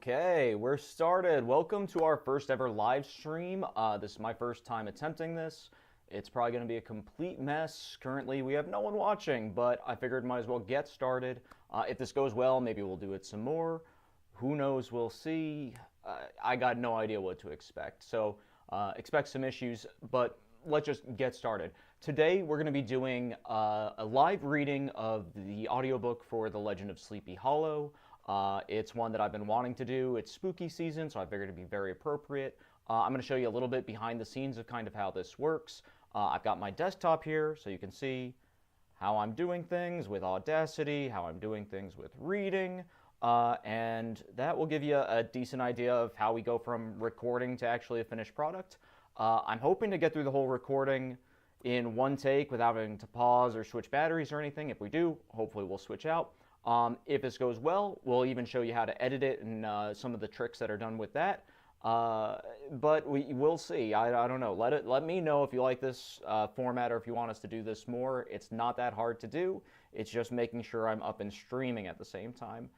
Okay, we're started. Welcome to our first ever live stream. This is my first time attempting this. It's probably going to be a complete mess. Currently, we have no one watching, but I figured might as well get started. If this goes well, maybe we'll do it some more. Who knows? We'll see. I got no idea what to expect. So expect some issues, but let's just get started. Today, we're going to be doing a live reading of the audiobook for The Legend of Sleepy Hollow. It's one that I've been wanting to do. It's spooky season, so I figured it'd be very appropriate. I'm going to show you a little bit behind the scenes of kind of how this works. I've got my desktop here, so you can see how I'm doing things with Audacity, how I'm doing things with reading, and that will give you a decent idea of how we go from recording to actually a finished product. I'm hoping to get through the whole recording in one take without having to pause or switch batteries or anything. If we do, hopefully we'll switch out. If this goes well, we'll even show you how to edit it and some of the tricks that are done with that. But we'll see. I don't know. Let me know if you like this format or if you want us to do this more. It's not that hard to do. It's just making sure I'm up and streaming at the same time.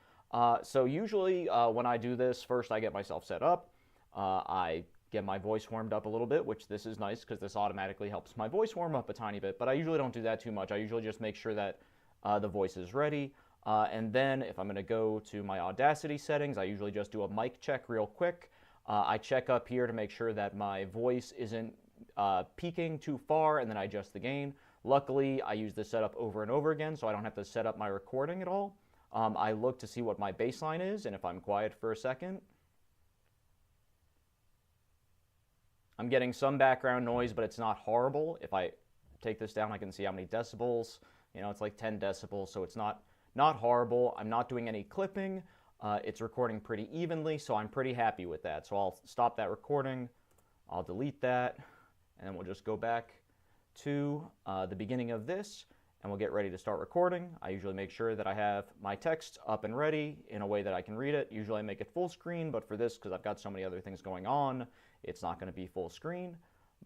So usually when I do this, first I get myself set up. I get my voice warmed up a little bit, which this is nice because this automatically helps my voice warm up a tiny bit. But I usually don't do that too much. I usually just make sure that the voice is ready. And then if I'm going to go to my Audacity settings, I usually just do a mic check real quick. I check up here to make sure that my voice isn't peaking too far, and then I adjust the gain. Luckily, I use this setup over and over again, so I don't have to set up my recording at all. I look to see what my baseline is, and if I'm quiet for a second, I'm getting some background noise, but it's not horrible. If I take this down, I can see how many decibels. You know, it's like 10 decibels, so it's not horrible. I'm not doing any clipping. It's recording pretty evenly, so I'm pretty happy with that. So I'll stop that recording. I'll delete that, and then we'll just go back to the beginning of this, and we'll get ready to start recording. I usually make sure that I have my text up and ready in a way that I can read it. Usually I make it full screen, but for this, because I've got so many other things going on, it's not going to be full screen.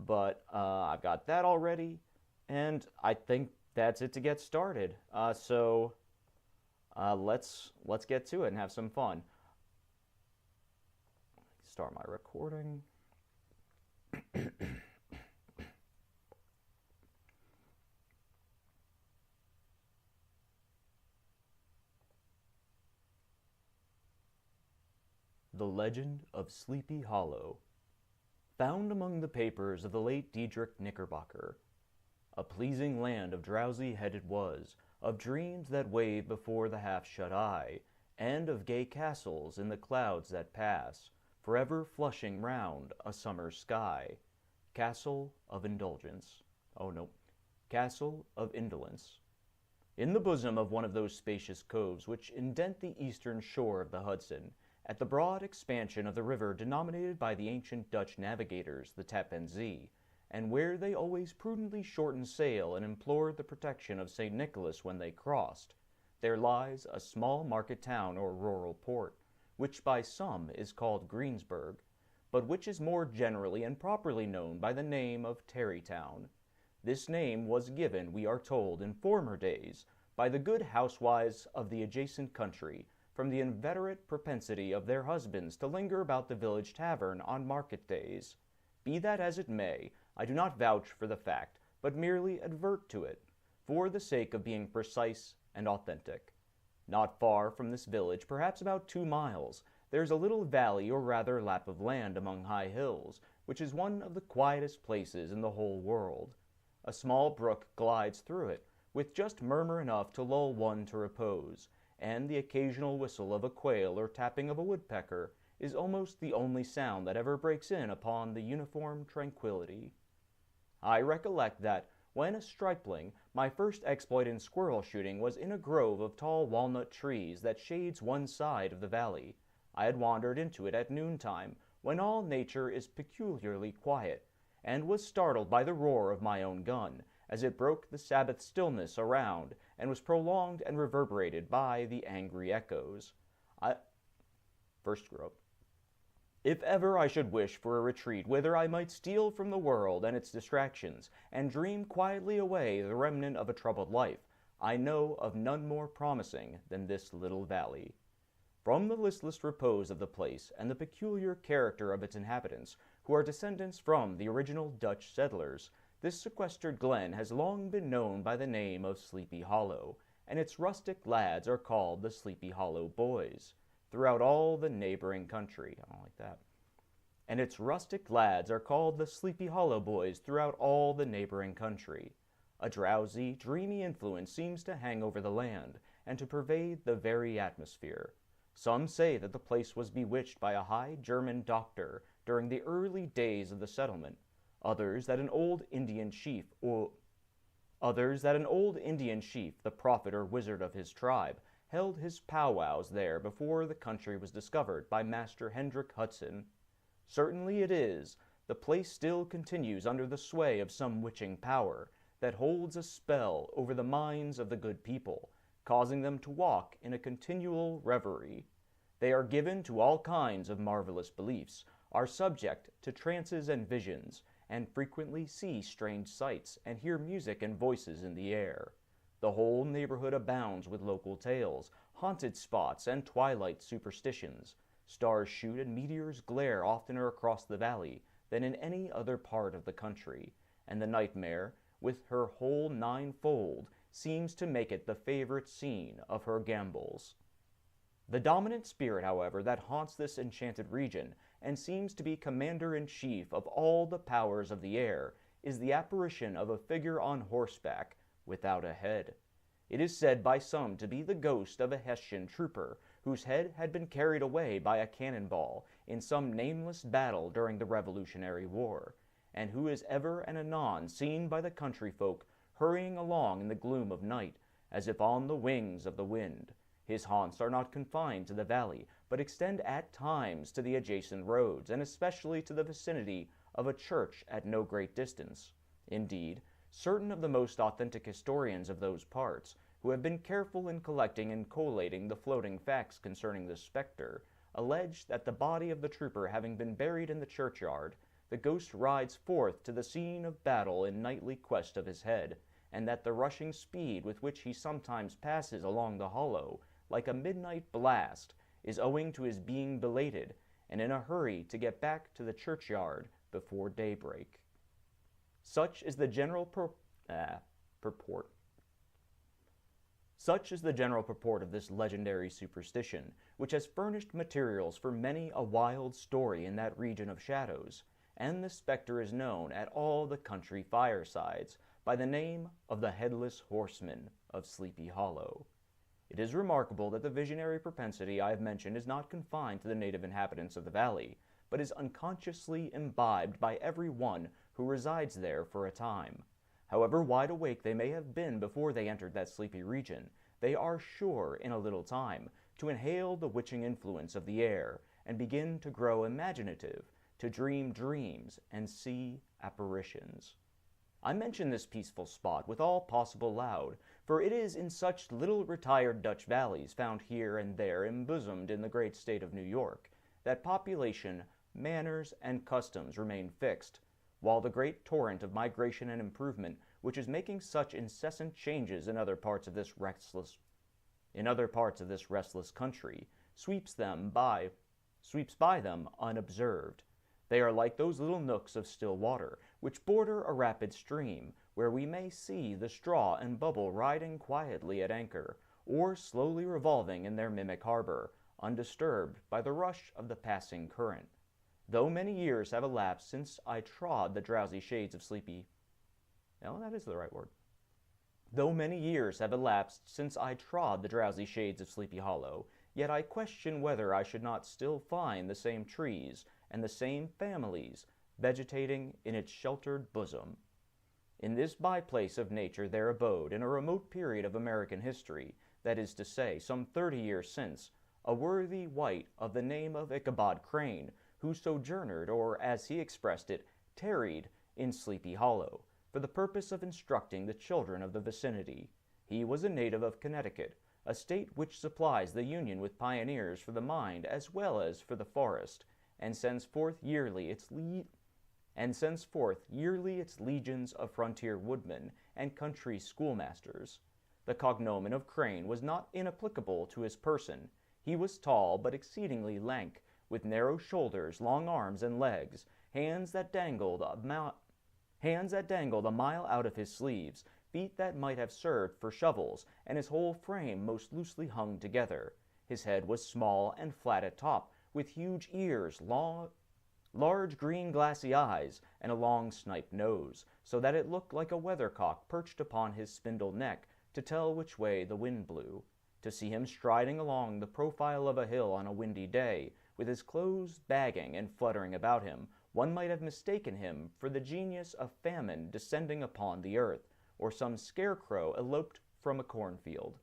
But I've got that already, and I think that's it to get started. Let's get to it and have some fun. Start my recording. The Legend of Sleepy Hollow. Found among the papers of the late Diedrich Knickerbocker. A pleasing land of drowsy head it was, of dreams that wave before the half-shut eye, and of gay castles in the clouds that pass, forever flushing round a summer sky. Castle of Indulgence. Oh no, Castle of Indolence. In the bosom of one of those spacious coves which indent the eastern shore of the Hudson, at the broad expansion of the river denominated by the ancient Dutch navigators the Tappan Zee, and where they always prudently shortened sail and implored the protection of St. Nicholas when they crossed, there lies a small market town or rural port, which by some is called Greensburg, but which is more generally and properly known by the name of Tarrytown. This name was given, we are told, in former days, by the good housewives of the adjacent country, from the inveterate propensity of their husbands to linger about the village tavern on market days. Be that as it may, I do not vouch for the fact, but merely advert to it, for the sake of being precise and authentic. Not far from this village, perhaps about 2 miles, there is a little valley or rather lap of land among high hills, which is one of the quietest places in the whole world. A small brook glides through it, with just murmur enough to lull one to repose, and the occasional whistle of a quail or tapping of a woodpecker is almost the only sound that ever breaks in upon the uniform tranquillity. I recollect that, when a stripling, my first exploit in squirrel shooting was in a grove of tall walnut trees that shades one side of the valley. I had wandered into it at noontime, when all nature is peculiarly quiet, and was startled by the roar of my own gun, as it broke the Sabbath stillness around, and was prolonged and reverberated by the angry echoes. First row. If ever I should wish for a retreat whither I might steal from the world and its distractions, and dream quietly away the remnant of a troubled life, I know of none more promising than this little valley. From the listless repose of the place and the peculiar character of its inhabitants, who are descendants from the original Dutch settlers, this sequestered glen has long been known by the name of Sleepy Hollow, and its rustic lads are called the Sleepy Hollow Boys throughout all the neighboring country. I don't like that. And its rustic lads are called the Sleepy Hollow Boys throughout all the neighboring country. A drowsy, dreamy influence seems to hang over the land, and to pervade the very atmosphere. Some say that the place was bewitched by a high German doctor during the early days of the settlement. Others that an old Indian chief, the prophet or wizard of his tribe, held his powwows there before the country was discovered by Master Hendrik Hudson. Certainly it is, the place still continues under the sway of some witching power that holds a spell over the minds of the good people, causing them to walk in a continual reverie. They are given to all kinds of marvelous beliefs, are subject to trances and visions, and frequently see strange sights and hear music and voices in the air. The whole neighborhood abounds with local tales, haunted spots, and twilight superstitions. Stars shoot and meteors glare oftener across the valley than in any other part of the country, and the nightmare, with her whole ninefold, seems to make it the favorite scene of her gambols. The dominant spirit, however, that haunts this enchanted region, and seems to be commander-in-chief of all the powers of the air, is the apparition of a figure on horseback, without a head. It is said by some to be the ghost of a Hessian trooper, whose head had been carried away by a cannonball in some nameless battle during the Revolutionary War, and who is ever and anon seen by the country folk hurrying along in the gloom of night, as if on the wings of the wind. His haunts are not confined to the valley, but extend at times to the adjacent roads, and especially to the vicinity of a church at no great distance. Indeed, certain of the most authentic historians of those parts, who have been careful in collecting and collating the floating facts concerning this spectre, allege that the body of the trooper having been buried in the churchyard, the ghost rides forth to the scene of battle in nightly quest of his head, and that the rushing speed with which he sometimes passes along the hollow, like a midnight blast, is owing to his being belated, and in a hurry to get back to the churchyard before daybreak. Such is the general purport of this legendary superstition, which has furnished materials for many a wild story in that region of shadows, and the spectre is known at all the country firesides by the name of the Headless Horseman of Sleepy Hollow. It is remarkable that the visionary propensity I have mentioned is not confined to the native inhabitants of the valley, but is unconsciously imbibed by every one who resides there for a time. However wide awake they may have been before they entered that sleepy region, they are sure, in a little time, to inhale the witching influence of the air, and begin to grow imaginative, to dream dreams, and see apparitions. I mention this peaceful spot with all possible loud, for it is in such little retired Dutch valleys found here and there embosomed in the great state of New York, that population, manners, and customs remain fixed, while the great torrent of migration and improvement, which is making such incessant changes in other parts of this restless country, sweeps by them unobserved. They are like those little nooks of still water, which border a rapid stream, where we may see the straw and bubble riding quietly at anchor, or slowly revolving in their mimic harbor, undisturbed by the rush of the passing current. Though many years have elapsed since I trod the drowsy shades of Sleepy... No, that is the right word. Though many years have elapsed since I trod the drowsy shades of Sleepy Hollow, yet I question whether I should not still find the same trees and the same families vegetating in its sheltered bosom. In this by-place of nature there abode, in a remote period of American history, that is to say, some 30 years since, a worthy wight of the name of Ichabod Crane, who sojournered, or as he expressed it, tarried, in Sleepy Hollow, for the purpose of instructing the children of the vicinity. He was a native of Connecticut, a state which supplies the Union with pioneers for the mind as well as for the forest, and sends forth yearly its legions of frontier woodmen and country schoolmasters. The cognomen of Crane was not inapplicable to his person. He was tall, but exceedingly lank, with narrow shoulders, long arms and legs, hands that dangled a mile out of his sleeves, feet that might have served for shovels, and his whole frame most loosely hung together. His head was small and flat at top, with huge ears, large green glassy eyes, and a long snipe nose, so that it looked like a weathercock perched upon his spindle neck to tell which way the wind blew. To see him striding along the profile of a hill on a windy day, with his clothes bagging and fluttering about him, one might have mistaken him for the genius of famine descending upon the earth, or some scarecrow eloped from a cornfield.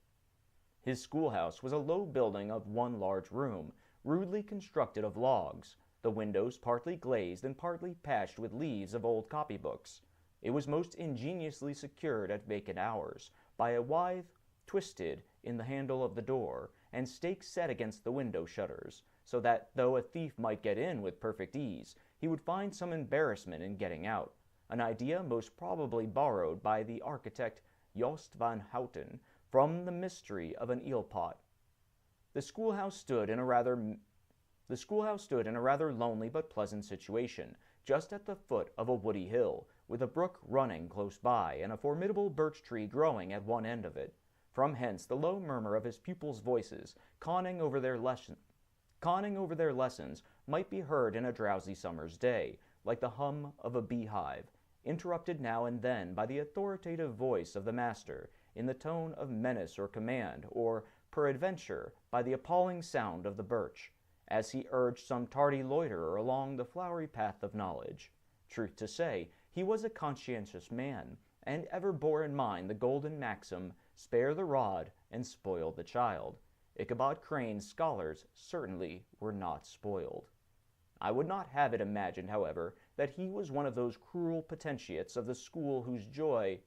His schoolhouse was a low building of one large room, rudely constructed of logs, the windows partly glazed and partly patched with leaves of old copybooks. It was most ingeniously secured at vacant hours by a withe twisted in the handle of the door, and stakes set against the window shutters, so that though a thief might get in with perfect ease, he would find some embarrassment in getting out, an idea most probably borrowed by the architect Jost van Houten from the mystery of an eel pot. The schoolhouse stood in a rather lonely but pleasant situation, just at the foot of a woody hill, with a brook running close by, and a formidable birch tree growing at one end of it. From hence the low murmur of his pupils' voices, conning over their lessons, might be heard in a drowsy summer's day, like the hum of a beehive, interrupted now and then by the authoritative voice of the master, in the tone of menace or command, or, peradventure, by the appalling sound of the birch, as he urged some tardy loiterer along the flowery path of knowledge. Truth to say, he was a conscientious man, and ever bore in mind the golden maxim, spare the rod and spoil the child. Ichabod Crane's scholars certainly were not spoiled. I would not have it imagined, however, that he was one of those cruel potentates of the school who joy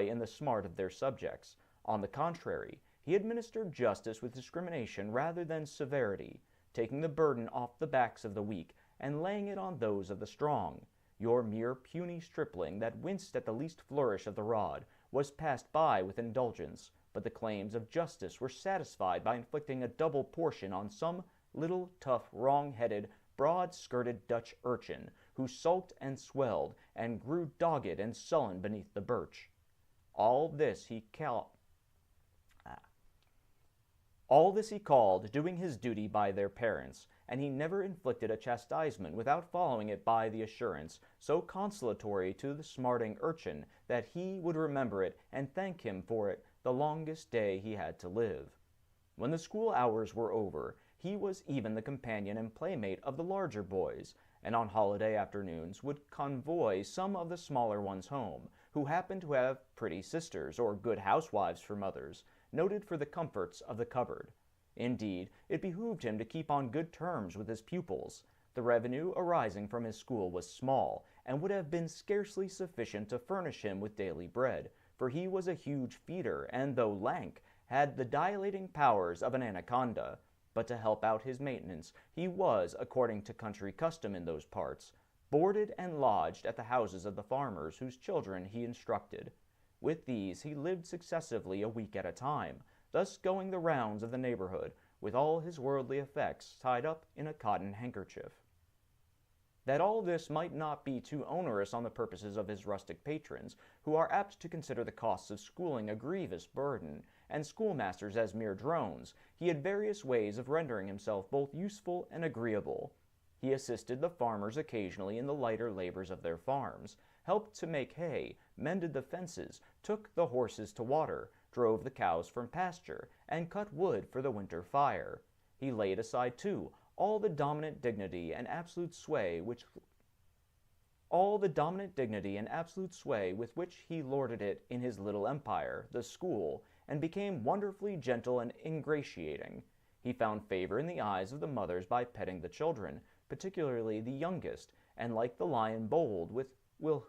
in the smart of their subjects. On the contrary, he administered justice with discrimination rather than severity, taking the burden off the backs of the weak and laying it on those of the strong. Your mere puny stripling that winced at the least flourish of the rod was passed by with indulgence, but the claims of justice were satisfied by inflicting a double portion on some little, tough, wrong-headed, broad-skirted Dutch urchin, who sulked and swelled, and grew dogged and sullen beneath the birch. All this he called doing his duty by their parents, and he never inflicted a chastisement without following it by the assurance, so consolatory to the smarting urchin, that he would remember it and thank him for it the longest day he had to live. When the school hours were over, he was even the companion and playmate of the larger boys, and on holiday afternoons would convoy some of the smaller ones home, who happened to have pretty sisters or good housewives for mothers, noted for the comforts of the cupboard. Indeed, it behooved him to keep on good terms with his pupils. The revenue arising from his school was small, and would have been scarcely sufficient to furnish him with daily bread, for he was a huge feeder, and though lank, had the dilating powers of an anaconda. But to help out his maintenance, he was, according to country custom in those parts, boarded and lodged at the houses of the farmers whose children he instructed. With these he lived successively a week at a time, thus going the rounds of the neighborhood, with all his worldly effects tied up in a cotton handkerchief. That all this might not be too onerous on the purposes of his rustic patrons, who are apt to consider the costs of schooling a grievous burden, and schoolmasters as mere drones, he had various ways of rendering himself both useful and agreeable. He assisted the farmers occasionally in the lighter labors of their farms, helped to make hay, mended the fences, took the horses to water, drove the cows from pasture, and cut wood for the winter fire. He laid aside, too, all the dominant dignity and absolute sway with which he lorded it in his little empire, the school, and became wonderfully gentle and ingratiating. He found favor in the eyes of the mothers by petting the children, particularly the youngest, and like the lion bold with Whilom?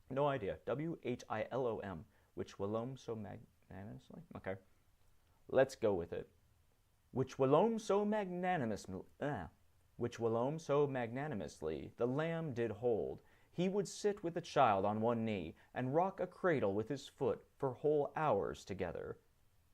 No idea. Whilom, which Whilom so magnanimously? Okay. Let's go with it. Which Whilom so magnanimously the lamb did hold. he would sit with the child on one knee and rock a cradle with his foot for whole hours together.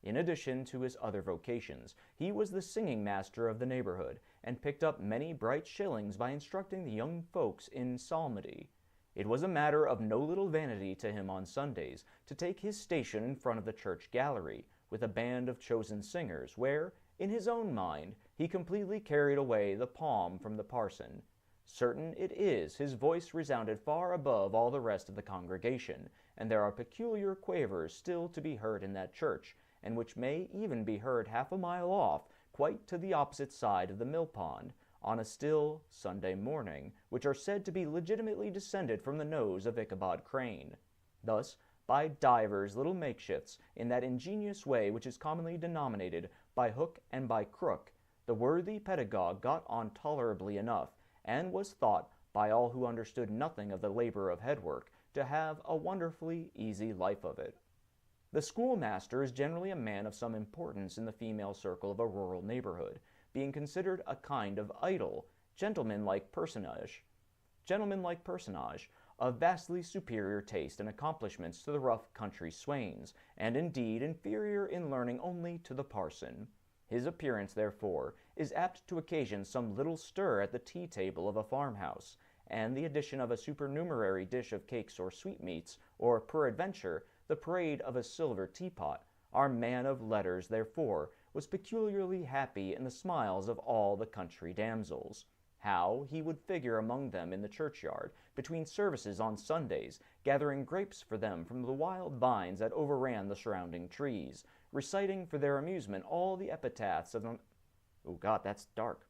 In addition to his other vocations, he was the singing master of the neighborhood, and picked up many bright shillings by instructing the young folks in psalmody. It was a matter of no little vanity to him on Sundays to take his station in front of the church gallery, with a band of chosen singers, where, in his own mind, he completely carried away the palm from the parson. Certain it is, his voice resounded far above all the rest of the congregation, and there are peculiar quavers still to be heard in that church, and which may even be heard half a mile off, quite to the opposite side of the mill pond, on a still Sunday morning, which are said to be legitimately descended from the nose of Ichabod Crane. Thus, by divers little makeshifts, in that ingenious way which is commonly denominated by hook and by crook, the worthy pedagogue got on tolerably enough, and was thought, by all who understood nothing of the labor of headwork, to have a wonderfully easy life of it. The schoolmaster is generally a man of some importance in the female circle of a rural neighborhood, being considered a kind of idle, gentlemanlike personage, of vastly superior taste and accomplishments to the rough country swains, and indeed inferior in learning only to the parson. His appearance, therefore, is apt to occasion some little stir at the tea-table of a farmhouse, and the addition of a supernumerary dish of cakes or sweetmeats, or, peradventure, the parade of a silver teapot. Our man of letters, therefore, was peculiarly happy in the smiles of all the country damsels. How he would figure among them in the churchyard, between services on Sundays, gathering grapes for them from the wild vines that overran the surrounding trees, reciting for their amusement all the epitaphs of them. Oh God, that's dark.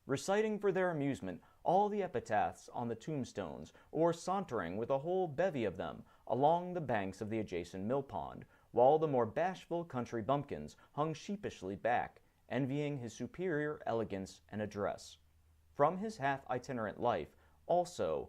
Reciting for their amusement all the epitaphs on the tombstones, or sauntering with a whole bevy of them along the banks of the adjacent mill pond, while the more bashful country bumpkins hung sheepishly back, envying his superior elegance and address. From his half-itinerant life also,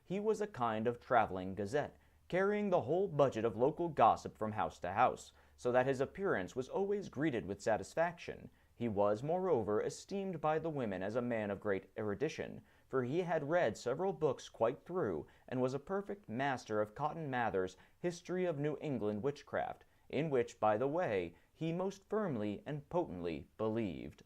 he was a kind of traveling gazette, carrying the whole budget of local gossip from house to house, so that his appearance was always greeted with satisfaction. He was, moreover, esteemed by the women as a man of great erudition, for he had read several books quite through, and was a perfect master of Cotton Mather's History of New England Witchcraft, in which, by the way, he most firmly and potently believed.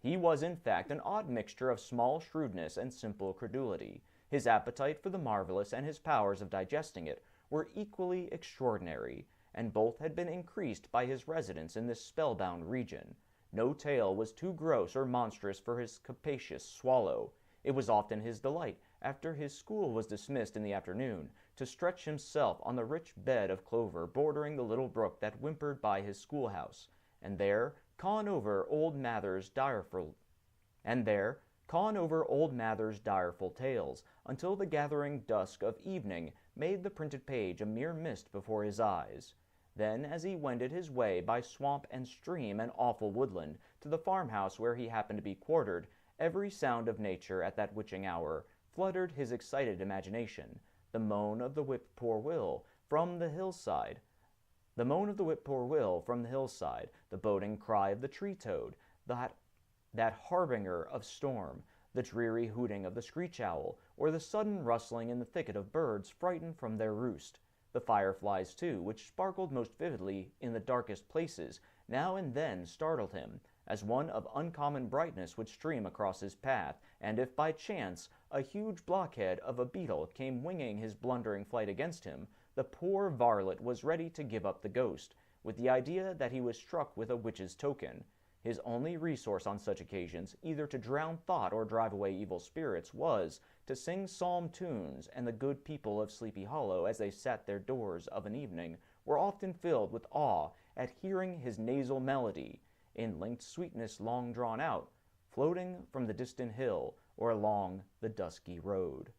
He was, in fact, an odd mixture of small shrewdness and simple credulity. His appetite for the marvelous and his powers of digesting it were equally extraordinary, and both had been increased by his residence in this spellbound region. No tale was too gross or monstrous for his capacious swallow. It was often his delight, after his school was dismissed in the afternoon, to stretch himself on the rich bed of clover bordering the little brook that whimpered by his schoolhouse, and there con over old Mather's direful tales, until the gathering dusk of evening made the printed page a mere mist before his eyes. Then, as he wended his way by swamp and stream and awful woodland to the farmhouse where he happened to be quartered, every sound of nature at that witching hour fluttered his excited imagination. The moan of the whip-poor-will from the hillside, the boding cry of the tree-toad, that harbinger of storm, the dreary hooting of the screech-owl, or the sudden rustling in the thicket of birds frightened from their roost. The fireflies, too, which sparkled most vividly in the darkest places, now and then startled him, as one of uncommon brightness would stream across his path, and if by chance a huge blockhead of a beetle came winging his blundering flight against him, the poor varlet was ready to give up the ghost, with the idea that he was struck with a witch's token. His only resource on such occasions, either to drown thought or drive away evil spirits, was to sing psalm tunes, and the good people of Sleepy Hollow, as they sat their doors of an evening, were often filled with awe at hearing his nasal melody, in linked sweetness long drawn out, floating from the distant hill or along the dusky road.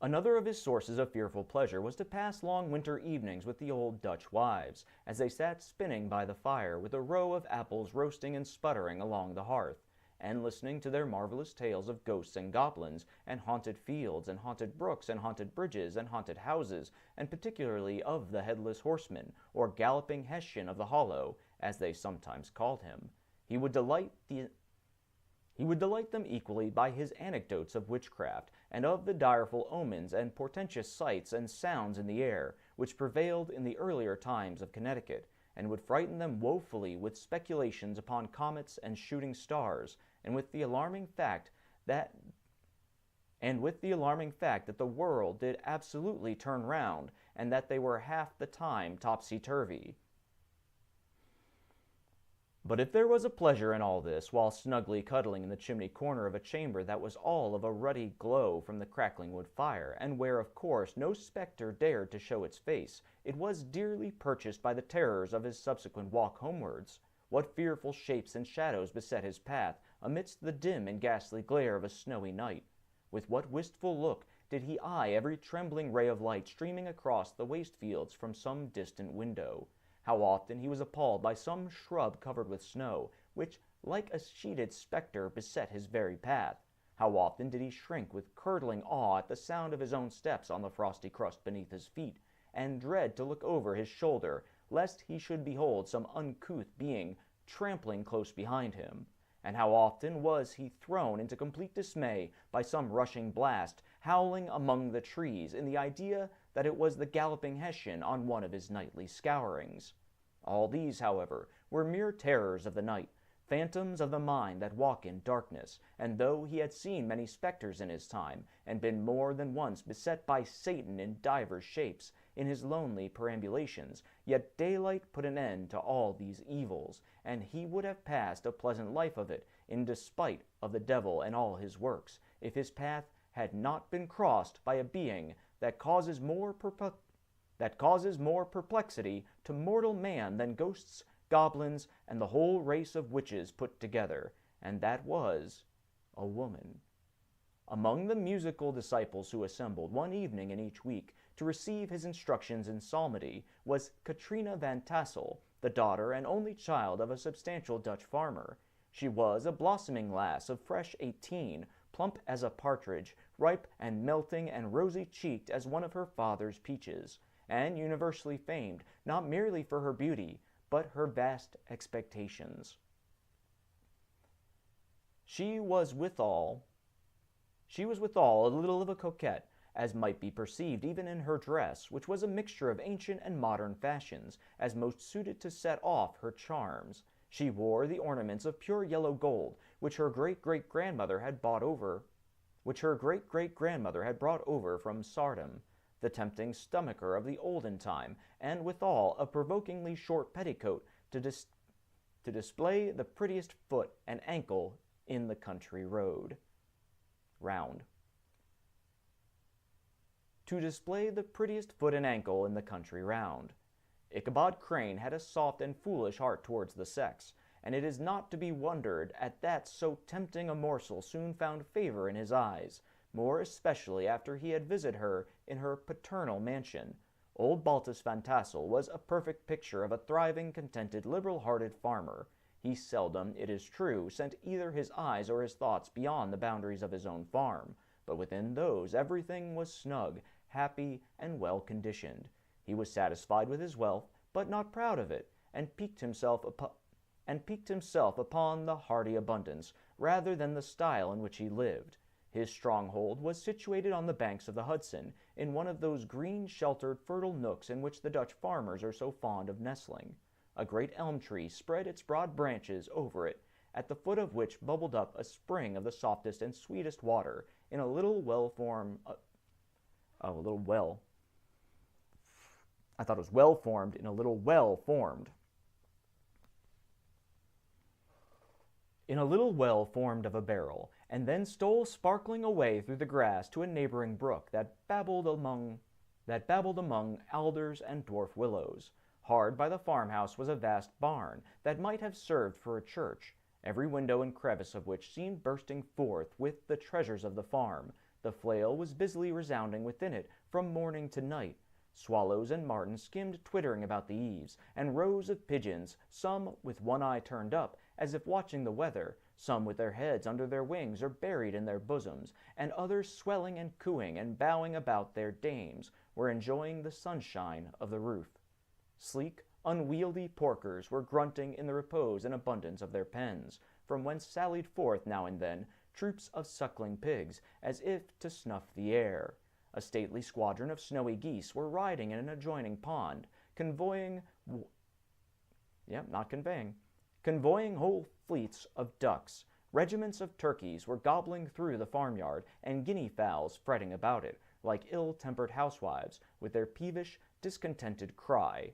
Another of his sources of fearful pleasure was to pass long winter evenings with the old Dutch wives, as they sat spinning by the fire with a row of apples roasting and sputtering along the hearth, and listening to their marvelous tales of ghosts and goblins, and haunted fields, and haunted brooks, and haunted bridges, and haunted houses, and particularly of the Headless Horseman, or Galloping Hessian of the Hollow, as they sometimes called him. He would delight He would delight them equally by his anecdotes of witchcraft, and of the direful omens and portentous sights and sounds in the air, which prevailed in the earlier times of Connecticut, and would frighten them woefully with speculations upon comets and shooting stars, and with the alarming fact that the world did absolutely turn round, and that they were half the time topsy-turvy. But if there was a pleasure in all this, while snugly cuddling in the chimney corner of a chamber that was all of a ruddy glow from the crackling wood fire, and where, of course, no spectre dared to show its face, it was dearly purchased by the terrors of his subsequent walk homewards. What fearful shapes and shadows beset his path, amidst the dim and ghastly glare of a snowy night! With what wistful look did he eye every trembling ray of light streaming across the waste fields from some distant window! How often he was appalled by some shrub covered with snow, which, like a sheeted spectre, beset his very path! How often did he shrink with curdling awe at the sound of his own steps on the frosty crust beneath his feet, and dread to look over his shoulder, lest he should behold some uncouth being trampling close behind him! And how often was he thrown into complete dismay by some rushing blast, howling among the trees, in the idea that it was the galloping Hessian on one of his nightly scourings! All these, however, were mere terrors of the night, phantoms of the mind that walk in darkness, and though he had seen many spectres in his time, and been more than once beset by Satan in divers shapes, in his lonely perambulations, yet daylight put an end to all these evils, and he would have passed a pleasant life of it, in despite of the devil and all his works, if his path had not been crossed by a being that causes more perplexity to mortal man than ghosts, goblins, and the whole race of witches put together, and that was a woman. Among the musical disciples who assembled one evening in each week to receive his instructions in psalmody was Katrina Van Tassel, the daughter and only child of a substantial Dutch farmer. She was a blossoming lass of fresh 18, plump as a partridge, ripe and melting and rosy-cheeked as one of her father's peaches, and universally famed not merely for her beauty, but her vast expectations. She was withal a little of a coquette, as might be perceived even in her dress, which was a mixture of ancient and modern fashions, as most suited to set off her charms. She wore the ornaments of pure yellow gold, which her great-great-grandmother had brought over from Sardom, the tempting stomacher of the olden time, and withal a provokingly short petticoat to display the prettiest foot and ankle in the country round. Ichabod Crane had a soft and foolish heart towards the sex, and it is not to be wondered at that so tempting a morsel soon found favor in his eyes, more especially after he had visited her in her paternal mansion. Old Baltus Van Tassel was a perfect picture of a thriving, contented, liberal-hearted farmer. He seldom, it is true, sent either his eyes or his thoughts beyond the boundaries of his own farm, but within those everything was snug, happy, and well-conditioned. He was satisfied with his wealth, but not proud of it, and piqued himself upon the hearty abundance, rather than the style in which he lived. His stronghold was situated on the banks of the Hudson, in one of those green, sheltered, fertile nooks in which the Dutch farmers are so fond of nestling. A great elm tree spread its broad branches over it, at the foot of which bubbled up a spring of the softest and sweetest water, in a little well-formed of a barrel, and then stole sparkling away through the grass to a neighboring brook that babbled among alders and dwarf willows. Hard by the farmhouse was a vast barn that might have served for a church, every window and crevice of which seemed bursting forth with the treasures of the farm. The flail was busily resounding within it from morning to night. Swallows and martins skimmed twittering about the eaves, and rows of pigeons, some with one eye turned up, as if watching the weather, some with their heads under their wings or buried in their bosoms, and others swelling and cooing and bowing about their dames, were enjoying the sunshine of the roof. Sleek, unwieldy porkers were grunting in the repose and abundance of their pens, from whence sallied forth now and then troops of suckling pigs, as if to snuff the air. A stately squadron of snowy geese were riding in an adjoining pond, convoying whole fleets of ducks. Regiments of turkeys were gobbling through the farmyard, and guinea fowls fretting about it, like ill-tempered housewives, with their peevish, discontented cry.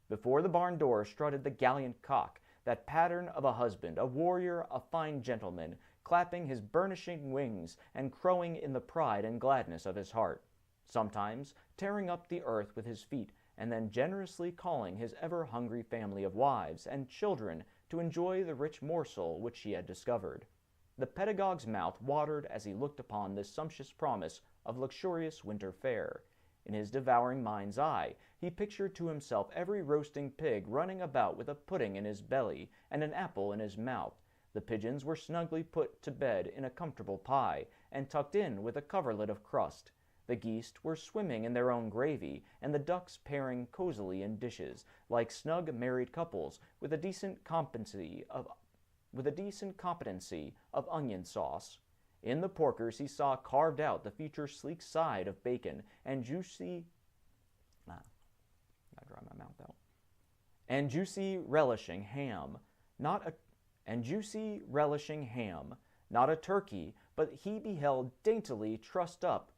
Before the barn door strutted the gallant cock, that pattern of a husband, a warrior, a fine gentleman, clapping his burnishing wings and crowing in the pride and gladness of his heart, sometimes tearing up the earth with his feet, and then generously calling his ever-hungry family of wives and children to enjoy the rich morsel which he had discovered. The pedagogue's mouth watered as he looked upon this sumptuous promise of luxurious winter fare. In his devouring mind's eye, he pictured to himself every roasting pig running about with a pudding in his belly and an apple in his mouth. The pigeons were snugly put to bed in a comfortable pie, and tucked in with a coverlet of crust. The geese were swimming in their own gravy, and the ducks pairing cosily in dishes, like snug married couples, with a decent competency of onion sauce. In the porkers he saw carved out the future sleek side of bacon and juicy relishing ham, not a turkey, but he beheld daintily trussed up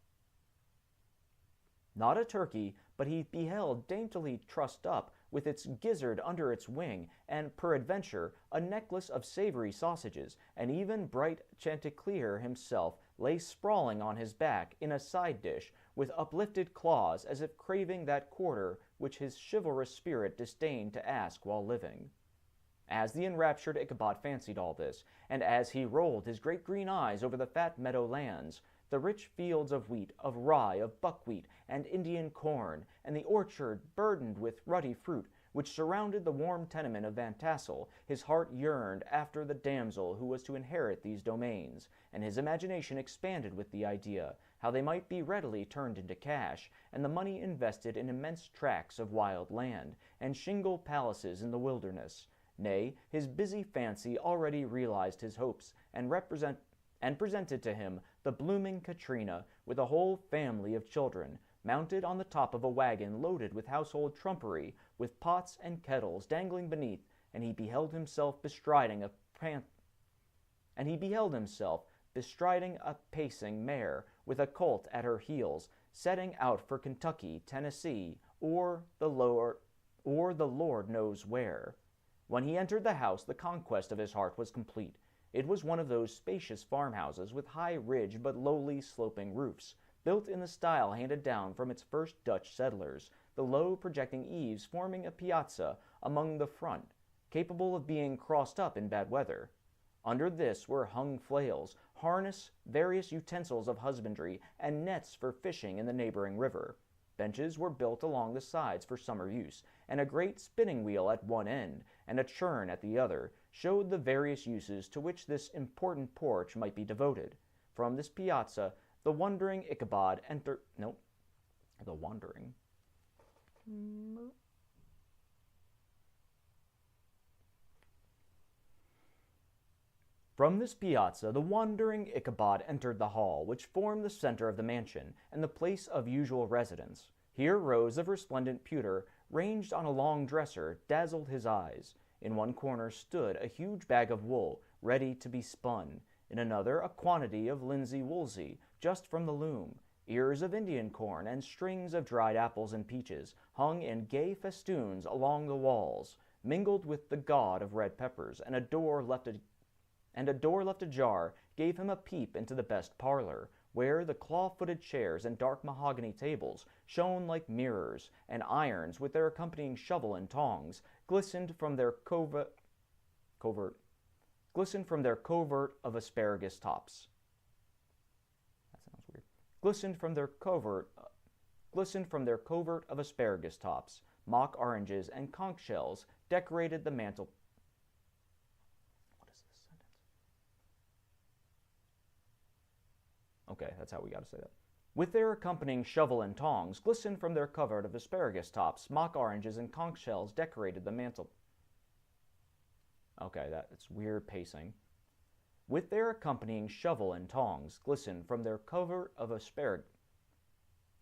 with its gizzard under its wing, and peradventure a necklace of savory sausages, and even bright Chanticleer himself lay sprawling on his back in a side dish, with uplifted claws, as if craving that quarter which his chivalrous spirit disdained to ask while living. As the enraptured Ichabod fancied all this, and as he rolled his great green eyes over the fat meadow lands, the rich fields of wheat, of rye, of buckwheat, and Indian corn, and the orchard burdened with ruddy fruit, which surrounded the warm tenement of Van Tassel, his heart yearned after the damsel who was to inherit these domains, and his imagination expanded with the idea how they might be readily turned into cash, and the money invested in immense tracts of wild land, and shingle palaces in the wilderness. Nay, his busy fancy already realized his hopes, and presented to him the blooming Katrina, with a whole family of children, mounted on the top of a wagon loaded with household trumpery, with pots and kettles dangling beneath, and he beheld himself bestriding a pacing mare, with a colt at her heels, setting out for Kentucky, Tennessee, or the Lord knows where. When he entered the house, the conquest of his heart was complete. It was one of those spacious farmhouses with high ridge but lowly sloping roofs, built in the style handed down from its first Dutch settlers, the low projecting eaves forming a piazza among the front, capable of being crossed up in bad weather. Under this were hung flails, harness, various utensils of husbandry, and nets for fishing in the neighboring river. Benches were built along the sides for summer use, and a great spinning wheel at one end, and a churn at the other, showed the various uses to which this important porch might be devoted. From this piazza, the wondering Ichabod entered... From this piazza, the wandering Ichabod entered the hall, which formed the center of the mansion, and the place of usual residence. Here rows of resplendent pewter, ranged on a long dresser, dazzled his eyes. In one corner stood a huge bag of wool, ready to be spun. In another, a quantity of linsey-woolsey, just from the loom. Ears of Indian corn and strings of dried apples and peaches hung in gay festoons along the walls, mingled with the gaud of red peppers, and a door left ajar gave him a peep into the best parlor, where the claw-footed chairs and dark mahogany tables shone like mirrors, and irons, with their accompanying shovel and tongs, glistened from their covert of asparagus tops. That sounds weird. Glistened from their covert of asparagus tops. Mock oranges and conch shells decorated the mantel. What is this sentence? Okay, that's how we got to say that. With their accompanying shovel and tongs, glistened from their covert of asparagus tops, mock oranges and conch shells decorated the mantel. Okay, that's weird pacing. With their accompanying shovel and tongs, glistened from their covert of asparagus.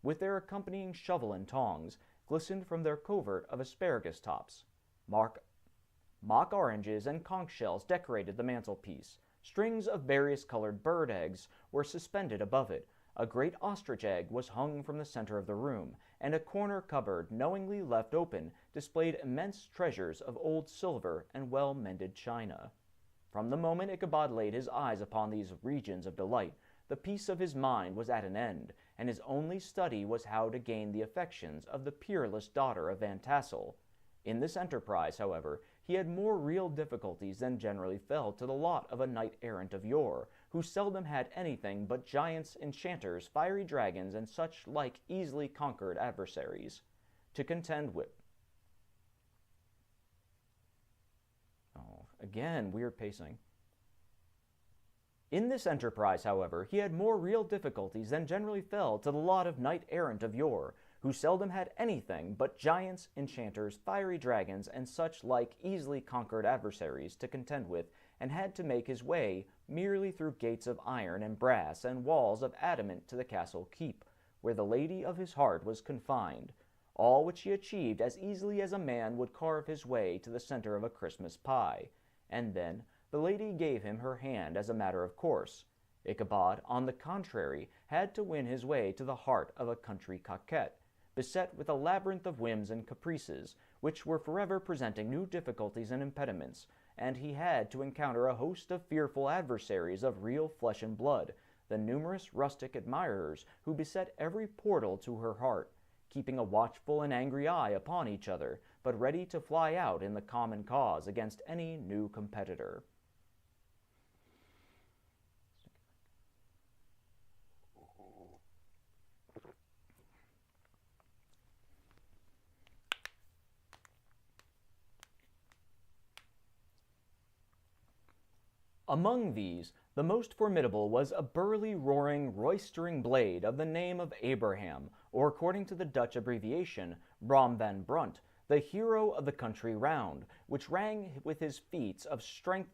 With their accompanying shovel and tongs, glistened from their covert of asparagus tops. Mock oranges and conch shells decorated the mantelpiece. Strings of various colored bird eggs were suspended above it. A great ostrich egg was hung from the center of the room, and a corner cupboard, knowingly left open, displayed immense treasures of old silver and well-mended china. From the moment Ichabod laid his eyes upon these regions of delight, the peace of his mind was at an end, and his only study was how to gain the affections of the peerless daughter of Van Tassel. In this enterprise, however, he had more real difficulties than generally fell to the lot of a knight-errant of yore, who seldom had anything but giants, enchanters, fiery dragons, and such like easily conquered adversaries to contend with. Oh, again, weird pacing. In this enterprise, however, he had more real difficulties than generally fell to the lot of knight-errant of yore, who seldom had anything but giants, enchanters, fiery dragons, and such like easily conquered adversaries to contend with, and had to make his way merely through gates of iron and brass and walls of adamant to the castle keep, where the lady of his heart was confined, all which he achieved as easily as a man would carve his way to the center of a Christmas pie, and then the lady gave him her hand as a matter of course. Ichabod, on the contrary, had to win his way to the heart of a country coquette, beset with a labyrinth of whims and caprices, which were forever presenting new difficulties and impediments, and he had to encounter a host of fearful adversaries of real flesh and blood, the numerous rustic admirers who beset every portal to her heart, keeping a watchful and angry eye upon each other, but ready to fly out in the common cause against any new competitor. Among these, the most formidable was a burly, roaring, roistering blade of the name of Abraham, or according to the Dutch abbreviation, Brom van Brunt, the hero of the country round, which rang with his feats of strength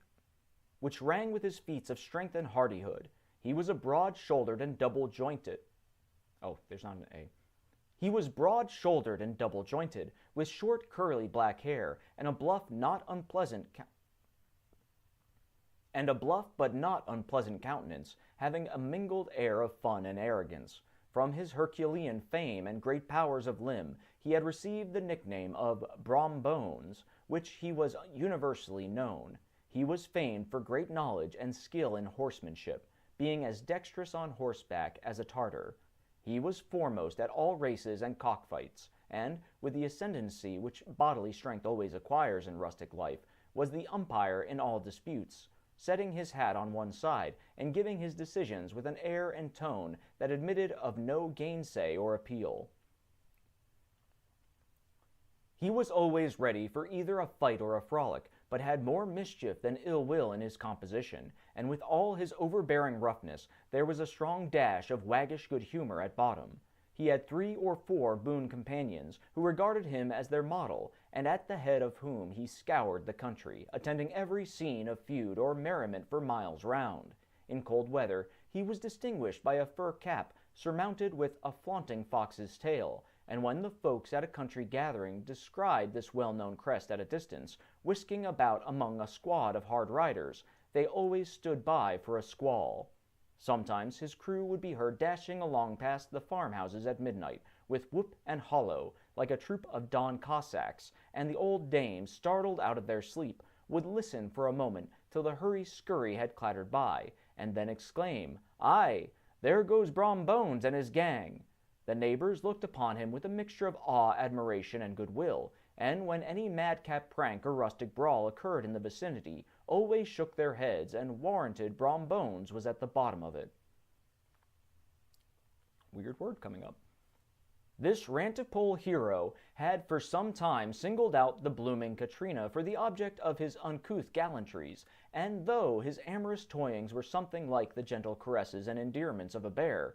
and hardihood. He was a broad-shouldered and double-jointed. Oh, there's not an A. He was broad-shouldered and double-jointed, with short curly black hair, and a bluff but not unpleasant countenance, having a mingled air of fun and arrogance. From his Herculean fame and great powers of limb, he had received the nickname of Brom Bones, which he was universally known. He was famed for great knowledge and skill in horsemanship, being as dexterous on horseback as a Tartar. He was foremost at all races and cockfights, and, with the ascendancy which bodily strength always acquires in rustic life, was the umpire in all disputes, setting his hat on one side, and giving his decisions with an air and tone that admitted of no gainsay or appeal. He was always ready for either a fight or a frolic, but had more mischief than ill will in his composition, and with all his overbearing roughness, there was a strong dash of waggish good humor at bottom. He had 3 or 4 boon companions, who regarded him as their model, and at the head of whom he scoured the country, attending every scene of feud or merriment for miles round. In cold weather, he was distinguished by a fur cap surmounted with a flaunting fox's tail, and when the folks at a country gathering descried this well-known crest at a distance, whisking about among a squad of hard riders, they always stood by for a squall. Sometimes his crew would be heard dashing along past the farmhouses at midnight, with whoop and hollow, like a troop of Don Cossacks, and the old dames, startled out of their sleep, would listen for a moment till the hurry-scurry had clattered by, and then exclaim, "Aye, there goes Brom Bones and his gang." The neighbors looked upon him with a mixture of awe, admiration, and goodwill, and when any madcap prank or rustic brawl occurred in the vicinity, always shook their heads and warranted Brom Bones was at the bottom of it. Weird word coming up. This rantipole hero had for some time singled out the blooming Katrina for the object of his uncouth gallantries, and though his amorous toyings were something like the gentle caresses and endearments of a bear,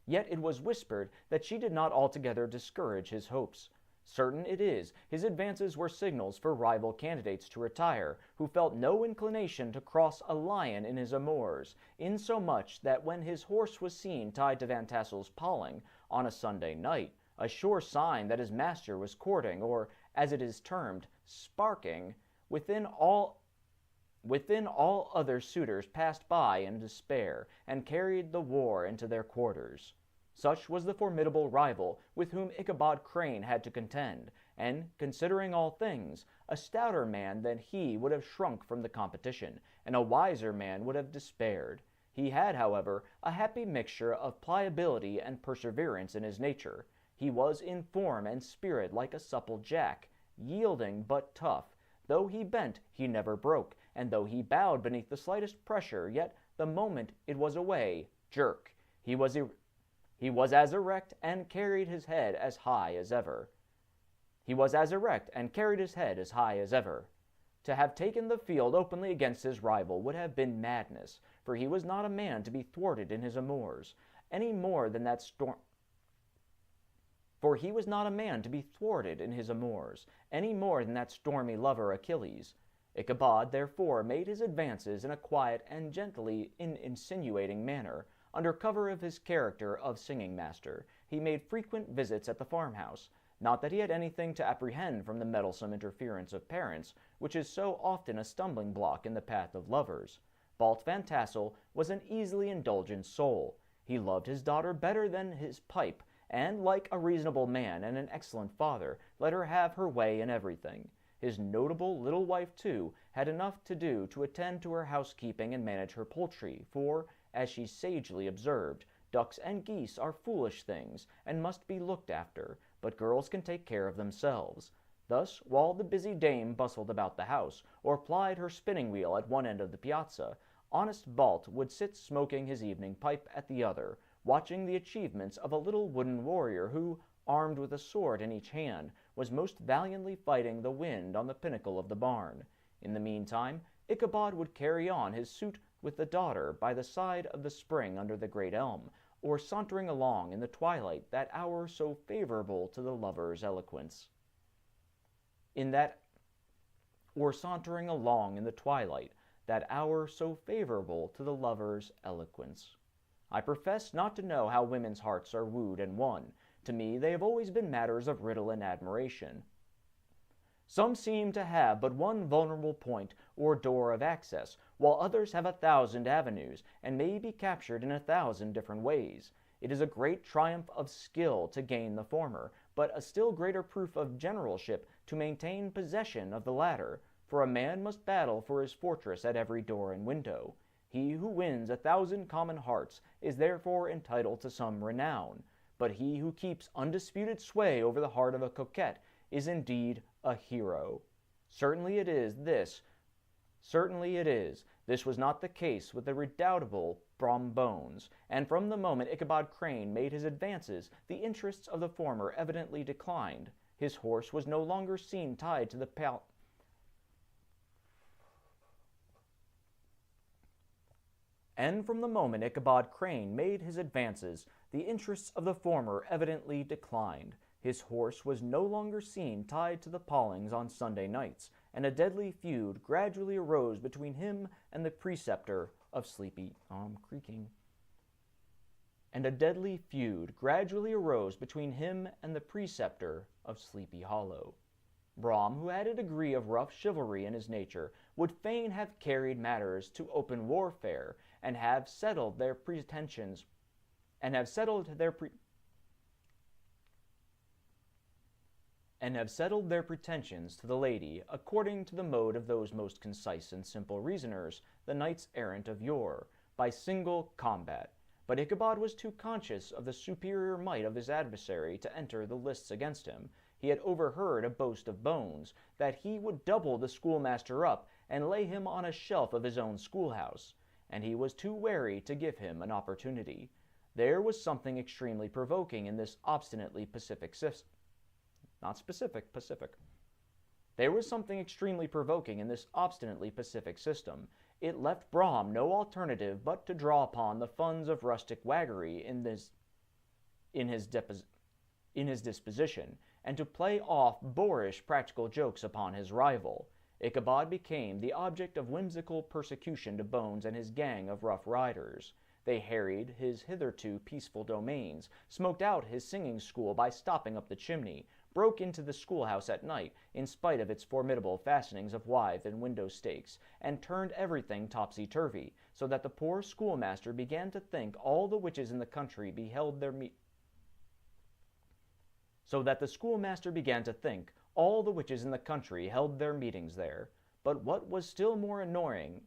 Yet it was whispered that she did not altogether discourage his hopes. Certain it is, his advances were signals for rival candidates to retire, who felt no inclination to cross a lion in his amours, insomuch that when his horse was seen tied to Van Tassel's palling on a Sunday night, a sure sign that his master was courting, or, as it is termed, sparking, within all other suitors passed by in despair, and carried the war into their quarters. Such was the formidable rival with whom Ichabod Crane had to contend, and, considering all things, a stouter man than he would have shrunk from the competition, and a wiser man would have despaired. He had, however, a happy mixture of pliability and perseverance in his nature. He was in form and spirit like a supple jack, yielding but tough. Though he bent, he never broke, and though he bowed beneath the slightest pressure, yet the moment it was away, jerk. He was as erect and carried his head as high as ever. To have taken the field openly against his rival would have been madness, for he was not a man to be thwarted in his amours, any more than that stormy lover Achilles. Ichabod, therefore, made his advances in a quiet and gently insinuating manner. Under cover of his character of singing-master, he made frequent visits at the farmhouse. Not that he had anything to apprehend from the meddlesome interference of parents, which is so often a stumbling block in the path of lovers. Balt Van Tassel was an easily indulgent soul. He loved his daughter better than his pipe, and, like a reasonable man and an excellent father, let her have her way in everything. His notable little wife, too, had enough to do to attend to her housekeeping and manage her poultry, for, as she sagely observed, ducks and geese are foolish things, and must be looked after, but girls can take care of themselves. Thus, while the busy dame bustled about the house, or plied her spinning-wheel at one end of the piazza, honest Balt would sit smoking his evening pipe at the other, watching the achievements of a little wooden warrior who, armed with a sword in each hand, was most valiantly fighting the wind on the pinnacle of the barn. In the meantime, Ichabod would carry on his suit with the daughter by the side of the spring under the great elm, or sauntering along in the twilight, that hour so favorable to the lover's eloquence. I profess not to know how women's hearts are wooed and won. To me they have always been matters of riddle and admiration. Some seem to have but one vulnerable point or door of access, while others have 1,000 avenues, and may be captured in 1,000 different ways. It is a great triumph of skill to gain the former, but a still greater proof of generalship to maintain possession of the latter, for a man must battle for his fortress at every door and window. He who wins 1,000 common hearts is therefore entitled to some renown, but he who keeps undisputed sway over the heart of a coquette is indeed a hero. Certainly it is. This was not the case with the redoubtable Brom Bones, and from the moment Ichabod Crane made his advances, the interests of the former evidently declined. His horse was no longer seen tied to the palings on Sunday nights, and a deadly feud gradually arose between him and the preceptor of Sleepy Hollow. Brom, who had a degree of rough chivalry in his nature, would fain have carried matters to open warfare, and have settled their pretensions to the lady, according to the mode of those most concise and simple reasoners, the knights errant of yore, by single combat. But Ichabod was too conscious of the superior might of his adversary to enter the lists against him. He had overheard a boast of Bones, that he would double the schoolmaster up, and lay him on a shelf of his own schoolhouse, and he was too wary to give him an opportunity. There was something extremely provoking in this obstinately pacific system. It left Brom no alternative but to draw upon the funds of rustic waggery in this in his disposition, and to play off boorish practical jokes upon his rival. Ichabod became the object of whimsical persecution to Bones and his gang of rough riders. They harried his hitherto peaceful domains, smoked out his singing school by stopping up the chimney, broke into the schoolhouse at night, in spite of its formidable fastenings of withe and window stakes, and turned everything topsy-turvy, so that the poor schoolmaster began to think all the witches in the country beheld their held their meetings there. But what was still more annoying,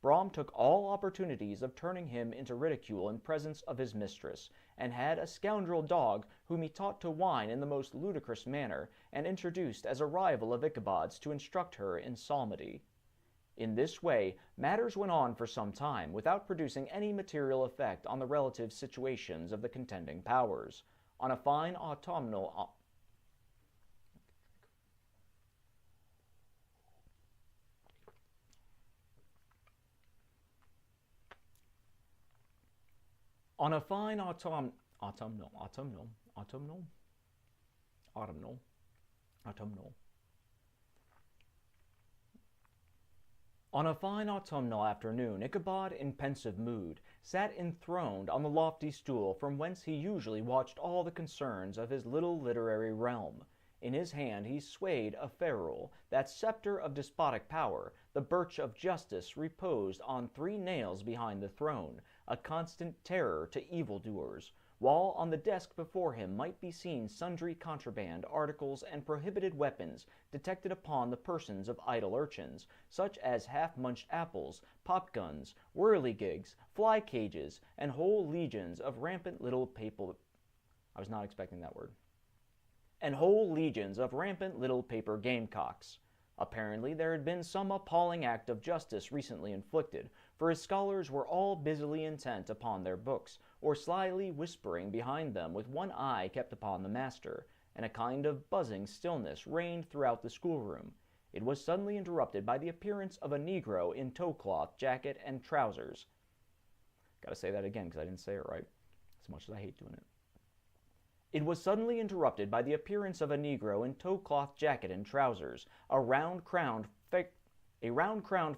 Brom took all opportunities of turning him into ridicule in presence of his mistress, and had a scoundrel dog whom he taught to whine in the most ludicrous manner, and introduced as a rival of Ichabod's to instruct her in psalmody. In this way matters went on for some time, without producing any material effect on the relative situations of the contending powers. On a fine autumnal On a fine autumnal afternoon, Ichabod, in pensive mood, sat enthroned on the lofty stool from whence he usually watched all the concerns of his little literary realm. In his hand he swayed a ferule, that sceptre of despotic power. The birch of justice reposed on 3 nails behind the throne, a constant terror to evildoers, while on the desk before him might be seen sundry contraband articles and prohibited weapons detected upon the persons of idle urchins, such as half-munched apples, pop-guns, whirligigs, fly-cages, and whole legions of rampant little paper gamecocks. Apparently there had been some appalling act of justice recently inflicted, for his scholars were all busily intent upon their books, or slyly whispering behind them, with one eye kept upon the master, and a kind of buzzing stillness reigned throughout the schoolroom. It was suddenly interrupted by the appearance of a negro in tow-cloth jacket and trousers. Gotta say that again, because I didn't say it right, as much as I hate doing it. It was suddenly interrupted by the appearance of a negro in tow-cloth jacket and trousers, a round-crowned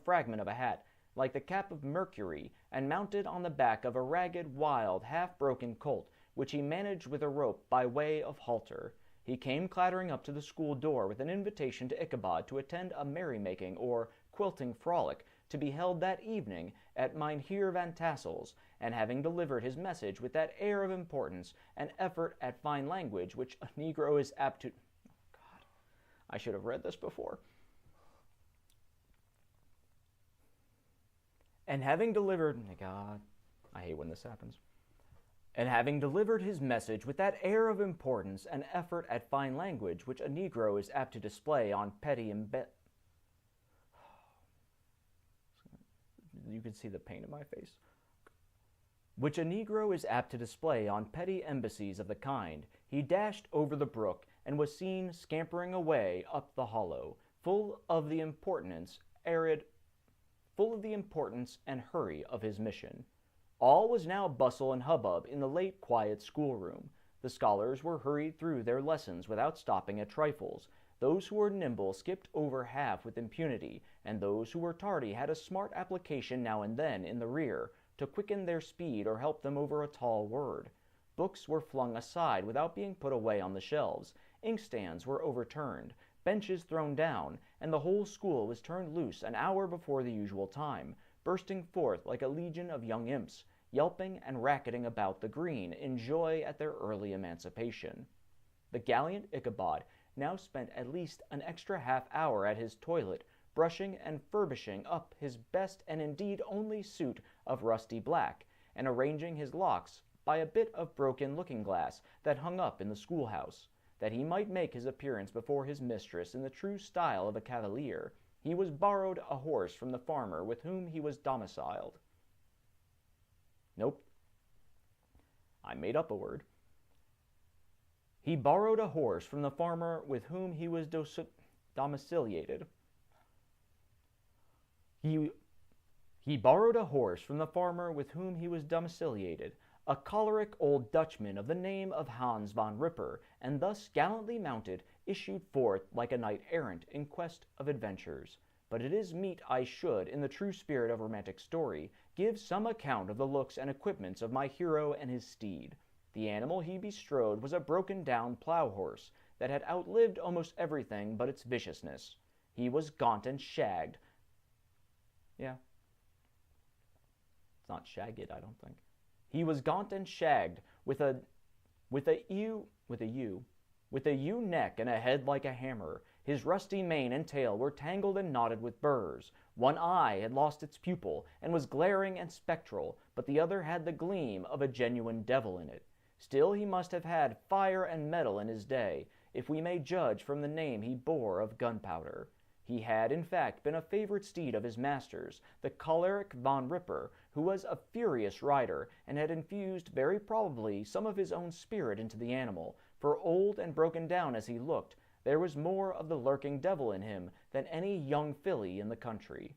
fragment of a hat, like the cap of Mercury, and mounted on the back of a ragged, wild, half-broken colt, which he managed with a rope by way of halter. He came clattering up to the school door with an invitation to Ichabod to attend a merrymaking or quilting frolic to be held that evening at Mynheer Van Tassel's, and having delivered his message with that air of importance and effort at fine language which a negro is apt to... God, I should have read this before. And having delivered... God, I hate when this happens. And having delivered his message with that air of importance and effort at fine language which a negro is apt to display on petty You can see the pain in my face. Which a negro is apt to display on petty embassies of the kind, he dashed over the brook and was seen scampering away up the hollow, full of the importance and hurry of his mission. All was now bustle and hubbub in the late quiet schoolroom. The scholars were hurried through their lessons without stopping at trifles. Those who were nimble skipped over half with impunity, and those who were tardy had a smart application now and then in the rear, to quicken their speed or help them over a tall word. Books were flung aside without being put away on the shelves. Inkstands were overturned, benches thrown down, and the whole school was turned loose an hour before the usual time, bursting forth like a legion of young imps, yelping and racketing about the green in joy at their early emancipation. The gallant Ichabod now spent at least an extra half-hour at his toilet, brushing and furbishing up his best and indeed only suit of rusty black, and arranging his locks by a bit of broken looking-glass that hung up in the schoolhouse, that he might make his appearance before his mistress in the true style of a cavalier. He was borrowed a horse from the farmer with whom he was domiciled. Nope. I made up a word. He borrowed a horse from the farmer with whom he was domiciliated. He borrowed a horse from the farmer with whom he was domiciliated, a choleric old Dutchman of the name of Hans von Ripper, and thus gallantly mounted, issued forth like a knight-errant in quest of adventures. But it is meet I should, in the true spirit of romantic story, give some account of the looks and equipments of my hero and his steed. The animal he bestrode was a broken-down plough-horse that had outlived almost everything but its viciousness. He was gaunt and shagged. Yeah. It's not shagged, I don't think. He was gaunt and shagged, with a ewe neck and a head like a hammer. His rusty mane and tail were tangled and knotted with burrs. One eye had lost its pupil and was glaring and spectral, but the other had the gleam of a genuine devil in it. Still he must have had fire and metal in his day, if we may judge from the name he bore of Gunpowder. He had, in fact, been a favorite steed of his master's, the choleric von Ripper, who was a furious rider, and had infused, very probably, some of his own spirit into the animal, for old and broken down as he looked, there was more of the lurking devil in him than any young filly in the country.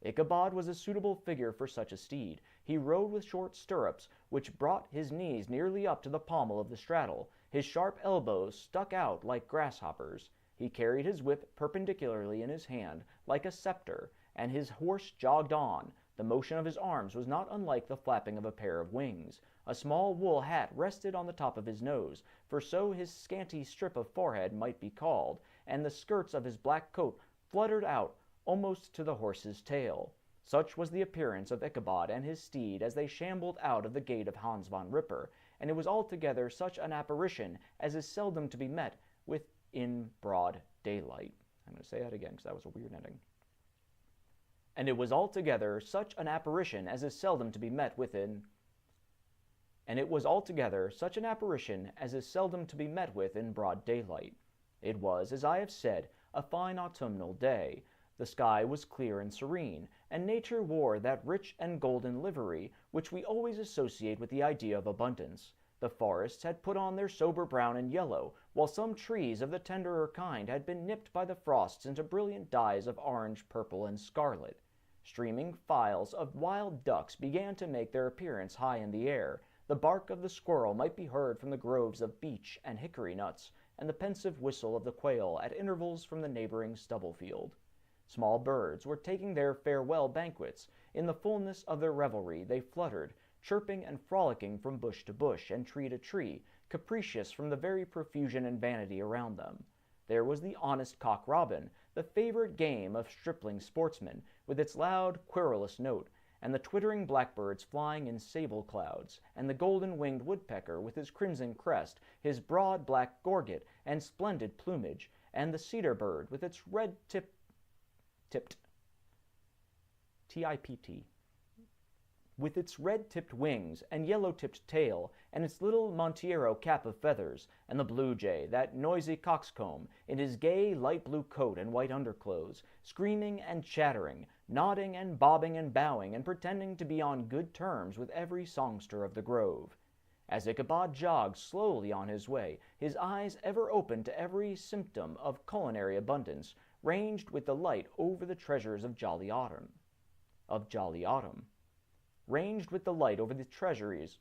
Ichabod was a suitable figure for such a steed. He rode with short stirrups, which brought his knees nearly up to the pommel of the straddle. His sharp elbows stuck out like grasshoppers. He carried his whip perpendicularly in his hand, like a scepter, and his horse jogged on. The motion of his arms was not unlike the flapping of a pair of wings. A small wool hat rested on the top of his nose, for so his scanty strip of forehead might be called, and the skirts of his black coat fluttered out almost to the horse's tail. Such was the appearance of Ichabod and his steed as they shambled out of the gate of Hans von Ripper, and it was altogether such an apparition as is seldom to be met with in broad daylight. I'm going to say that again because that was a weird ending. And it was altogether such an apparition as is seldom to be met with in broad daylight. It was, as I have said, a fine autumnal day. The sky was clear and serene, and nature wore that rich and golden livery which we always associate with the idea of abundance. The forests had put on their sober brown and yellow, while some trees of the tenderer kind had been nipped by the frosts into brilliant dyes of orange, purple, and scarlet. Streaming files of wild ducks began to make their appearance high in the air. The bark of the squirrel might be heard from the groves of beech and hickory nuts, and the pensive whistle of the quail at intervals from the neighboring stubble field. Small birds were taking their farewell banquets. In the fullness of their revelry they fluttered, chirping and frolicking from bush to bush and tree to tree, capricious from the very profusion and vanity around them. There was the honest cock-robin, the favorite game of stripling sportsmen, with its loud, querulous note, and the twittering blackbirds flying in sable clouds, and the golden-winged woodpecker with his crimson crest, his broad black gorget, and splendid plumage, and the cedar bird with its red-tipped with its red-tipped wings and yellow-tipped tail, and its little Montiero cap of feathers, and the blue jay, that noisy coxcomb, in his gay light-blue coat and white underclothes, screaming and chattering, nodding and bobbing and bowing, and pretending to be on good terms with every songster of the grove. As Ichabod jogged slowly on his way, his eyes ever open to every symptom of culinary abundance, ranged with delight over the treasures of jolly autumn. Ranged with delight over the treasures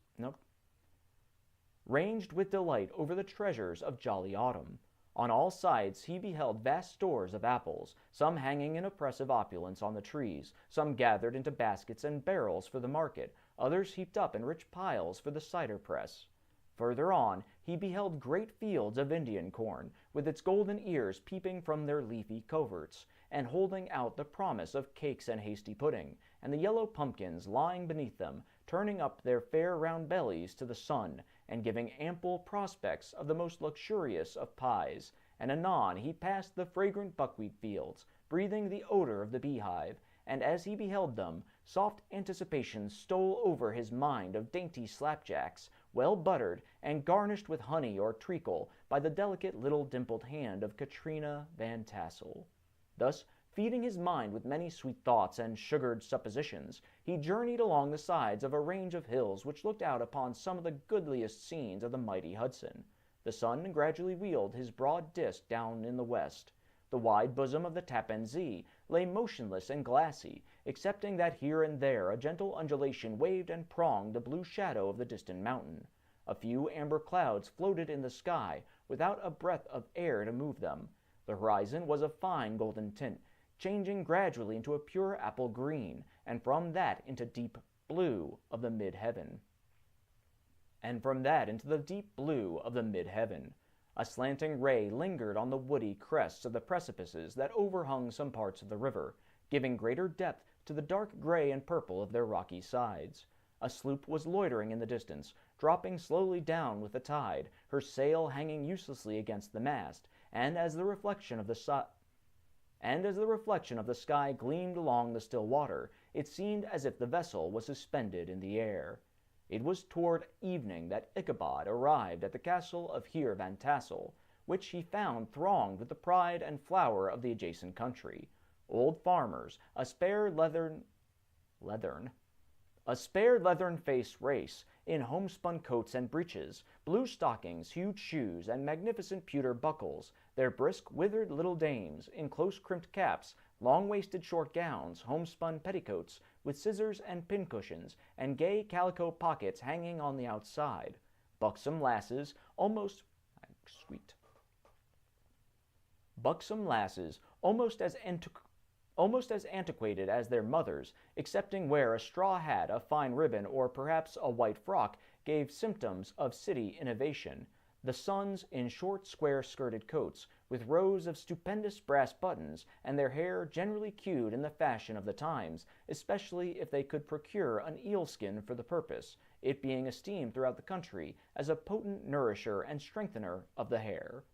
of jolly autumn. On all sides he beheld vast stores of apples, some hanging in oppressive opulence on the trees, some gathered into baskets and barrels for the market, others heaped up in rich piles for the cider press. Further on, he beheld great fields of Indian corn, with its golden ears peeping from their leafy coverts, and holding out the promise of cakes and hasty pudding, and the yellow pumpkins lying beneath them, turning up their fair round bellies to the sun, and giving ample prospects of the most luxurious of pies. And anon he passed the fragrant buckwheat fields, breathing the odor of the beehive, and as he beheld them, soft anticipations stole over his mind of dainty slapjacks, well buttered and garnished with honey or treacle by the delicate little dimpled hand of Katrina Van Tassel. Thus, feeding his mind with many sweet thoughts and sugared suppositions, he journeyed along the sides of a range of hills which looked out upon some of the goodliest scenes of the mighty Hudson. The sun gradually wheeled his broad disk down in the west. The wide bosom of the Tappan Zee lay motionless and glassy, excepting that here and there a gentle undulation waved and pronged the blue shadow of the distant mountain. A few amber clouds floated in the sky, without a breath of air to move them. The horizon was of fine golden tint, changing gradually into a pure apple green, and from that into deep blue of the mid-heaven. A slanting ray lingered on the woody crests of the precipices that overhung some parts of the river, giving greater depth to the dark gray and purple of their rocky sides. A sloop was loitering in the distance, dropping slowly down with the tide, her sail hanging uselessly against the mast, and as the reflection of the sky gleamed along the still water, it seemed as if the vessel was suspended in the air. It was toward evening that Ichabod arrived at the castle of Heer Van Tassel, which he found thronged with the pride and flower of the adjacent country. Old farmers, a spare leathern-faced race, in homespun coats and breeches, blue stockings, huge shoes, and magnificent pewter buckles, their brisk, withered little dames, in close-crimped caps, long-waisted short gowns, homespun petticoats, with scissors and pincushions, and gay calico pockets hanging on the outside. Buxom lasses, almost as antiquated as their mothers, excepting where a straw hat, a fine ribbon, or perhaps a white frock gave symptoms of city innovation. The sons in short, square-skirted coats, with rows of stupendous brass buttons, and their hair generally queued in the fashion of the times, especially if they could procure an eel-skin for the purpose, it being esteemed throughout the country as a potent nourisher and strengthener of the hair.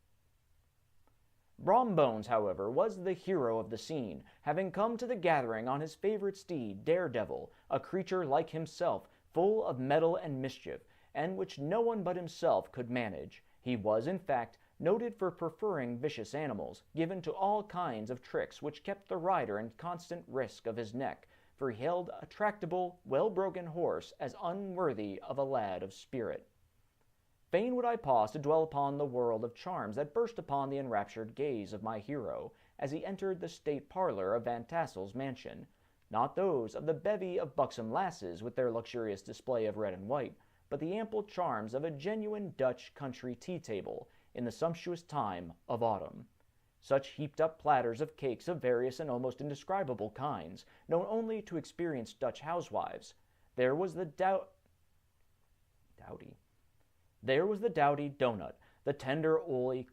Brombones, however, was the hero of the scene, having come to the gathering on his favorite steed, Daredevil, a creature like himself, full of mettle and mischief, and which no one but himself could manage. He was, in fact, noted for preferring vicious animals, given to all kinds of tricks which kept the rider in constant risk of his neck, for he held a tractable, well-broken horse as unworthy of a lad of spirit. Fain would I pause to dwell upon the world of charms that burst upon the enraptured gaze of my hero as he entered the state parlor of Van Tassel's mansion, not those of the bevy of buxom lasses with their luxurious display of red and white, but the ample charms of a genuine Dutch country tea-table in the sumptuous time of autumn. Such heaped-up platters of cakes of various and almost indescribable kinds, known only to experienced Dutch housewives. There was the doughty doughnut, the tender oily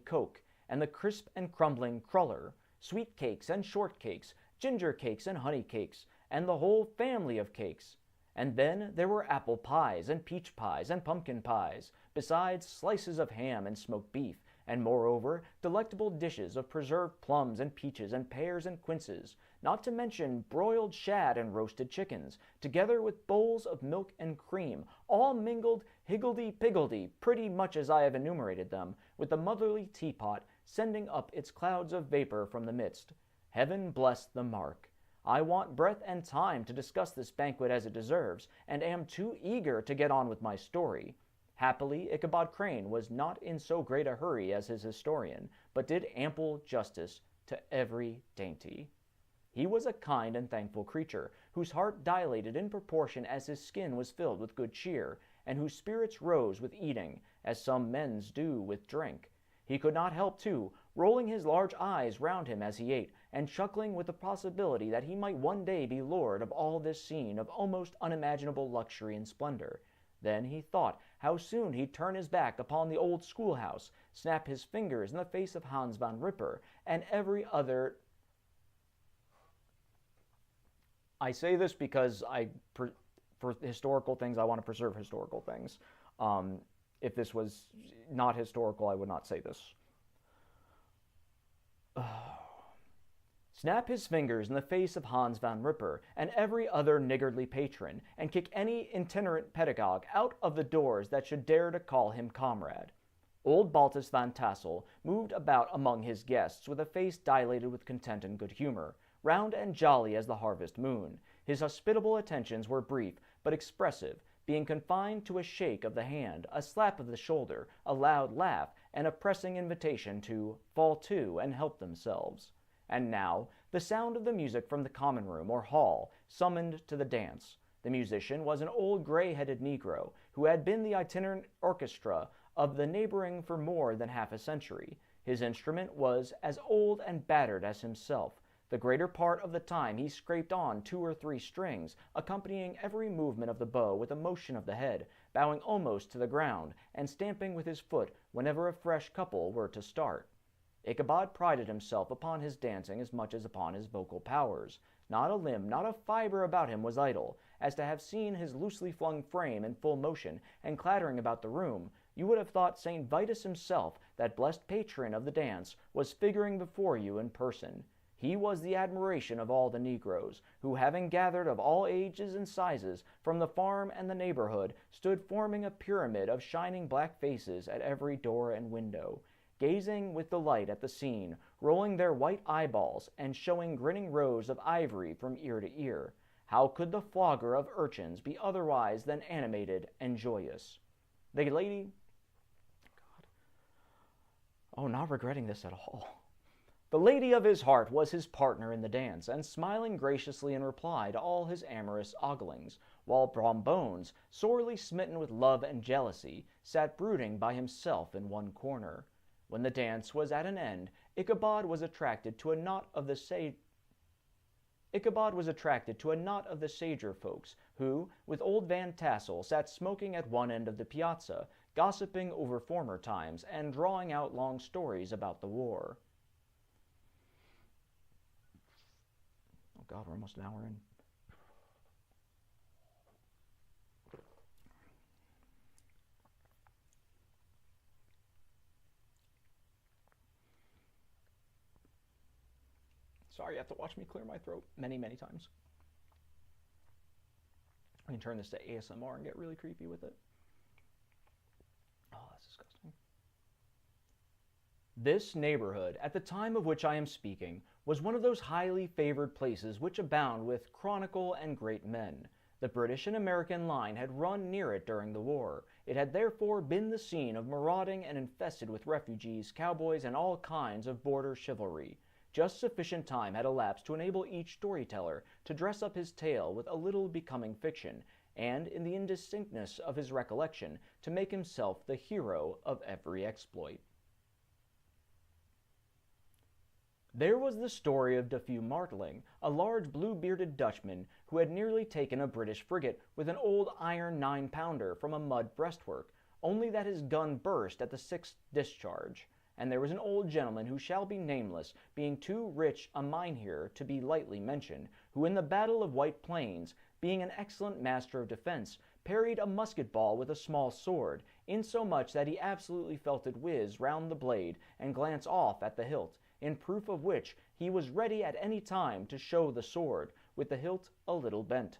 coke, and the crisp and crumbling cruller, sweet cakes and short cakes, ginger cakes and honey cakes, and the whole family of cakes. And then there were apple pies and peach pies and pumpkin pies, besides slices of ham and smoked beef, and moreover delectable dishes of preserved plums and peaches and pears and quinces, not to mention broiled shad and roasted chickens, together with bowls of milk and cream, all mingled higgledy-piggledy, pretty much as I have enumerated them, with the motherly teapot sending up its clouds of vapor from the midst. Heaven bless the mark! I want breath and time to discuss this banquet as it deserves, and am too eager to get on with my story. Happily, Ichabod Crane was not in so great a hurry as his historian, but did ample justice to every dainty. He was a kind and thankful creature, whose heart dilated in proportion as his skin was filled with good cheer, and whose spirits rose with eating, as some men's do with drink. He could not help, too, rolling his large eyes round him as he ate, and chuckling with the possibility that he might one day be lord of all this scene of almost unimaginable luxury and splendor. Then he thought how soon he'd turn his back upon the old schoolhouse, snap his fingers in the face of Hans van Ripper, and every other... I say this because for historical things, I want to preserve historical things. If this was not historical, I would not say this. Snap his fingers in the face of Hans van Ripper and every other niggardly patron, and kick any itinerant pedagogue out of the doors that should dare to call him comrade. Old Baltus van Tassel moved about among his guests with a face dilated with content and good humor, round and jolly as the harvest moon. His hospitable attentions were brief but expressive, being confined to a shake of the hand, a slap of the shoulder, a loud laugh, and a pressing invitation to fall to and help themselves. And now, the sound of the music from the common room or hall summoned to the dance. The musician was an old gray-headed Negro who had been the itinerant orchestra of the neighboring for more than half a century. His instrument was as old and battered as himself. The greater part of the time he scraped on 2 or 3 strings, accompanying every movement of the bow with a motion of the head, bowing almost to the ground, and stamping with his foot whenever a fresh couple were to start. Ichabod prided himself upon his dancing as much as upon his vocal powers. Not a limb, not a fiber about him was idle. As to have seen his loosely flung frame in full motion and clattering about the room, you would have thought St. Vitus himself, that blessed patron of the dance, was figuring before you in person. He was the admiration of all the Negroes, who, having gathered of all ages and sizes from the farm and the neighborhood, stood forming a pyramid of shining black faces at every door and window, gazing with delight at the scene, rolling their white eyeballs, and showing grinning rows of ivory from ear to ear. How could the flogger of urchins be otherwise than animated and joyous? The lady... God. Oh, not regretting this at all. The lady of his heart was his partner in the dance, and smiling graciously in reply to all his amorous oglings, while Brom Bones, sorely smitten with love and jealousy, sat brooding by himself in one corner. When the dance was at an end, Ichabod was attracted to a knot of the sager folks, who, with old Van Tassel, sat smoking at one end of the piazza, gossiping over former times, and drawing out long stories about the war. Oh God, we're almost an hour in. Sorry, you have to watch me clear my throat many, many times. I can turn this to ASMR and get really creepy with it. Oh, that's disgusting. This neighborhood, at the time of which I am speaking, was one of those highly favored places which abound with chronicle and great men. The British and American line had run near it during the war. It had therefore been the scene of marauding and infested with refugees, cowboys, and all kinds of border chivalry. Just sufficient time had elapsed to enable each storyteller to dress up his tale with a little becoming fiction, and, in the indistinctness of his recollection, to make himself the hero of every exploit. There was the story of Defew Martling, a large blue-bearded Dutchman who had nearly taken a British frigate with an old iron 9-pounder from a mud breastwork, only that his gun burst at the 6th discharge. And there was an old gentleman who shall be nameless, being too rich a mynheer to be lightly mentioned, who in the Battle of White Plains, being an excellent master of defense, parried a musket ball with a small sword, insomuch that he absolutely felt it whiz round the blade and glance off at the hilt, in proof of which he was ready at any time to show the sword, with the hilt a little bent.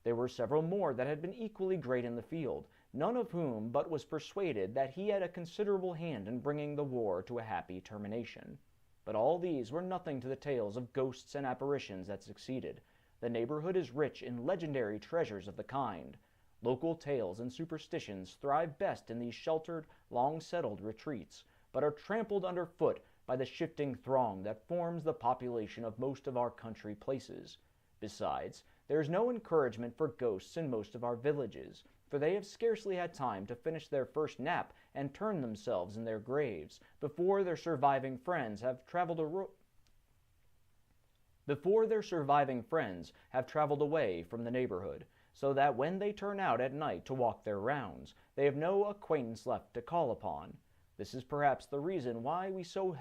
There were several more that had been equally great in the field, none of whom but was persuaded that he had a considerable hand in bringing the war to a happy termination. But all these were nothing to the tales of ghosts and apparitions that succeeded. The neighborhood is rich in legendary treasures of the kind. Local tales and superstitions thrive best in these sheltered, long-settled retreats, but are trampled underfoot by the shifting throng that forms the population of most of our country places. Besides, there is no encouragement for ghosts in most of our villages, for they have scarcely had time to finish their first nap and turn themselves in their graves before their surviving friends have traveled away from the neighborhood, so that when they turn out at night to walk their rounds, they have no acquaintance left to call upon. This is perhaps the reason why we so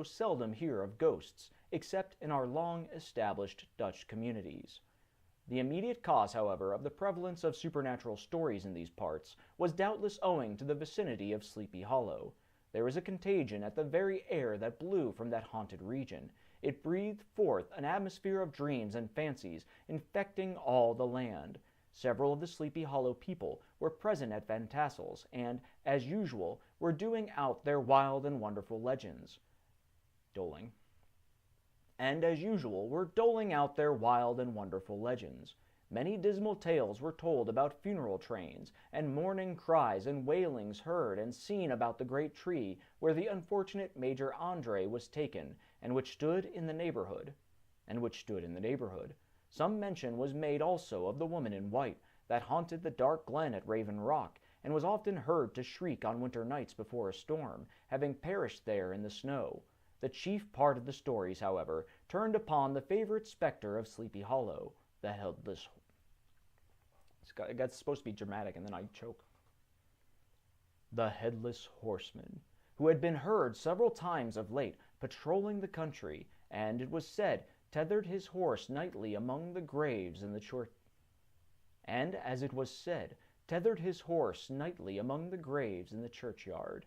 seldom hear of ghosts, except in our long-established Dutch communities. The immediate cause, however, of the prevalence of supernatural stories in these parts was doubtless owing to the vicinity of Sleepy Hollow. There was a contagion at the very air that blew from that haunted region. It breathed forth an atmosphere of dreams and fancies, infecting all the land. Several of the Sleepy Hollow people were present at Van Tassel's, and, as usual, were doling out their wild and wonderful legends. many dismal tales were told about funeral trains, and mourning cries and wailings heard and seen about the great tree where the unfortunate Major Andre was taken, and which stood in the neighborhood. Some mention was made also of the woman in white, that haunted the dark glen at Raven Rock, and was often heard to shriek on winter nights before a storm, having perished there in the snow. The chief part of the stories, however, turned upon the favorite specter of Sleepy Hollow, the headless. It's supposed to be dramatic, and then I choke. The headless horseman, who had been heard several times of late patrolling the country, and, it was said, tethered his horse nightly among the graves in the church. And, as it was said, tethered his horse nightly among the graves in the churchyard.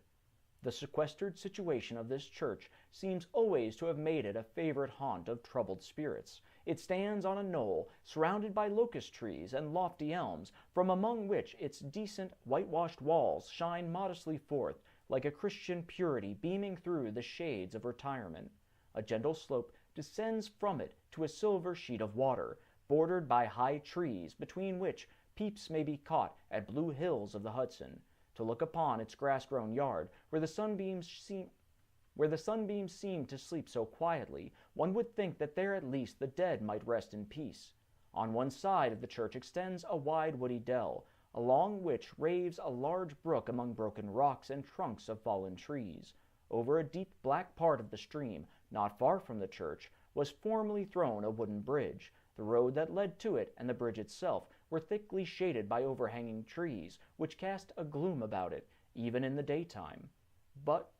The sequestered situation of this church seems always to have made it a favorite haunt of troubled spirits. It stands on a knoll, surrounded by locust trees and lofty elms, from among which its decent whitewashed walls shine modestly forth, like a Christian purity beaming through the shades of retirement. A gentle slope descends from it to a silver sheet of water, bordered by high trees, between which peeps may be caught at blue hills of the Hudson. To look upon its grass-grown yard, where the sunbeams seem to sleep so quietly, one would think that there at least the dead might rest in peace. On one side of the church extends a wide woody dell, along which raves a large brook among broken rocks and trunks of fallen trees. Over a deep black part of the stream, not far from the church, was formerly thrown a wooden bridge. The road that led to it and the bridge itself were thickly shaded by overhanging trees, which cast a gloom about it, even in the daytime, but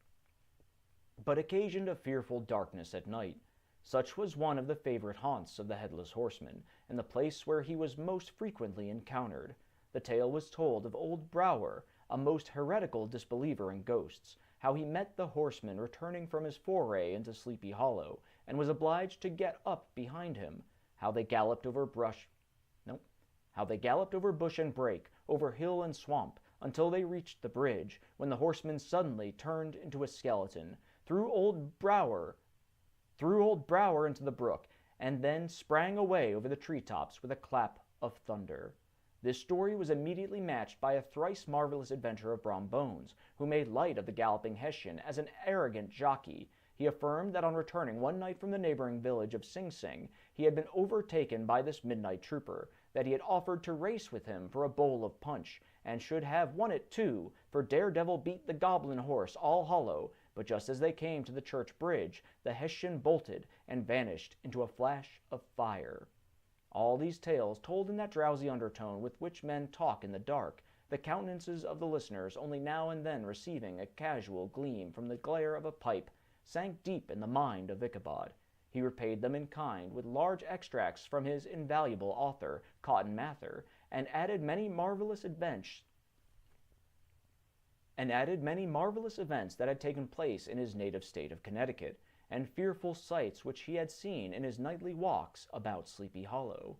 occasioned a fearful darkness at night. Such was one of the favorite haunts of the Headless Horseman, and the place where he was most frequently encountered. The tale was told of old Brower, a most heretical disbeliever in ghosts, how he met the horseman returning from his foray into Sleepy Hollow, and was obliged to get up behind him, how they galloped over bush and brake, over hill and swamp, until they reached the bridge, when the horseman suddenly turned into a skeleton, threw old Brower into the brook, and then sprang away over the treetops with a clap of thunder. This story was immediately matched by a thrice marvelous adventure of Brom Bones, who made light of the galloping Hessian as an arrogant jockey. He affirmed that on returning one night from the neighboring village of Sing Sing, he had been overtaken by this midnight trooper, that he had offered to race with him for a bowl of punch, and should have won it too, for Daredevil beat the goblin horse all hollow, but just as they came to the church bridge, the Hessian bolted and vanished into a flash of fire. All these tales, told in that drowsy undertone with which men talk in the dark, the countenances of the listeners only now and then receiving a casual gleam from the glare of a pipe, sank deep in the mind of Ichabod. He repaid them in kind with large extracts from his invaluable author, Cotton Mather, and added many marvelous events that had taken place in his native state of Connecticut, and fearful sights which he had seen in his nightly walks about Sleepy Hollow.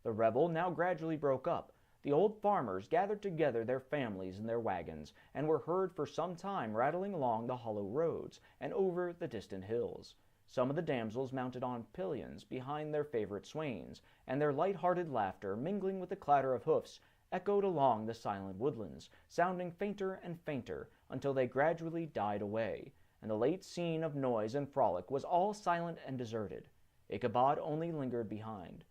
The revel now gradually broke up. The old farmers gathered together their families in their wagons, and were heard for some time rattling along the hollow roads and over the distant hills. Some of the damsels mounted on pillions behind their favorite swains, and their light-hearted laughter, mingling with the clatter of hoofs, echoed along the silent woodlands, sounding fainter and fainter until they gradually died away, and the late scene of noise and frolic was all silent and deserted. Ichabod only lingered behind,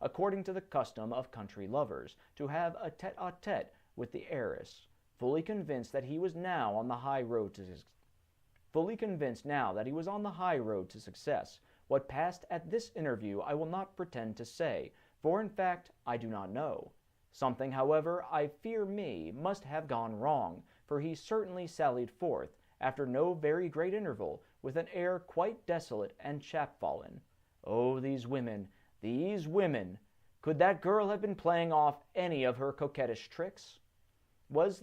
according to the custom of country lovers, to have a tete-a-tete with the heiress, fully convinced that he was now on the high road to success. What passed at this interview I will not pretend to say, for in fact I do not know. Something, however, I fear me, must have gone wrong, for he certainly sallied forth, after no very great interval, with an air quite desolate and chapfallen. Oh, these women! Could that girl have been playing off any of her coquettish tricks? Was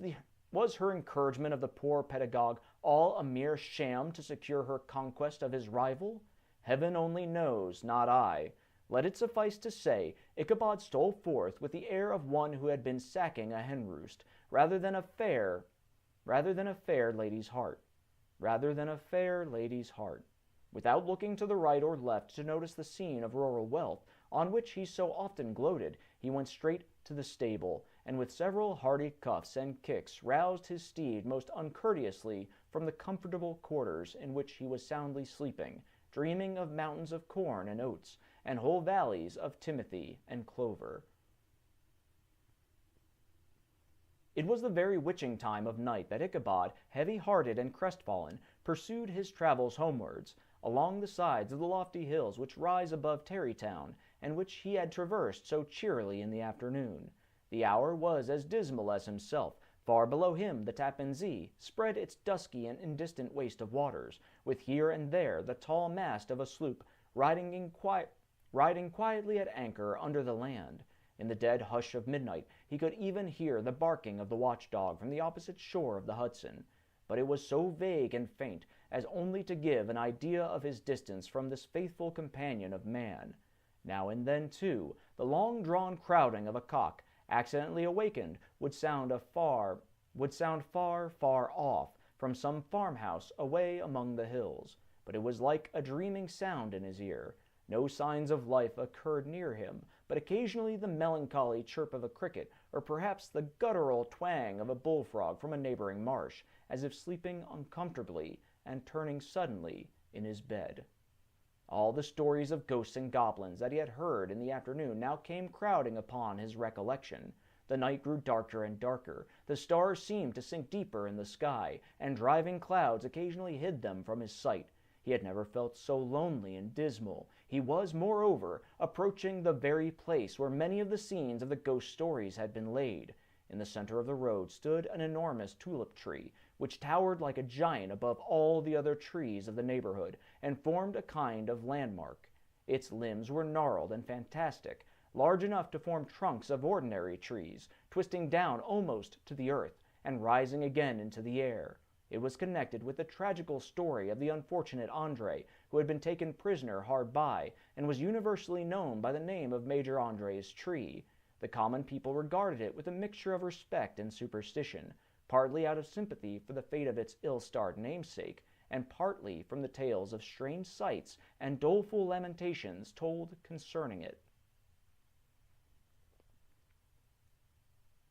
her encouragement of the poor pedagogue all a mere sham to secure her conquest of his rival? Heaven only knows, not I. Let it suffice to say, Ichabod stole forth with the air of one who had been sacking a hen roost, rather than a fair lady's heart. rather than a fair lady's heart. Without looking to the right or left to notice the scene of rural wealth, on which he so often gloated, he went straight to the stable, and with several hearty cuffs and kicks roused his steed most uncourteously from the comfortable quarters in which he was soundly sleeping, dreaming of mountains of corn and oats, and whole valleys of timothy and clover. It was the very witching time of night that Ichabod, heavy-hearted and crestfallen, pursued his travels homewards, along the sides of the lofty hills which rise above Tarrytown, and which he had traversed so cheerily in the afternoon. The hour was as dismal as himself. Far below him the Tappan Zee spread its dusky and indistant waste of waters, with here and there the tall mast of a sloop riding quietly at anchor under the land. In the dead hush of midnight he could even hear the barking of the watchdog from the opposite shore of the Hudson, but it was so vague and faint as only to give an idea of his distance from this faithful companion of man. Now and then, too, the long-drawn crowing of a cock, accidentally awakened, would sound far, far off, from some farmhouse away among the hills, but it was like a dreaming sound in his ear. No signs of life occurred near him, but occasionally the melancholy chirp of a cricket, or perhaps the guttural twang of a bullfrog from a neighboring marsh, as if sleeping uncomfortably and turning suddenly in his bed. All the stories of ghosts and goblins that he had heard in the afternoon now came crowding upon his recollection. The night grew darker and darker. The stars seemed to sink deeper in the sky, and driving clouds occasionally hid them from his sight. He had never felt so lonely and dismal. He was, moreover, approaching the very place where many of the scenes of the ghost stories had been laid. In the center of the road stood an enormous tulip tree, which towered like a giant above all the other trees of the neighborhood, and formed a kind of landmark. Its limbs were gnarled and fantastic, large enough to form trunks of ordinary trees, twisting down almost to the earth, and rising again into the air. It was connected with the tragical story of the unfortunate Andre, who had been taken prisoner hard by, and was universally known by the name of Major Andre's tree. The common people regarded it with a mixture of respect and superstition, partly out of sympathy for the fate of its ill-starred namesake, and partly from the tales of strange sights and doleful lamentations told concerning it.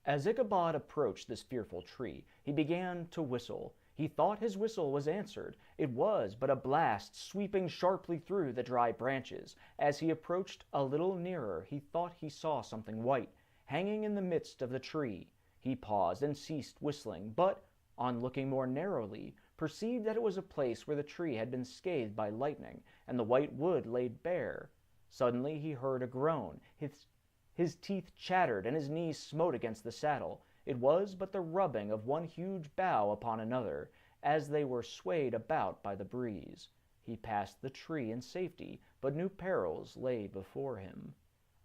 As Ichabod approached this fearful tree, he began to whistle. He thought his whistle was answered. It was but a blast sweeping sharply through the dry branches. As he approached a little nearer, he thought he saw something white, hanging in the midst of the tree. He paused and ceased whistling, but, on looking more narrowly, perceived that it was a place where the tree had been scathed by lightning, and the white wood laid bare. Suddenly he heard a groan. His teeth chattered, and his knees smote against the saddle. It was but the rubbing of one huge bough upon another, as they were swayed about by the breeze. He passed the tree in safety, but new perils lay before him.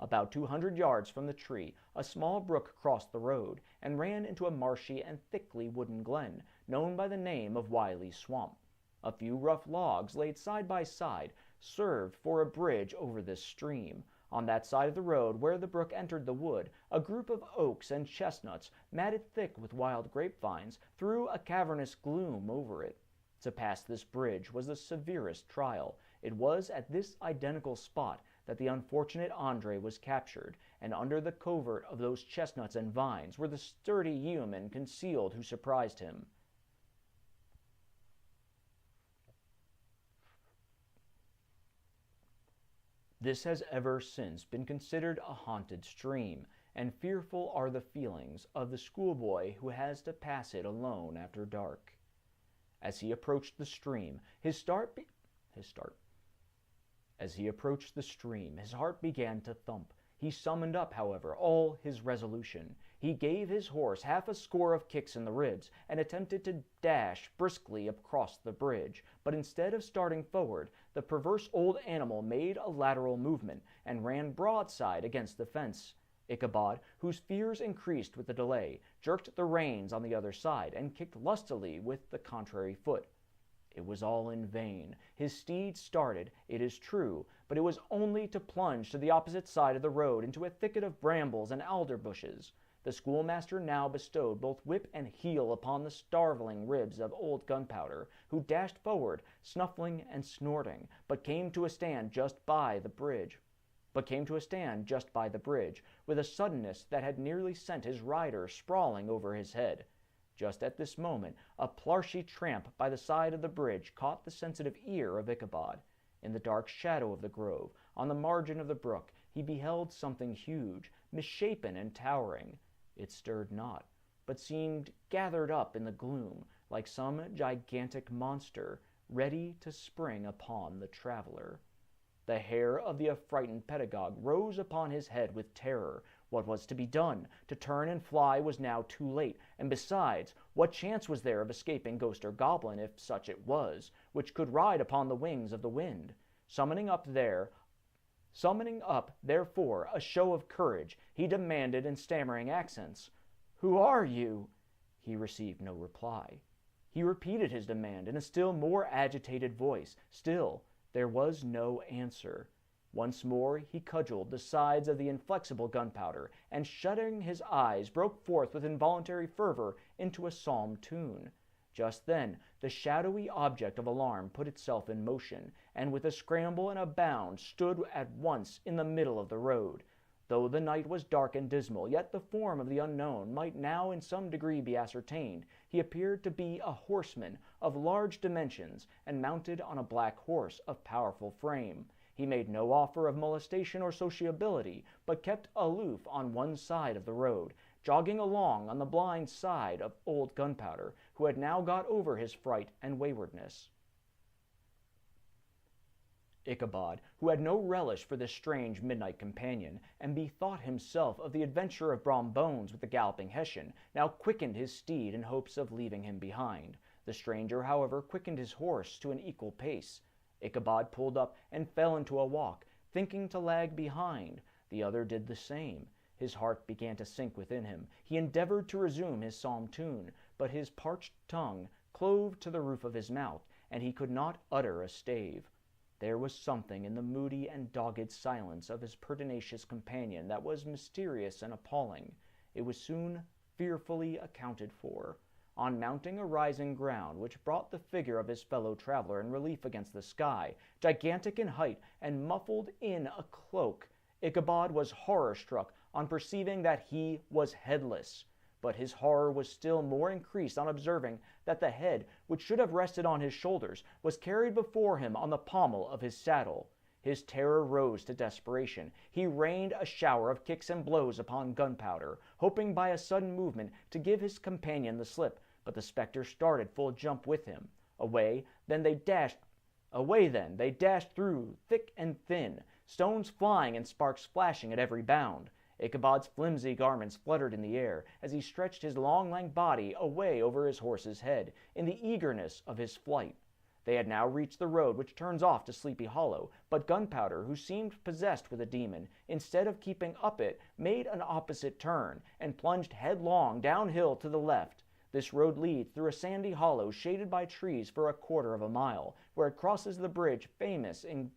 About 200 yards from the tree, a small brook crossed the road, and ran into a marshy and thickly wooded glen, known by the name of Wiley's Swamp. A few rough logs, laid side by side, served for a bridge over this stream. On that side of the road where the brook entered the wood, a group of oaks and chestnuts, matted thick with wild grapevines, threw a cavernous gloom over it. To pass this bridge was the severest trial. It was at this identical spot that the unfortunate Andre was captured, and under the covert of those chestnuts and vines were the sturdy yeomen concealed who surprised him. This has ever since been considered a haunted stream, and fearful are the feelings of the schoolboy who has to pass it alone after dark. As he approached the stream, his heart began to thump. He summoned up, however, all his resolution. He gave his horse half a score of kicks in the ribs, and attempted to dash briskly across the bridge, but instead of starting forward, the perverse old animal made a lateral movement, and ran broadside against the fence. Ichabod, whose fears increased with the delay, jerked the reins on the other side, and kicked lustily with the contrary foot. It was all in vain. His steed started, it is true, but it was only to plunge to the opposite side of the road into a thicket of brambles and alder bushes. The schoolmaster now bestowed both whip and heel upon the starveling ribs of old Gunpowder, who dashed forward, snuffling and snorting, but came to a stand just by the bridge, with a suddenness that had nearly sent his rider sprawling over his head. Just at this moment, a plarshy tramp by the side of the bridge caught the sensitive ear of Ichabod. In the dark shadow of the grove, on the margin of the brook, he beheld something huge, misshapen and towering. It stirred not, but seemed gathered up in the gloom, like some gigantic monster, ready to spring upon the traveler. The hair of the affrighted pedagogue rose upon his head with terror. What was to be done? To turn and fly was now too late, and besides, what chance was there of escaping ghost or goblin, if such it was, which could ride upon the wings of the wind? Summoning up, therefore, a show of courage, he demanded in stammering accents, "Who are you?" He received no reply. He repeated his demand in a still more agitated voice. Still there was no answer. Once more he cudgeled the sides of the inflexible Gunpowder, and shutting his eyes, broke forth with involuntary fervor into a psalm tune. Just then the shadowy object of alarm put itself in motion, and with a scramble and a bound stood at once in the middle of the road. Though the night was dark and dismal, yet the form of the unknown might now in some degree be ascertained. He appeared to be a horseman of large dimensions, and mounted on a black horse of powerful frame. He made no offer of molestation or sociability, but kept aloof on one side of the road, jogging along on the blind side of old Gunpowder, who had now got over his fright and waywardness. Ichabod, who had no relish for this strange midnight companion, and bethought himself of the adventure of Brom Bones with the galloping Hessian, now quickened his steed in hopes of leaving him behind. The stranger, however, quickened his horse to an equal pace. Ichabod pulled up and fell into a walk, thinking to lag behind. The other did the same. His heart began to sink within him. He endeavored to resume his psalm tune, but his parched tongue clove to the roof of his mouth, and he could not utter a stave. There was something in the moody and dogged silence of his pertinacious companion that was mysterious and appalling. It was soon fearfully accounted for. On mounting a rising ground which brought the figure of his fellow traveler in relief against the sky, gigantic in height and muffled in a cloak, Ichabod was horror-struck on perceiving that he was headless. But his horror was still more increased on observing that the head, which should have rested on his shoulders, was carried before him on the pommel of his saddle. His terror rose to desperation. He rained a shower of kicks and blows upon Gunpowder, hoping by a sudden movement to give his companion the slip, but the spectre started full jump with him. Away then they dashed through thick and thin, stones flying and sparks flashing at every bound. Ichabod's flimsy garments fluttered in the air as he stretched his long, lank body away over his horse's head in the eagerness of his flight. They had now reached the road which turns off to Sleepy Hollow, but Gunpowder, who seemed possessed with a demon, instead of keeping up it, made an opposite turn, and plunged headlong downhill to the left. This road leads through a sandy hollow shaded by trees for a quarter of a mile, where it crosses the bridge famous in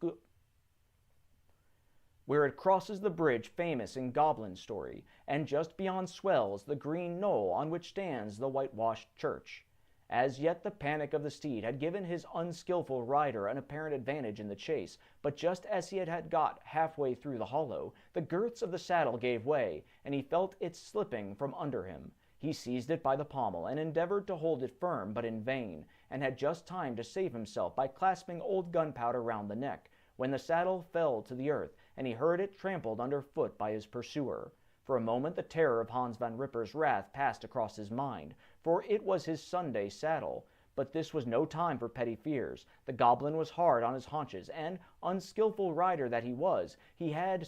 goblin story, and just beyond swells the green knoll on which stands the whitewashed church. As yet the panic of the steed had given his unskilful rider an apparent advantage in the chase, but just as he had got halfway through the hollow, the girths of the saddle gave way, and he felt it slipping from under him. He seized it by the pommel and endeavored to hold it firm, but in vain, and had just time to save himself by clasping old Gunpowder round the neck, when the saddle fell to the earth, and he heard it trampled under foot by his pursuer. For a moment the terror of Hans Van Ripper's wrath passed across his mind, for it was his Sunday saddle. But this was no time for petty fears. The goblin was hard on his haunches, and, unskilful rider that he was, he had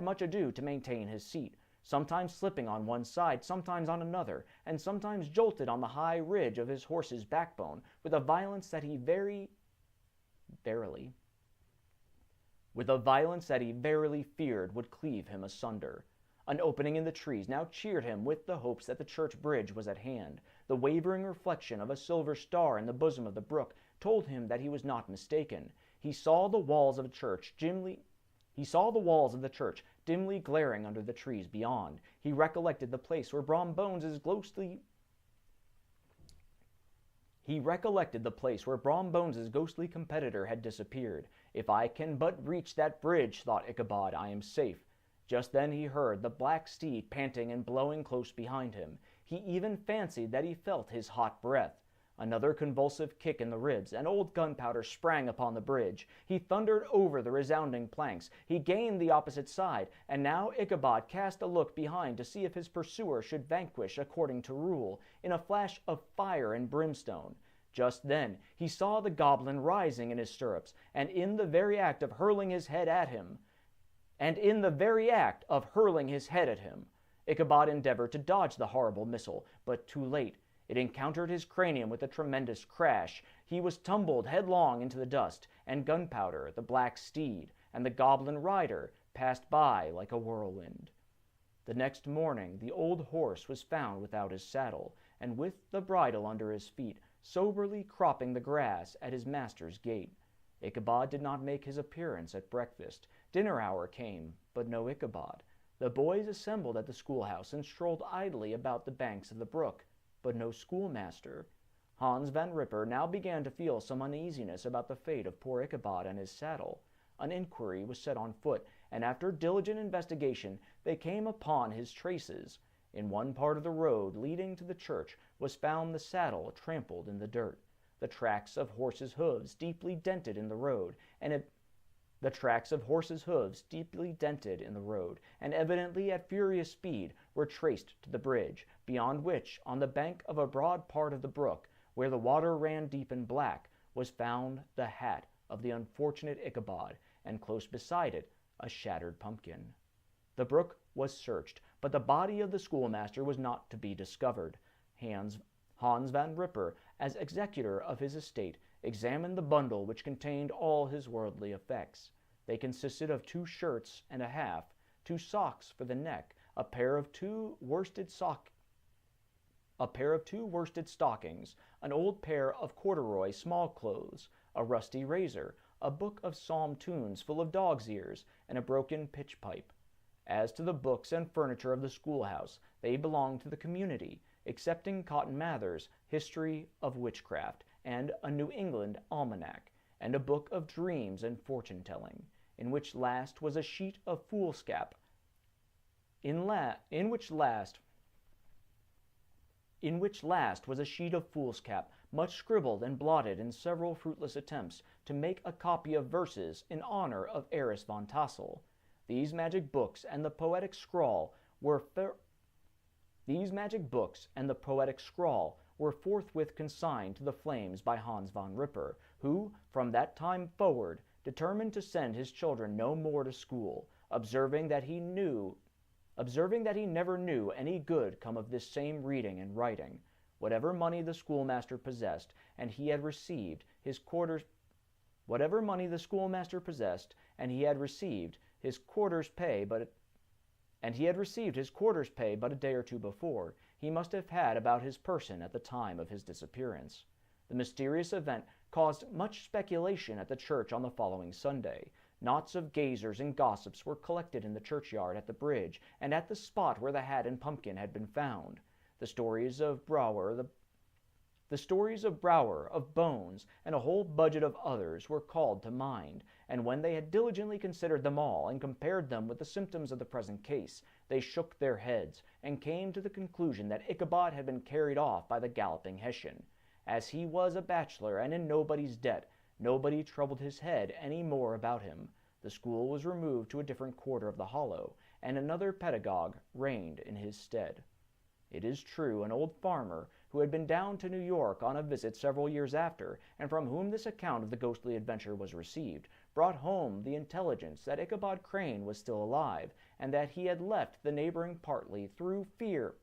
much ado to maintain his seat, sometimes slipping on one side, sometimes on another, and sometimes jolted on the high ridge of his horse's backbone with a violence that he verily feared would cleave him asunder. An opening in the trees now cheered him with the hopes that the church bridge was at hand. The wavering reflection of a silver star in the bosom of the brook told him that he was not mistaken. He saw the walls of the church dimly glaring under the trees beyond. He recollected the place where Brom Bones's ghostly competitor had disappeared. If I can but reach that bridge, thought Ichabod, I am safe. Just then he heard the black steed panting and blowing close behind him. He even fancied that he felt his hot breath. Another convulsive kick in the ribs, and old Gunpowder sprang upon the bridge. He thundered over the resounding planks. He gained the opposite side, and now Ichabod cast a look behind to see if his pursuer should vanquish according to rule, in a flash of fire and brimstone. Just then he saw the goblin rising in his stirrups, and in the very act of hurling his head at him, Ichabod endeavored to dodge the horrible missile, but too late. It encountered his cranium with a tremendous crash. He was tumbled headlong into the dust, and Gunpowder, the black steed, and the goblin rider passed by like a whirlwind. The next morning the old horse was found without his saddle, and with the bridle under his feet, soberly cropping the grass at his master's gate. Ichabod did not make his appearance at breakfast. Dinner hour came, but no Ichabod. The boys assembled at the schoolhouse and strolled idly about the banks of the brook, but no schoolmaster. Hans Van Ripper now began to feel some uneasiness about the fate of poor Ichabod and his saddle. An inquiry was set on foot, and after diligent investigation they came upon his traces. In one part of the road leading to the church was found the saddle trampled in the dirt, the tracks of horses' hoofs deeply dented in the road, and evidently at furious speed were traced to the bridge, beyond which, on the bank of a broad part of the brook, where the water ran deep and black, was found the hat of the unfortunate Ichabod, and close beside it a shattered pumpkin. The brook was searched, but the body of the schoolmaster was not to be discovered. Hans Van Ripper, as executor of his estate, examined the bundle which contained all his worldly effects. They consisted of 2 shirts and a half, 2 socks for the neck, a pair of two worsted stockings, an old pair of corduroy small clothes, a rusty razor, a book of psalm tunes full of dog's ears, and a broken pitch pipe. As to the books and furniture of the schoolhouse, they belonged to the community, excepting Cotton Mather's History of Witchcraft, and a New England almanac, and a book of dreams and fortune-telling, in which last was a sheet of foolscap, much scribbled and blotted in several fruitless attempts to make a copy of verses in honor of Eris von Tassel. These magic books and the poetic scrawl were forthwith consigned to the flames by Hans Van Ripper, who, from that time forward, determined to send his children no more to school, observing that he never knew any good come of this same reading and writing. Whatever money the schoolmaster possessed, and he had received his quarter's pay but a day or two before, he must have had about his person at the time of his disappearance. The mysterious event caused much speculation at the church on the following Sunday. Knots of gazers and gossips were collected in the churchyard, at the bridge, and at the spot where the hat and pumpkin had been found. The stories of Brower, of Bones, and a whole budget of others were called to mind, and when they had diligently considered them all and compared them with the symptoms of the present case, they shook their heads and came to the conclusion that Ichabod had been carried off by the galloping Hessian. As he was a bachelor and in nobody's debt, nobody troubled his head any more about him. The school was removed to a different quarter of the hollow, and another pedagogue reigned in his stead. It is true, an old farmer, who had been down to New York on a visit several years after, and from whom this account of the ghostly adventure was received, brought home the intelligence that Ichabod Crane was still alive, and that he had left the neighborhood partly through fear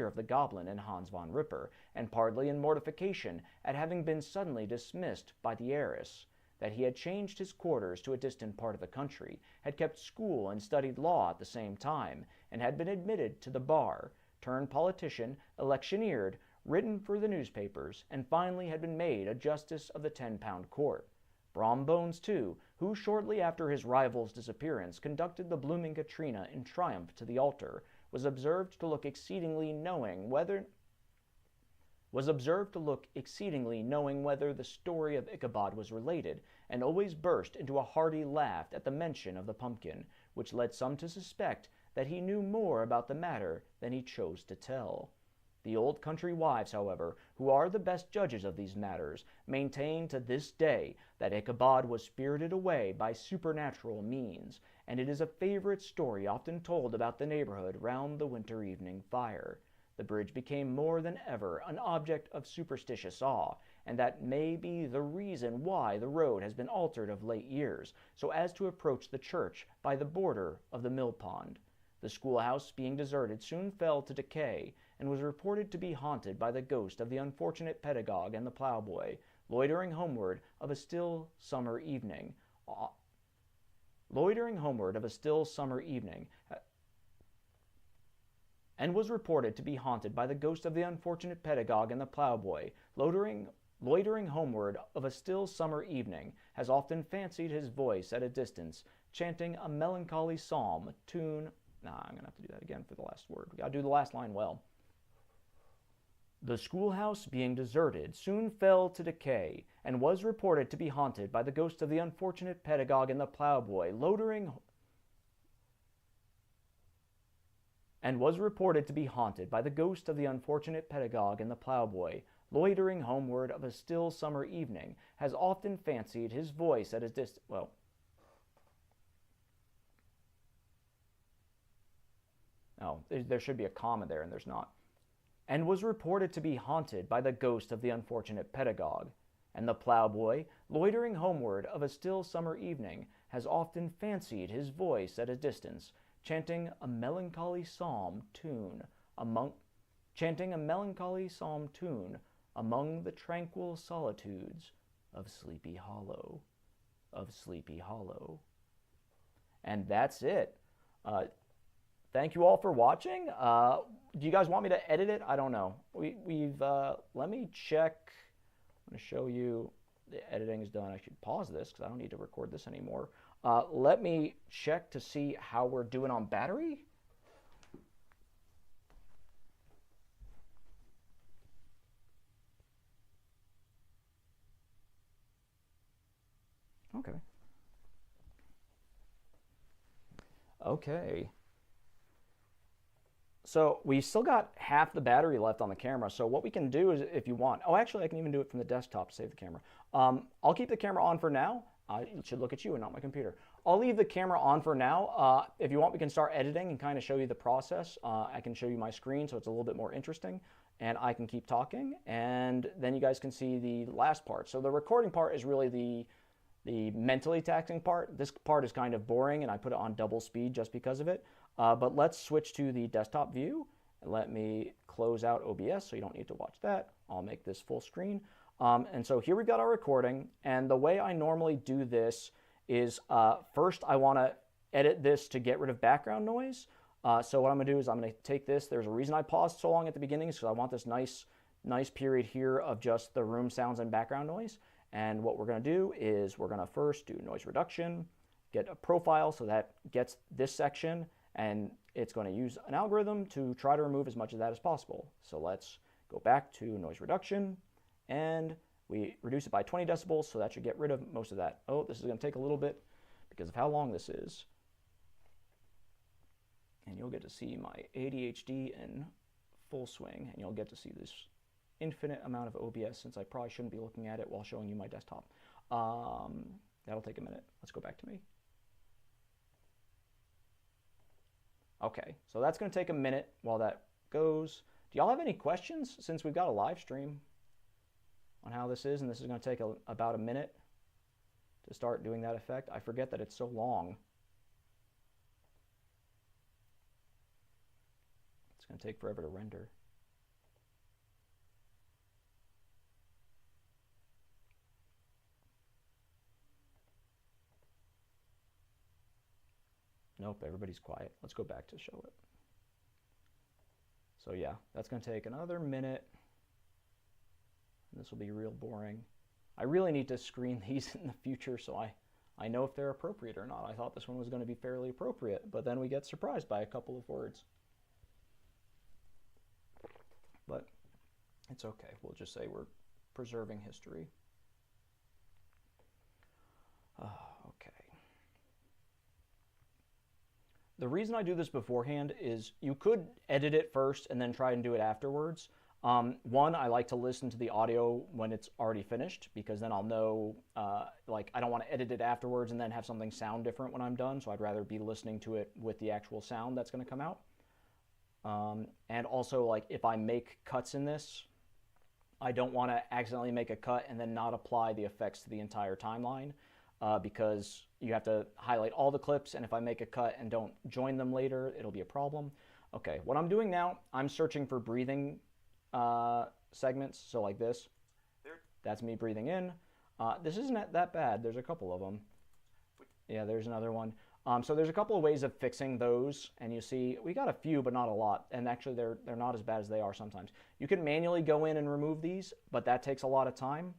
of the goblin and Hans Van Ripper, and partly in mortification at having been suddenly dismissed by the heiress, that he had changed his quarters to a distant part of the country, had kept school and studied law at the same time, and had been admitted to the bar, turned politician, electioneered, written for the newspapers, and finally had been made a justice of the 10-pound court. Brom Bones, too, who shortly after his rival's disappearance conducted the blooming Katrina in triumph to the altar, was observed to look exceedingly knowing whether the story of Ichabod was related, and always burst into a hearty laugh at the mention of the pumpkin, which led some to suspect that he knew more about the matter than he chose to tell. The old country wives, however, who are the best judges of these matters, maintain to this day that Ichabod was spirited away by supernatural means, and it is a favorite story often told about the neighborhood round the winter evening fire. The bridge became more than ever an object of superstitious awe, and that may be the reason why the road has been altered of late years, so as to approach the church by the border of the mill pond. The schoolhouse, being deserted, soon fell to decay, and was reported to be haunted by the ghost of the unfortunate pedagogue and the ploughboy, loitering homeward of a still summer evening. And was reported to be haunted by the ghost of the unfortunate pedagogue and the ploughboy, loitering homeward of a still summer evening, has often fancied his voice at a distance, chanting a melancholy psalm, tune. I'm going to have to do that again for the last word. We got to do the last line well. The schoolhouse, being deserted, soon fell to decay, and was reported to be haunted by the ghost of the unfortunate pedagogue and the ploughboy, loitering homeward of a still summer evening, has often fancied his voice at a distance. There should be a comma there, and there's not. And was reported to be haunted by the ghost of the unfortunate pedagogue. And the ploughboy, loitering homeward of a still summer evening, has often fancied his voice at a distance, chanting a melancholy psalm tune among the tranquil solitudes of Sleepy Hollow. And that's it. Thank you all for watching. Do you guys want me to edit it? I don't know. Let me check. I'm going to show you the editing is done. I should pause this because I don't need to record this anymore. Let me check to see how we're doing on battery. Okay. So we still got half the battery left on the camera. So what we can do is, if you want, actually I can even do it from the desktop to save the camera. I'll keep the camera on for now. It should look at you and not my computer. I'll leave the camera on for now. If you want, we can start editing and kind of show you the process. I can show you my screen so it's a little bit more interesting, and I can keep talking, and then you guys can see the last part. So the recording part is really the mentally taxing part. This part is kind of boring, and I put it on double speed just because of it. But let's switch to the desktop view. Let me close out OBS so you don't need to watch that. I'll make this full screen. And so here we've got our recording. And the way I normally do this is first I want to edit this to get rid of background noise. So what I'm going to do is I'm going to take this. There's a reason I paused so long at the beginning is because I want this nice period here of just the room sounds and background noise. And what we're going to do is we're going to first do noise reduction, get a profile so that gets this section, and it's going to use an algorithm to try to remove as much of that as possible. So let's go back to noise reduction, and we reduce it by 20 decibels, so that should get rid of most of that. Oh, this is going to take a little bit because of how long this is. And you'll get to see my ADHD in full swing, and you'll get to see this infinite amount of OBS, since I probably shouldn't be looking at it while showing you my desktop. That'll take a minute. Let's go back to me. Okay, so that's going to take a minute while that goes. Do y'all have any questions, since we've got a live stream on how this is, and this is going to take about a minute to start doing that effect? I forget that it's so long. It's going to take forever to render. Nope, everybody's quiet. Let's go back to show it. So yeah, that's going to take another minute. This will be real boring. I really need to screen these in the future so I know if they're appropriate or not. I thought this one was going to be fairly appropriate, but then we get surprised by a couple of words. But it's okay. We'll just say we're preserving history. Okay. The reason I do this beforehand is you could edit it first and then try and do it afterwards. One, I like to listen to the audio when it's already finished, because then I'll know, like, I don't want to edit it afterwards and then have something sound different when I'm done, so I'd rather be listening to it with the actual sound that's going to come out. And also, like, if I make cuts in this, I don't want to accidentally make a cut and then not apply the effects to the entire timeline, because you have to highlight all the clips, and if I make a cut and don't join them later, it'll be a problem. Okay, what I'm doing now, I'm searching for breathing segments, so like this. That's me breathing in. This isn't that bad. There's a couple of them. Yeah, there's another one. So there's a couple of ways of fixing those, and you see we got a few, but not a lot. And actually, they're not as bad as they are sometimes. You can manually go in and remove these, but that takes a lot of time.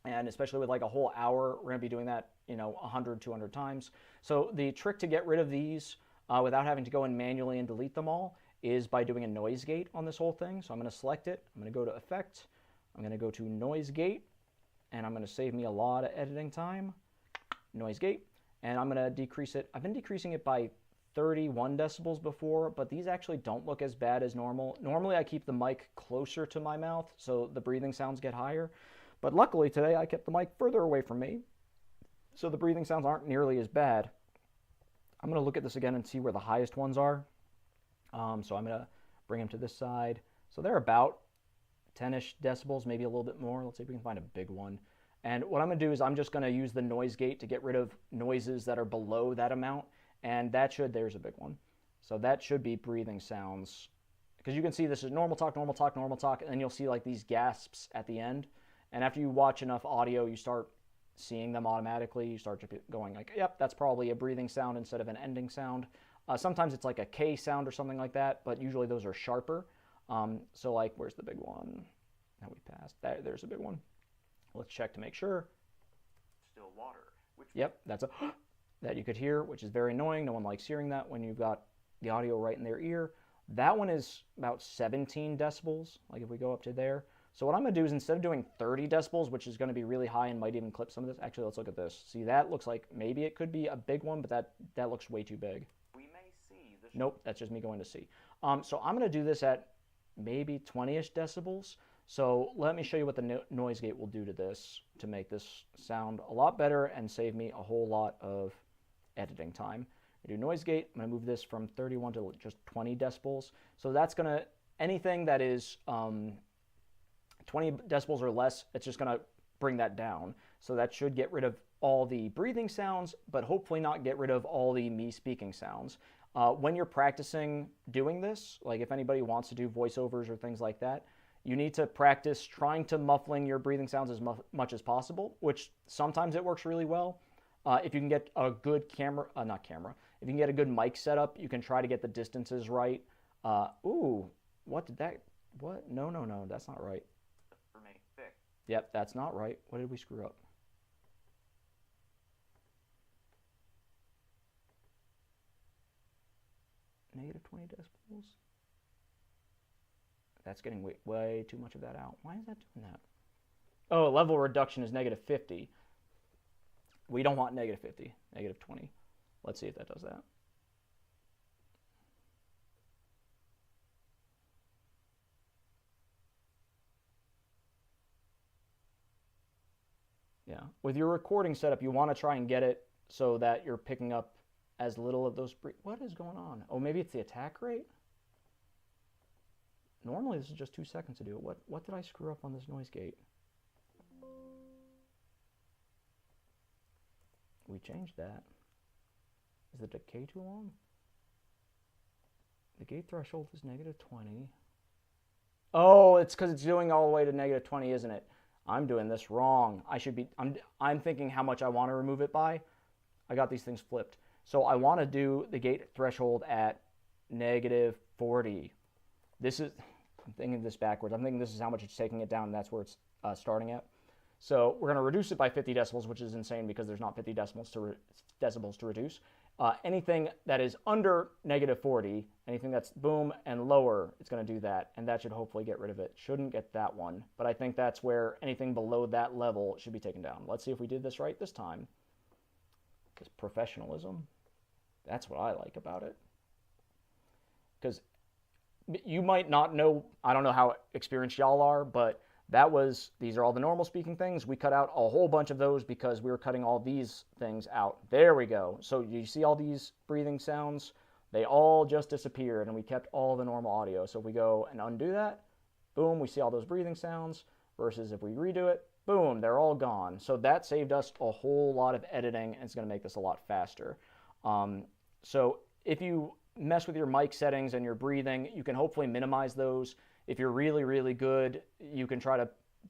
And especially with like a whole hour, we're going to be doing that, 100, 200 times. So the trick to get rid of these without having to go in manually and delete them all is by doing a noise gate on this whole thing. So I'm going to select it. I'm going to go to Effect. I'm going to go to Noise Gate, and I'm going to save me a lot of editing time. Noise Gate, and I'm going to decrease it. I've been decreasing it by 31 decibels before, but these actually don't look as bad as normal. Normally I keep the mic closer to my mouth so the breathing sounds get higher, but luckily today I kept the mic further away from me, so the breathing sounds aren't nearly as bad. I'm going to look at this again and see where the highest ones are. So I'm going to bring them to this side. So they're about 10-ish decibels, maybe a little bit more. Let's see if we can find a big one. And what I'm going to do is I'm just going to use the noise gate to get rid of noises that are below that amount. And that should, there's a big one. So that should be breathing sounds. Because you can see this is normal talk, normal talk, normal talk. And then you'll see like these gasps at the end. And after you watch enough audio, you start seeing them automatically. You start going like, yep, that's probably a breathing sound instead of an ending sound. Sometimes it's like a K sound or something like that, but usually those are sharper. So like, where's the big one that we passed? There's a big one. Let's check to make sure. Still water. Yep, that's a that you could hear, which is very annoying. No one likes hearing that when you've got the audio right in their ear. That one is about 17 decibels, like if we go up to there. So what I'm going to do is instead of doing 30 decibels, which is going to be really high and might even clip some of this, actually let's look at this. See, that looks like maybe it could be a big one, but that looks way too big. Nope, that's just me going to C. So I'm going to do this at maybe 20-ish decibels. So let me show you what the noise gate will do to this to make this sound a lot better and save me a whole lot of editing time. I do noise gate. I'm going to move this from 31 to just 20 decibels. So that's going to, anything that is 20 decibels or less, it's just going to bring that down. So that should get rid of all the breathing sounds, but hopefully not get rid of all the me speaking sounds. When you're practicing doing this, like if anybody wants to do voiceovers or things like that, you need to practice trying to muffling your breathing sounds as much as possible, which sometimes it works really well. If you can get a good if you can get a good mic setup, you can try to get the distances right. Ooh, what? No, that's not right. Remain fixed. Yep, that's not right. What did we screw up? Negative 20 decibels. That's getting way too much of that out. Why is that doing that? Oh, level reduction is negative 50. We don't want negative 50, negative 20. Let's see if that does that. Yeah, with your recording setup, you want to try and get it so that you're picking up as little of those. What is going on? Oh, maybe it's the attack rate? Normally this is just 2 seconds to do it. What did I screw up on this noise gate? We changed that. Is the decay too long? The gate threshold is negative 20. Oh, it's because it's doing all the way to negative 20, isn't it? I'm doing this wrong. I'm thinking how much I want to remove it by. I got these things flipped. So I want to do the gate threshold at negative 40. I'm thinking this backwards. I'm thinking this is how much it's taking it down, and that's where it's starting at. So we're going to reduce it by 50 decibels, which is insane because there's not 50 decibels to reduce. Anything that is under negative 40, anything that's boom and lower, it's going to do that, and that should hopefully get rid of it. Shouldn't get that one, but I think that's where anything below that level should be taken down. Let's see if we did this right this time. Because professionalism, that's what I like about it. Because you might not know, I don't know how experienced y'all are, but these are all the normal speaking things. We cut out a whole bunch of those because we were cutting all these things out. There we go. So you see all these breathing sounds? They all just disappeared, and we kept all the normal audio. So if we go and undo that, boom, we see all those breathing sounds, versus if we redo it, boom, they're all gone. So that saved us a whole lot of editing, and it's going to make this a lot faster. So if you mess with your mic settings and your breathing, you can hopefully minimize those. If you're really, really good, you can try to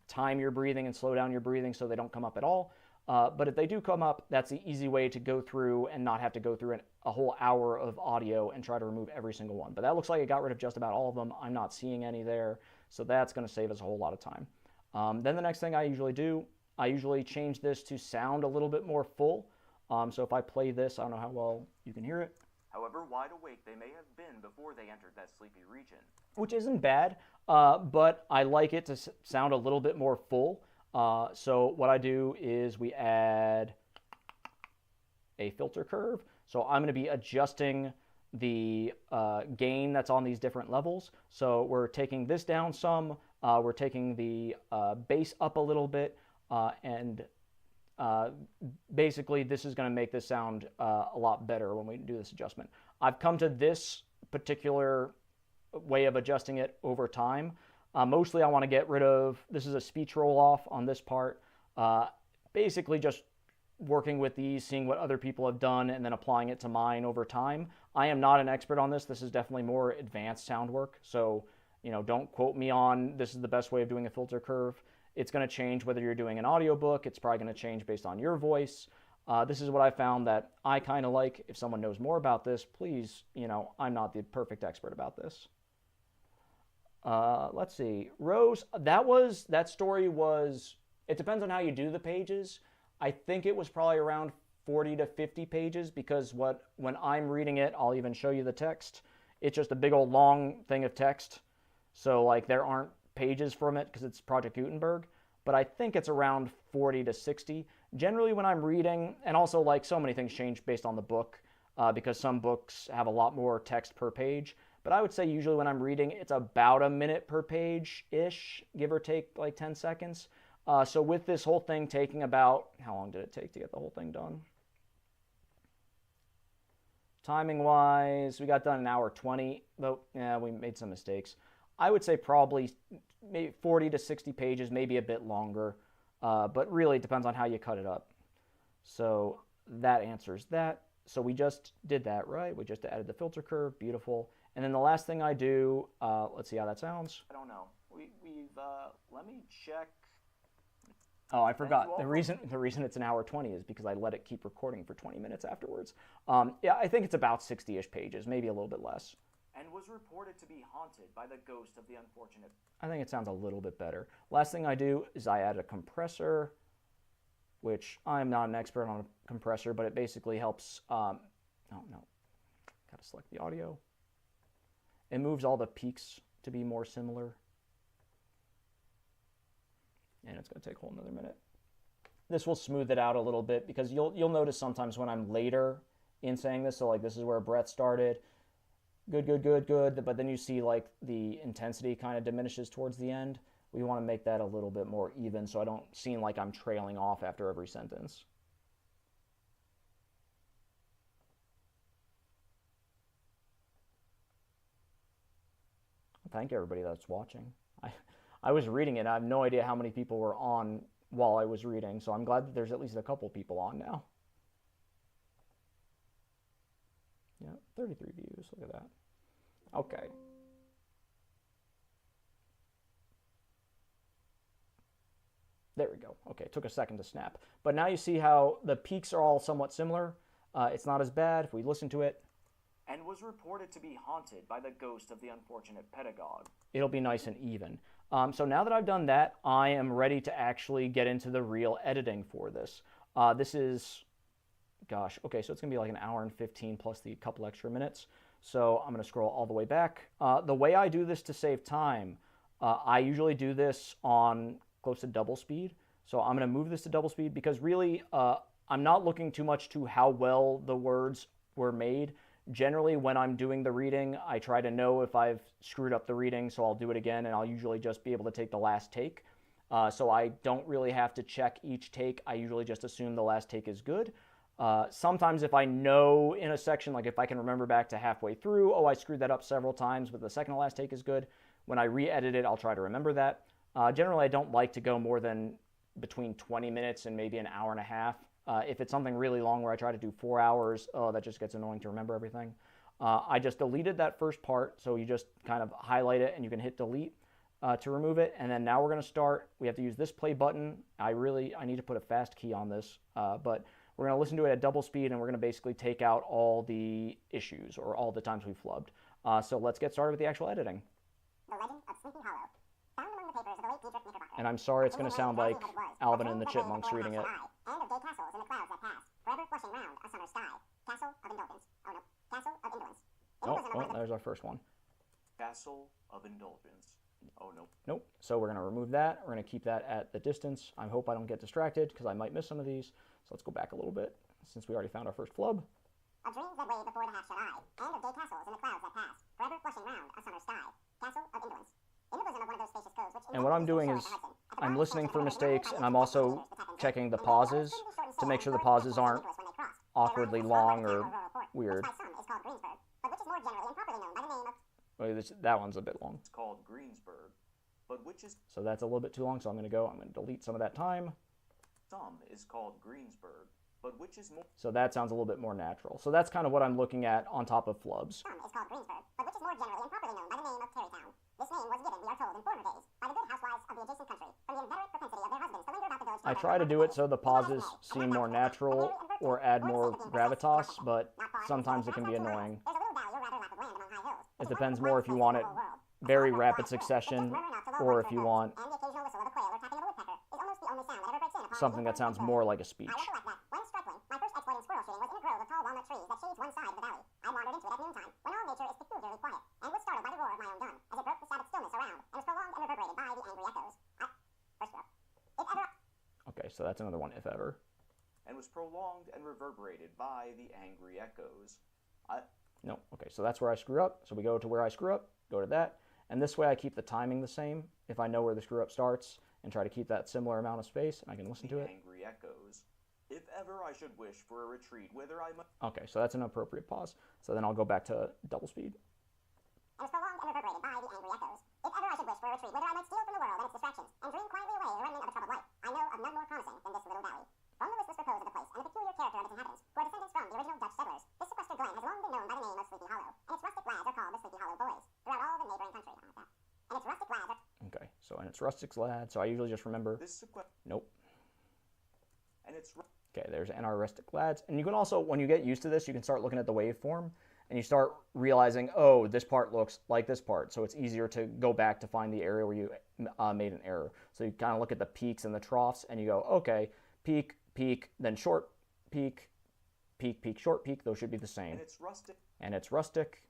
time your breathing and slow down your breathing so they don't come up at all. But if they do come up, that's the easy way to go through and not have to go through a whole hour of audio and try to remove every single one. But that looks like it got rid of just about all of them. I'm not seeing any there, so that's going to save us a whole lot of time. Then the next thing I usually do, I usually change this to sound a little bit more full. So if I play this, I don't know how well you can hear it. However wide awake they may have been before they entered that sleepy region. Which isn't bad, but I like it to sound a little bit more full. So what I do is we add a filter curve. So I'm going to be adjusting the gain that's on these different levels. So we're taking this down some, we're taking the bass up a little bit, and basically this is going to make this sound a lot better when we do this adjustment. I've come to this particular way of adjusting it over time. Mostly I want to get rid of, this is a speech roll off on this part, basically just working with these, seeing what other people have done, and then applying it to mine over time. I am not an expert on this. This is definitely more advanced sound work, so don't quote me on this is the best way of doing a filter curve. It's going to change whether you're doing an audiobook. It's probably going to change based on your voice. This is what I found that I kind of like. If someone knows more about this, please, I'm not the perfect expert about this. Let's see. Rose, that story was, it depends on how you do the pages. I think it was probably around 40 to 50 pages because when I'm reading it, I'll even show you the text. It's just a big old long thing of text. So like there aren't pages from it because it's Project Gutenberg, but I think it's around 40 to 60. Generally when I'm reading, and also like so many things change based on the book because some books have a lot more text per page, but I would say usually when I'm reading, it's about a minute per page-ish, give or take like 10 seconds. So with this whole thing taking about, how long did it take to get the whole thing done? Timing-wise, we got done an hour 20, though yeah, we made some mistakes. I would say probably maybe 40 to 60 pages, maybe a bit longer, but really it depends on how you cut it up. So that answers that. So we just did that, right? We just added the filter curve, beautiful. And then the last thing I do, let's see how that sounds. I don't know. Let me check. Oh, I forgot. The reason it's an hour 20 is because I let it keep recording for 20 minutes afterwards. Yeah, I think it's about 60-ish pages, maybe a little bit less. And was reported to be haunted by the ghost of the unfortunate. I think it sounds a little bit better. Last thing I do is I add a compressor, which I'm not an expert on a compressor, but it basically helps, gotta select the audio. It moves all the peaks to be more similar. And it's gonna take a whole another minute. This will smooth it out a little bit because you'll notice sometimes when I'm later in saying this, so like this is where Brett started, good, but then you see like the intensity kind of diminishes towards the end. We want to make that a little bit more even so I don't seem like I'm trailing off after every sentence. Thank everybody that's watching. I was reading it. I have no idea how many people were on while I was reading, so I'm glad that there's at least a couple people on now. Yeah, 33 views. Look at that. Okay. There we go. Okay, it took a second to snap. But now you see how the peaks are all somewhat similar. It's not as bad. If we listen to it, and was reported to be haunted by the ghost of the unfortunate pedagogue. It'll be nice and even. So now that I've done that, I am ready to actually get into the real editing for this. This is, gosh, okay, so it's going to be like an hour and 15 plus the couple extra minutes. So I'm going to scroll all the way back. The way I do this to save time, I usually do this on close to double speed. So I'm going to move this to double speed because really I'm not looking too much to how well the words were made. Generally, when I'm doing the reading, I try to know if I've screwed up the reading, so I'll do it again, and I'll usually just be able to take the last take. So I don't really have to check each take. I usually just assume the last take is good. Sometimes if I know in a section, like if I can remember back to halfway through, oh, I screwed that up several times, but the second to last take is good. When I re-edit it, I'll try to remember that. Generally, I don't like to go more than between 20 minutes and maybe an hour and a half. If it's something really long where I try to do 4 hours, oh, that just gets annoying to remember everything. I just deleted that first part, so you just kind of highlight it and you can hit delete to remove it. And then now we're going to start. We have to use this play button. I need to put a fast key on this, but we're going to listen to it at double speed, and we're going to basically take out all the issues or all the times we flubbed. So let's get started with the actual editing. The Legend of Sleepy Hollow. Found among the papers of the late Diedrich Knickerbocker. And I'm sorry it's going to sound like Alvin and the Chipmunks reading it. And of gay castles in the clouds that pass, forever flushing round a summer sky. Castle of Indulgence. Oh no, Castle of Indolence. Oh, there's our first one. Castle of Indulgence. Oh no. Nope. So we're going to remove that. We're going to keep that at the distance. I hope I don't get distracted because I might miss some of these. So let's go back a little bit since we already found our first flub. Of dreams that wave before the half-shut eye, and of gay castles in the clouds that pass, forever flushing round a summer sky. Castle of Indolence. In the bosom of one of those spacious coves which... And what I'm doing is I'm listening for mistakes, and I'm also checking the pauses to make sure the pauses aren't awkwardly long or weird. That one's a bit long. It's called Greensburg, but which is... So that's a little bit too long, so I'm going to delete some of that time. Some is called Greensburg, but which is more... So that sounds a little bit more natural. So that's kind of what I'm looking at on top of flubs. Some is called Greensburg, but which is more generally and properly known by the name of Terrytown. This name was given, we are told, in former days by the good housewives of the adjacent country, from the inveterate propensity of their husbands to linger about the village... I try to do it so the pauses seem more natural or add more gravitas, but sometimes it can be annoying. There's a little valley or rather lap of land among high hills. It depends more if you want it very rapid succession or if you want And the occasional whistle of a quail or tapping of a woodpecker is almost the only sound that ever breaks in upon something that sounds more like a speech. I recollect that, when struggling, my first exploit in squirrel shooting was in a grove of tall walnut trees that shades one side of the valley. I wandered into it at noontime, when all nature is peculiarly quiet, and was startled by the roar of my own gun, as it broke the Sabbath stillness around, and was prolonged and reverberated by the angry echoes. First row. If ever... Okay, so that's another one, if ever. and was prolonged and reverberated by the angry echoes. No, okay, so that's where I screw up. So we go to where I screw up, go to that, and this way I keep the timing the same. If I know where the screw up starts, and try to keep that similar amount of space, and I can listen to it. Angry echoes. If ever I should wish for a retreat, whither I might... Okay, so that's an appropriate pause. So then I'll go back to double speed. And was prolonged and reverberated by the angry echoes. If ever I should wish for a retreat, whither I might steal from the world and its distractions, and dream quietly away the remnant of a troubled life, I know of none more promising than this little valley. From the listless repose of the place, and the peculiar character of its inhabitants, who are descendants from the original Dutch settlers, this sequestered glen has long been known by the name of Sleepy Hollow, and its rustic lads are called the Sleepy Hollow Boys, throughout all the neighboring country. And its rustic lads are... Okay, so and it's rustic lad, so I usually just remember... Nope. And it's... Okay, there's NR rustic lads. And you can also, when you get used to this, you can start looking at the waveform, and you start realizing, oh, this part looks like this part, so it's easier to go back to find the area where you made an error. So you kind of look at the peaks and the troughs, and you go, okay, peak, peak, then short, peak, peak, peak, short, peak. Those should be the same. And it's rustic. And it's rustic.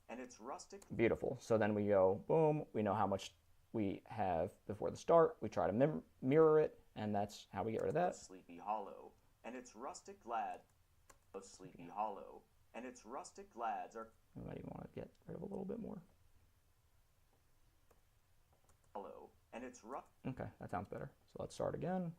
And it's rustic. Beautiful. So then we go, boom, we know how much we have before the start. We try to mirror it, and that's how we get rid of that. Sleepy Hollow. And its rustic lad of Sleepy Hollow. And its rustic lads are... We might even want to get rid of a little bit more. Hollow. And it's Okay, that sounds better. So let's start again.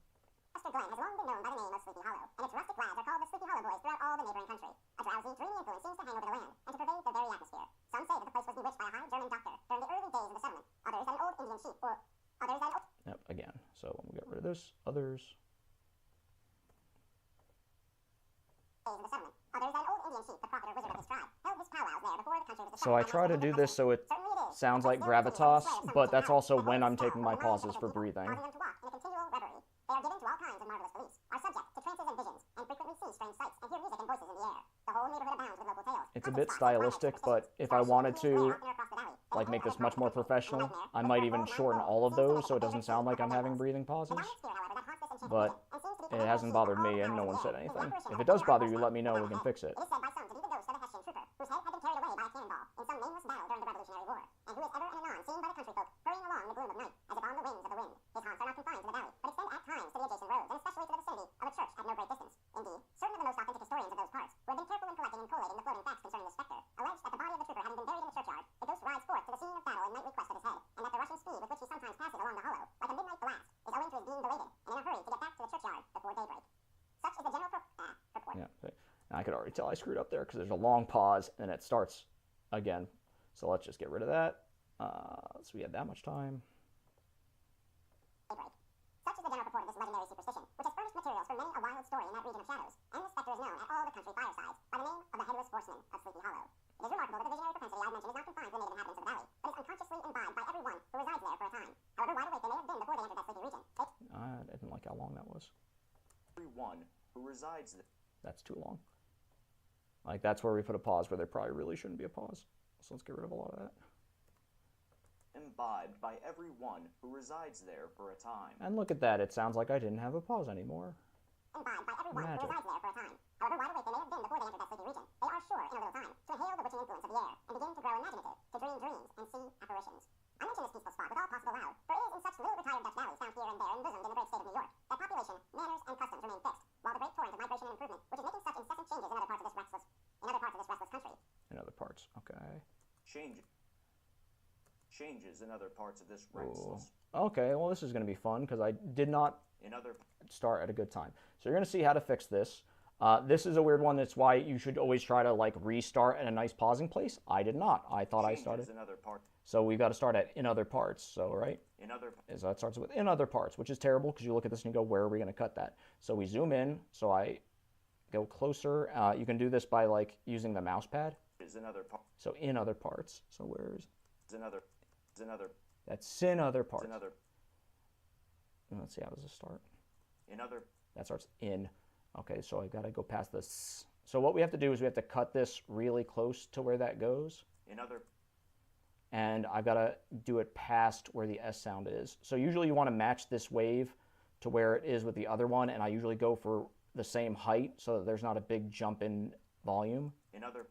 Rustic Glen has long been known by the name of Sleepy Hollow, and its rustic lads are called the Sleepy Hollow Boys throughout all the neighboring country. A drowsy, dreamy influence seems to hang over the land, and to pervade the very atmosphere. Some say that the place was bewitched by a high German doctor during the early days of the settlement. Others that an old Indian chief, or others that an old... Yep, again. So when we get rid of this, others. Days of the settlement. Others that an old Indian chief, the prophet or wizard of his tribe, held his powwows there before the country was So I try to do this so it sounds like gravitas, but that's also when I'm taking my pauses for breathing. They are given to all kinds of marvelous beliefs, are subject to trances and visions, and frequently see strange sights and hear music and voices in the air. The whole neighborhood abounds with local tales, it's a bit stylistic, but if I wanted to like make this much more professional, I might even shorten all of those so it doesn't sound like I'm having breathing pauses. But it hasn't bothered me, and no one said anything. If it does bother you, let me know. We can fix it. It is said by some to be the ghost of a Hessian trooper whose head had been carried away by a cannonball in some nameless battle during the Revolutionary War, and who is ever and anon seen by the country folk hurrying along in the gloom of night as if on the wings of the wind. His haunts are not confined to the valley, but extend at times to the adjacent roads, and especially to the vicinity of a church at no great distance. Indeed, certain of the most authentic historians of those parts, who have been careful in collecting and collating the floating facts concerning the spectre, allege that the body of the trooper having been buried in the churchyard, the ghost rides forth to the scene of battle in nightly quest of his head, and that the rushing speed with which he sometimes passes along the hollow, like a midnight blast, is owing to his being belated and in a hurry to get back to the churchyard before daybreak. Such is the general purport. Yeah, I could already tell I screwed up there because there's a long pause and it starts again. So let's just get rid of that. So we had that much time. Daybreak. Such is the general purport of this legendary superstition, which has furnished materials for many a wild story in that region of shadows, and the spectre is known at all the country firesides by the name of the Headless Horseman of Sleepy Hollow. It is remarkable that the visionary propensity I have mentioned is not confined to the native inhabitants of the valley, but is unconsciously imbibed by everyone who resides there for a time. However wide awake they may have been before they entered that sleepy region. I didn't like how long that was. Everyone who resides there. That's too long. Like, that's where we put a pause where there probably really shouldn't be a pause. So let's get rid of a lot of that. Imbibed by everyone who resides there for a time. And look at that. It sounds like I didn't have a pause anymore. Imbibed by everyone Magic. who resides there for a time. However wide awake they may have been before they entered that sleepy region, they are sure in a little time to inhale the witching influence of the air and begin to grow imaginative, to dream dreams and see apparitions. I mention this peaceful spot with all possible loud, for it is in such little retired Dutch valleys found here and there embosomed in the great state of New York that population, manners, and customs remain fixed, while the great torrent of migration and improvement, which is making such incessant changes in other parts of this restless country. In other parts, okay. Changes in other parts of this restless. Okay, well this is going to be fun because I did not In other start at a good time. So you're going to see how to fix this. This is a weird one. That's why you should always try to like restart at a nice pausing place. I did not. I thought I started. in other parts. So we've got to start at in other parts. So right. In other So that starts with in other parts, which is terrible because you look at this and you go, where are we going to cut that? So we zoom in. So I go closer. You can do this by like using the mouse pad. is in other parts. So in other parts. So where's In other. that's in other parts. In other. And let's see, how does this start? In other. That starts in. Okay, so I've got to go past this. So what we have to do is we have to cut this really close to where that goes. In other. And I've got to do it past where the S sound is. So usually you want to match this wave to where it is with the other one, and I usually go for the same height so that there's not a big jump in volume. In other.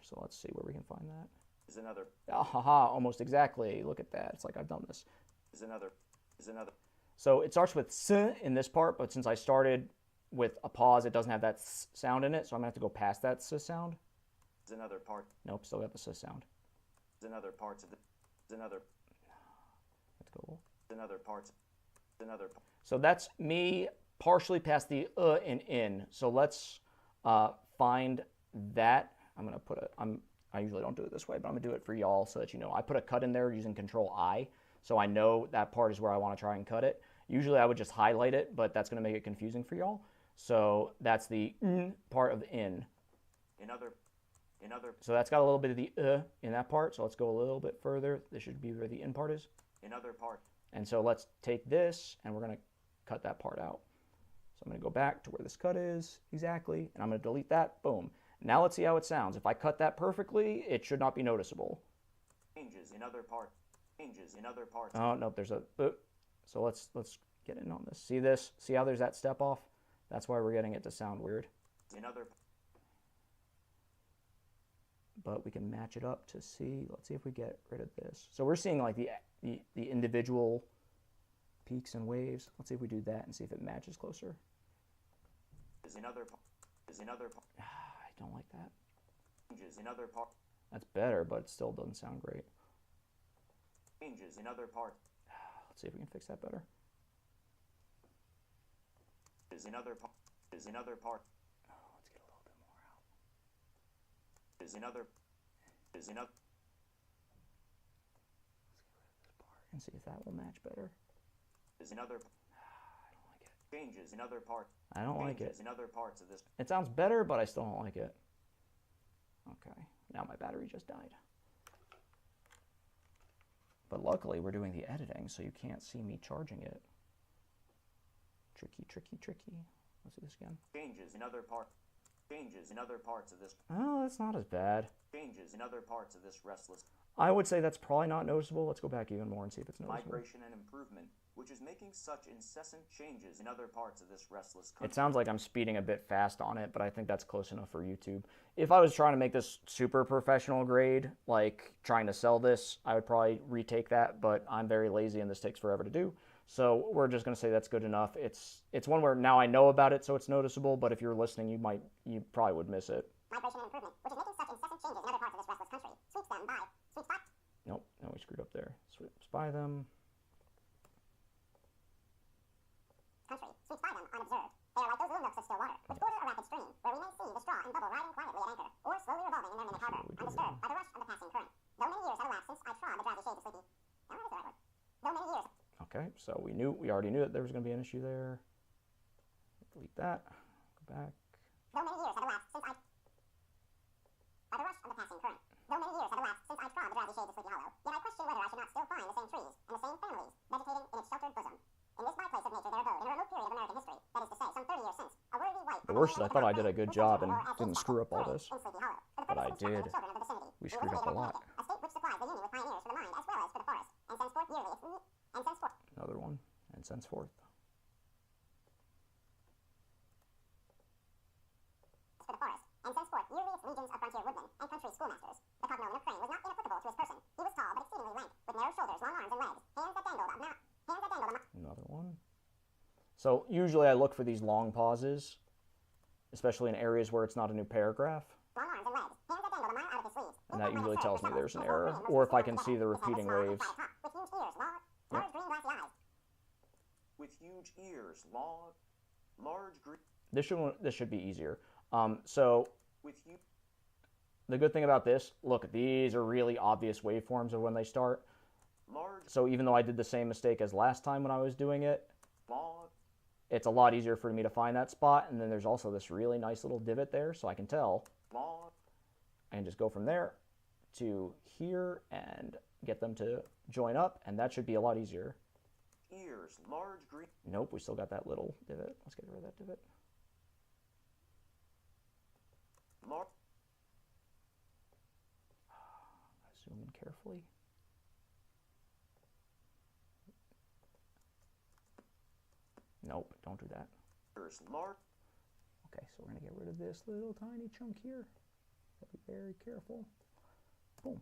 So let's see where we can find that. Is another. Ah, haha, almost exactly. Look at that. It's like I've done this. Is another. So it starts with S in this part, but since I started with a pause, it doesn't have that S sound in it, so I'm going to have to go past that S sound. Is another part. Nope, still got the S sound. Is another parts of the. Is another. Let's go. Is another parts. Is another. So that's me partially past the and in. So let's find that. I'm going to put I usually don't do it this way, but I'm going to do it for y'all so that you know. I put a cut in there using Control I, so I know that part is where I want to try and cut it. Usually I would just highlight it, but that's going to make it confusing for y'all. So that's the part of the in. In other. So that's got a little bit of the in that part. So let's go a little bit further. This should be where the in part is. In other part. And so let's take this and we're going to cut that part out. So I'm going to go back to where this cut is exactly, and I'm going to delete that. Boom. Now let's see how it sounds. If I cut that perfectly, it should not be noticeable. Changes in other parts. Changes in other parts. Oh, nope, there's a so let's get in on this. See this? See how there's that step off? That's why we're getting it to sound weird. In other. But we can match it up to see. Let's see if we get rid of this. So we're seeing like the individual peaks and waves. Let's see if we do that and see if it matches closer. Is in other. Is in other. I don't like that. Changes in other part. That's better, but it still doesn't sound great. Changes in other part. Let's see if we can fix that better. Is in other part. Is in other part. Oh, let's get a little bit more out. Is in other. Is in other. Let's get rid of this part and see if that will match better. Is in other. I don't like it. Changes in other part. I don't like it. Changes in other parts of this. It sounds better, but I still don't like it. Okay, now my battery just died. But luckily, we're doing the editing, so you can't see me charging it. Tricky, tricky, tricky. Let's do this again. Changes in other part. Changes in other parts of this. Oh, that's not as bad. Changes in other parts of this restless. I would say that's probably not noticeable. Let's go back even more and see if it's noticeable. Migration and improvement, which is making such incessant changes in other parts of this restless country. It sounds like I'm speeding a bit fast on it, but I think that's close enough for YouTube. If I was trying to make this super professional grade, like trying to sell this, I would probably retake that, but I'm very lazy and this takes forever to do. So we're just going to say that's good enough. It's one where now I know about it, so it's noticeable, but if you're listening, you probably would miss it. Migration and improvement, which is making such incessant changes in other parts of this restless country, sweeps them by, sweeps by. Nope, no, we screwed up there. Sweeps by them. Country, sweeps by them unobserved. They are like those little nooks of still water, which border a rapid stream, where we may see the straw and bubble riding quietly at anchor, or slowly revolving in their mimic harbor, undisturbed by the rush of the passing current. Though many years had elapsed since I trod the drowsy shades of sleepy. Now that is the right word. Though many years. Okay, so we already knew that there was going to be an issue there. Delete that. Go back. Though many years had elapsed since I. By the rush of the passing current. Though many years had elapsed since I trod the drowsy shades of Sleepy Hollow, yet I question whether I should not still find the same trees and the same families vegetating in its sheltered bosom. In this byplace of nature there abode, in a remote period of American history, that is to say, some 30 years since, a worthy white. The worst is I thought I did a good job and didn't screw up all this. But I did. We screwed up a lot. A state which supplies the union with pioneers for the mind as well as for the forest, and sends forth yearly its and sends forth. Another one, and sends forth. For the forest, and sends forth yearly its legions of frontier woodmen and country schoolmasters. The cognomen of Crane was not inapplicable to his person. He was tall but exceedingly lank, with narrow shoulders, long arms and legs, hands that dangled about. Another one. So usually I look for these long pauses, especially in areas where it's not a new paragraph. Long arms and legs, hands that dangled a mile out of his sleeves. And that usually tells me there's an error, or if I can see the repeating waves. With huge ears, large green glassy eyes. With huge ears, large green. This should be easier. So With you. the good thing about this, look, these are really obvious waveforms of when they start. Large. So even though I did the same mistake as last time when I was doing it, Long. it's a lot easier for me to find that spot. And then there's also this really nice little divot there, so I can tell. Long. And just go from there to here and get them to join up, and that should be a lot easier. Ears, large green. Nope, we still got that little divot. Let's get rid of that divot. Large. Zoom in carefully. Nope, don't do that. Ears, large. Okay, so we're going to get rid of this little tiny chunk here. Be very careful. Boom.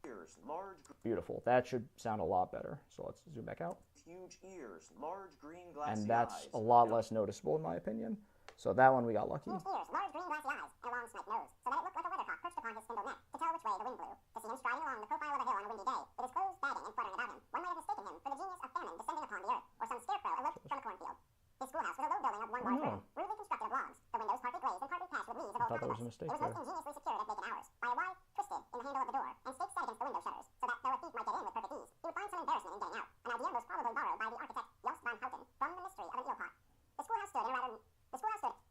Ears, large. Beautiful. That should sound a lot better. So let's zoom back out. Huge ears, large green glassy eyes. And that's a lot less noticeable in my opinion. So that one we got lucky. Huge ears, large green glassy eyes, and a long snake nose, so that it looked like a weathercock perched upon his spindle neck, to tell which way the wind blew. To see him striding along the profile of a hill on a windy day, with his clothes bagging and fluttering about him, one might have mistaken him for the genius of famine descending upon the earth, or some scarecrow eloped from a cornfield. His schoolhouse was a low building of one large room, rudely constructed of logs, the windows partly glazed and partly patched with leaves of I old thought there was a pine. mistake It was there. most ingeniously secured at vacant hours by a wire twisted in the handle of the door, and stakes set against the window shutters, so that though a thief might get in with perfect ease, he would find some embarrassment in getting out, an idea most probably borrowed by the architect Jos van Houten from the mystery of an eel pot. The schoolhouse stood in a rather...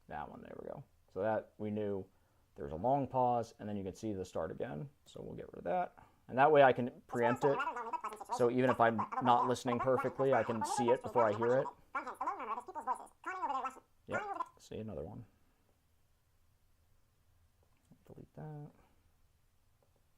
That one, there we go. So that we knew there's a long pause, and then you can see the start again. So we'll get rid of that. And that way I can preempt it. So even if I'm not listening perfectly, I can see it before I hear it. Yep, see another one. Delete that.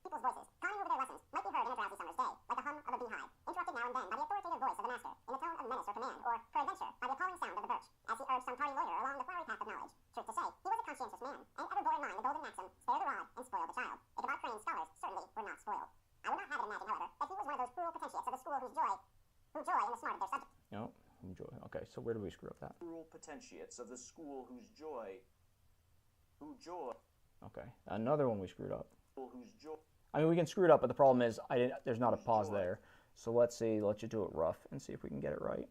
People's voices, conning over their lessons, might be heard in a drowsy summer's day, like the hum of a beehive, interrupted now and then by the authoritative voice of the master, in the tone of menace or command, or, peradventure, by the appalling sound of the birch, as he urged some tardy loiterer along the flowery path of knowledge. Truth to say, he was a conscientious man, and ever bore in mind the golden maxim, spare the rod and spoil the child. Ichabod Crane's scholars certainly were not spoiled. I would not have it imagined, however, that he was one of those cruel potentiates of the school who joy in the smart of their subject. No, enjoy. Okay, so where do we screw up that? Cruel potentiates of the school who joy. Okay, another one we screwed up. Whose joy. I mean, we can screw it up, but the problem is there's not a pause there. So let's see, let's just do it rough and see if we can get it right.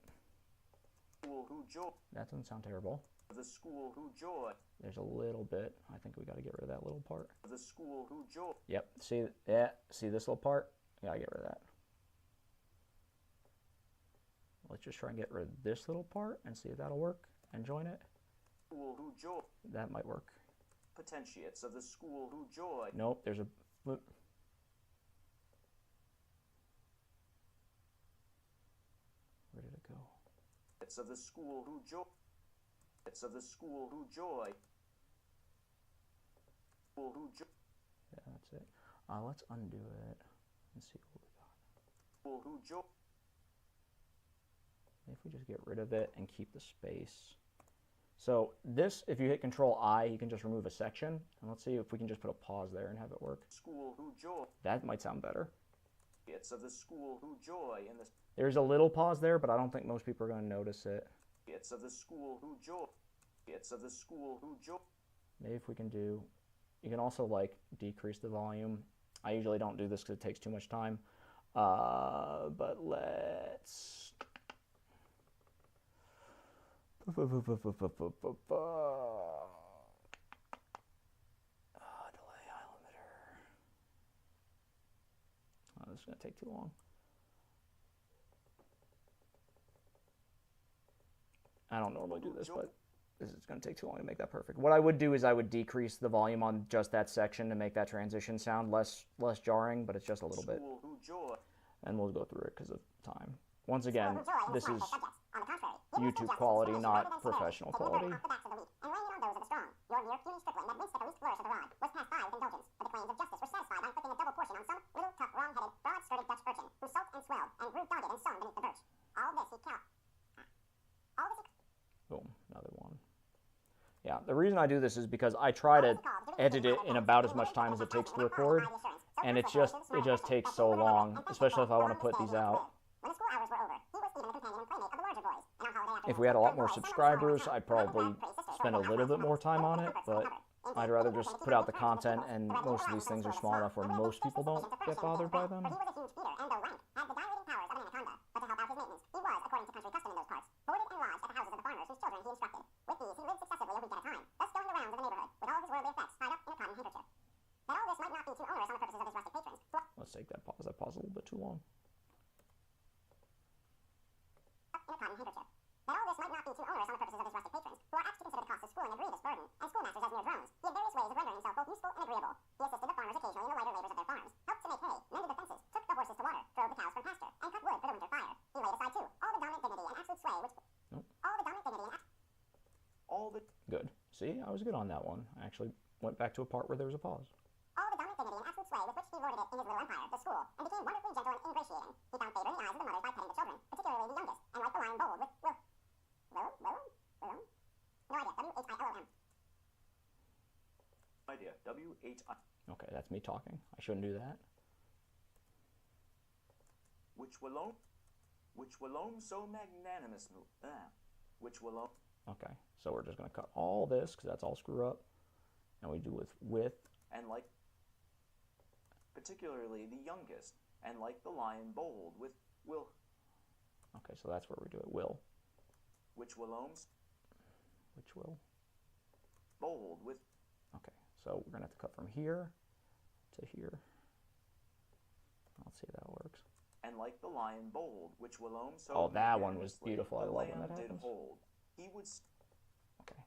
School who joy. That doesn't sound terrible. The school who joy. There's a little bit. I think we got to get rid of that little part. The school who joy. Yep. See, yeah. See this little part? Gotta get rid of that. Let's just try and get rid of this little part and see if that'll work and join it. School who joy. That might work. Potentiates of the school who joy. Nope. There's a. Where did it go? It's of the school who joy. It's of the school who joy. Yeah, that's it. Let's undo it and see what we got. If we just get rid of it and keep the space. So this, if you hit Control I, you can just remove a section. And let's see if we can just put a pause there and have it work. That might sound better. It's of the school who joy in the. There's a little pause there, but I don't think most people are going to notice it. It's of the school who joy. It's of the school who joy. Maybe if we can do, you can also like decrease the volume. I usually don't do this because it takes too much time. But let's. Delay high limiter. Oh, this is going to take too long. I don't normally do this, but this is going to take too long to make that perfect. What I would do is I would decrease the volume on just that section to make that transition sound less jarring, but it's just a little bit. And we'll go through it because of time. Once again, this is YouTube quality, not professional quality. Your mere puny stripling that winced at the least flourish of the rod was passed by with indulgence, but the claims of justice were satisfied by inflicting a double portion on some little, tough, wrong-headed, broad-skirted Dutch urchin who sulked and swelled and grew dogged and sown beneath the birch. All this he Boom, another one. Yeah, the reason I do this is because I try to edit it in about as much time as it takes to record, and it just takes so long, especially if I want to put these out. When the school hours were over, he was even the companion and playmate of the larger boys. And on holiday If we had a lot more subscribers, I'd probably spend a little bit more time on it, but I'd rather just put out the content, and most of these things are small enough where most people don't get bothered by them. He was a huge eater and, though rank, had the dilating powers of an anaconda. But to help out his maintenance, he was, according to country custom in those parts, boarded and lodged at the houses of the farmers whose children he instructed. With these, he lived successively a week at a time, thus going the rounds of the neighborhood, with all his worldly effects tied up in a cotton handkerchief. That all this might not be too onerous on the purposes of his rustic patrons. Let's take that pause. That pause a little bit too long. That all this might not be too onerous on the purposes of his rustic patrons, who are apt to consider the cost of schooling a grievous burden, and schoolmasters as mere drones. He had various ways of rendering himself both useful and agreeable. He assisted the farmers occasionally in the lighter labors of their farms, helped to make hay, mended the fences, took the horses to water, drove the cows from pasture, and cut wood for the winter fire. He laid aside, too, all the dominant dignity and absolute sway which... All the dominant dignity and all the. Good. See, I was good on that one. I actually went back to a part where there was a pause. All the dominant dignity and absolute sway with which he lorded it in his little empire, the school, and became wonderfully gentle and ingratiating. He found favor in the eyes of the mothers by petting the children, particularly the youngest, and like the lion bold with Willem? No idea. W-H-I-L-O-M. Idea. W-H-I. Okay, that's me talking. I shouldn't do that. Which will own so magnanimous. Which will own. Okay, so we're just going to cut all this because that's all screw up. And we do with. And like. Particularly the youngest, and like the lion bold with will. Okay, so that's where we do it. Will. Which will own. Which will. Bold with. Okay, so we're going to have to cut from here to here. Let's see if that works. And like the lion bold, which will own so. Oh, that one was beautiful. I love when that did happens. Hold. He would. Okay,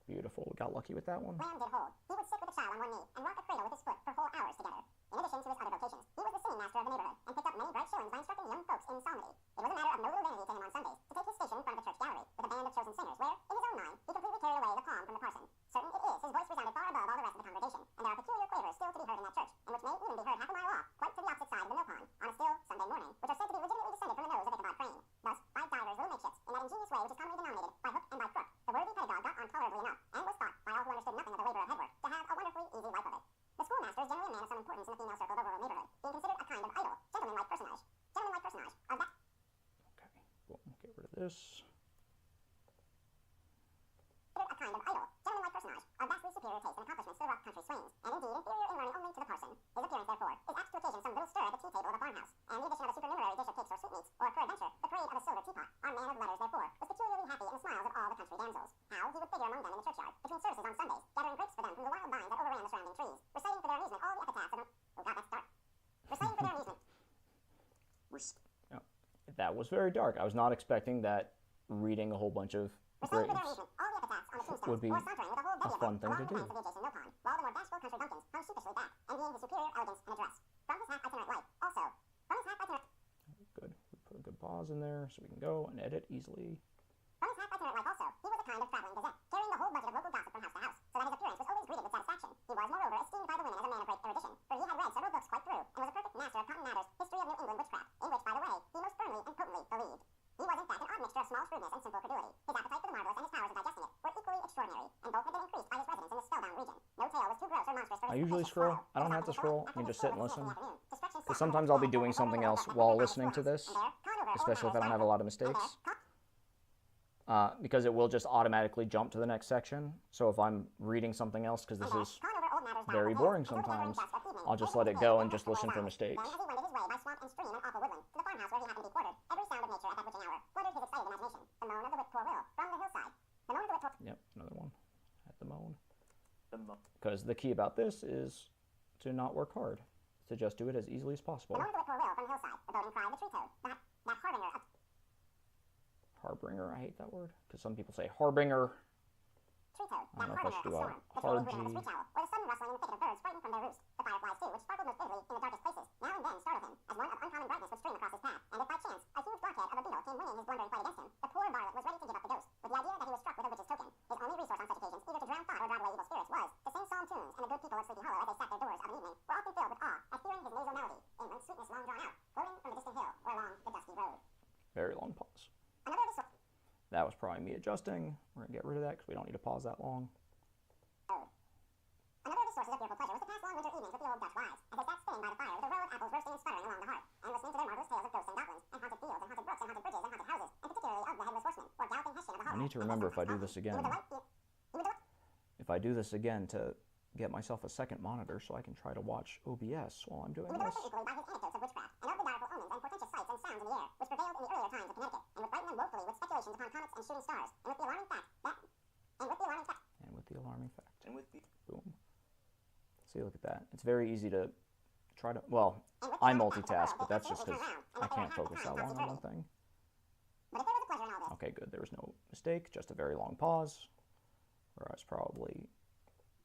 beautiful. We got lucky with that one. Lamb did hold. He would sit with the child on one knee and rock a cradle with his foot for whole hours together. In addition to his other vocations, he was the singing master of the neighborhood and picked up many bright shillings by instructing young folks in psalmody. It was a matter of no little vanity to him on Sundays to take his station in front of the church gallery with a band of chosen singers, where, in his own mind, he completely carried away the palm from the parson. Certain it is, his voice resounded far above all the rest of the congregation, and there are peculiar quavers still to be heard in that church, and which may even be heard half a mile off, quite to the opposite side of the mill pond, on a still Sunday morning, which are said to be legitimately descended from the nose of Ichabod Crane. Thus, by divers little makeshifts, in that ingenious way which is commonly denominated by hook and by crook, the worthy pedagogue got on tolerably enough, and was thought, by all who understood nothing of the labor of headwork, to have a wonderfully easy life of it. The schoolmaster is generally a man of some importance in the female circle of a rural neighborhood, being considered a kind of idle, gentlemanlike personage of that. Okay, well, get rid of this. A kind of idle, gentlemanlike personage of vastly superior taste and accomplishments to the rough country swains, and indeed inferior in learning only to the parson. His appearance, therefore, is apt to occasion some little stir at the tea table of a farmhouse, and the addition of a supernumerary dish of cakes or sweetmeats, or peradventure, the parade of a silver teapot. Our man of letters, therefore, was peculiarly happy in the smiles of all the country damsels. How he would figure among them in the churchyard, between services on Sundays, gathering grapes for them from the wild vines that overran the surrounding trees, reciting for their amusement all the epitaphs of them. Oh God, that's dark. Reciting for their amusement. That was very dark. I was not expecting that reading a whole bunch of grapes would be a fun thing to do. While the more bashful country bumpkins hung sheepishly back, envying his superior elegance and address. From his half-itinerant life, also. From his half-itinerant... Good. We put a good pause in there so we can go and edit easily. From his half-itinerant life also, he was a kind of traveling gazette, carrying the whole budget of local gossip from house to house, so that his appearance was always greeted with satisfaction. He was, moreover, esteemed I usually scroll. I don't have to scroll. I can just sit and listen. Because sometimes I'll be doing something else while listening to this, especially if I don't have a lot of mistakes. Because it will just automatically jump to the next section. So if I'm reading something else, because this is very boring sometimes, I'll just let it go and just listen for mistakes. Yep, another one. At the moan. Because the key about this is to not work hard. To just do it as easily as possible. Harbinger, I hate that word. Because some people say harbinger. I don't know if I should do a hard G. Very long pause. That was probably me adjusting. We're going to get rid of that because we don't need to pause that long. Another of the sources of fearful pleasure was to pass long winter evenings with the old Dutch wives, as they sat spinning by the fire with a row of apples roasting and sputtering along the hearth, and listening to their marvelous tales of ghosts and goblins, and haunted fields, and haunted brooks, and haunted bridges, and haunted houses, and particularly of the headless horseman, or galloping Hessian of the I need to remember if I do this again. If I do this again to get myself a second monitor so I can try to watch OBS while I'm doing this. By his anecdotes of witchcraft, and of the direful omens and portentous sights and sounds in the air, which prevailed in the earlier times of Connecticut, and would frighten them woefully with speculations upon comets and shooting stars, and with the alarming fact that... Boom. See, look at that. It's very easy to try to... Well, I multitask, but that's just because I can't focus that long on one thing. Okay, good. There was no mistake, just a very long pause, where I was probably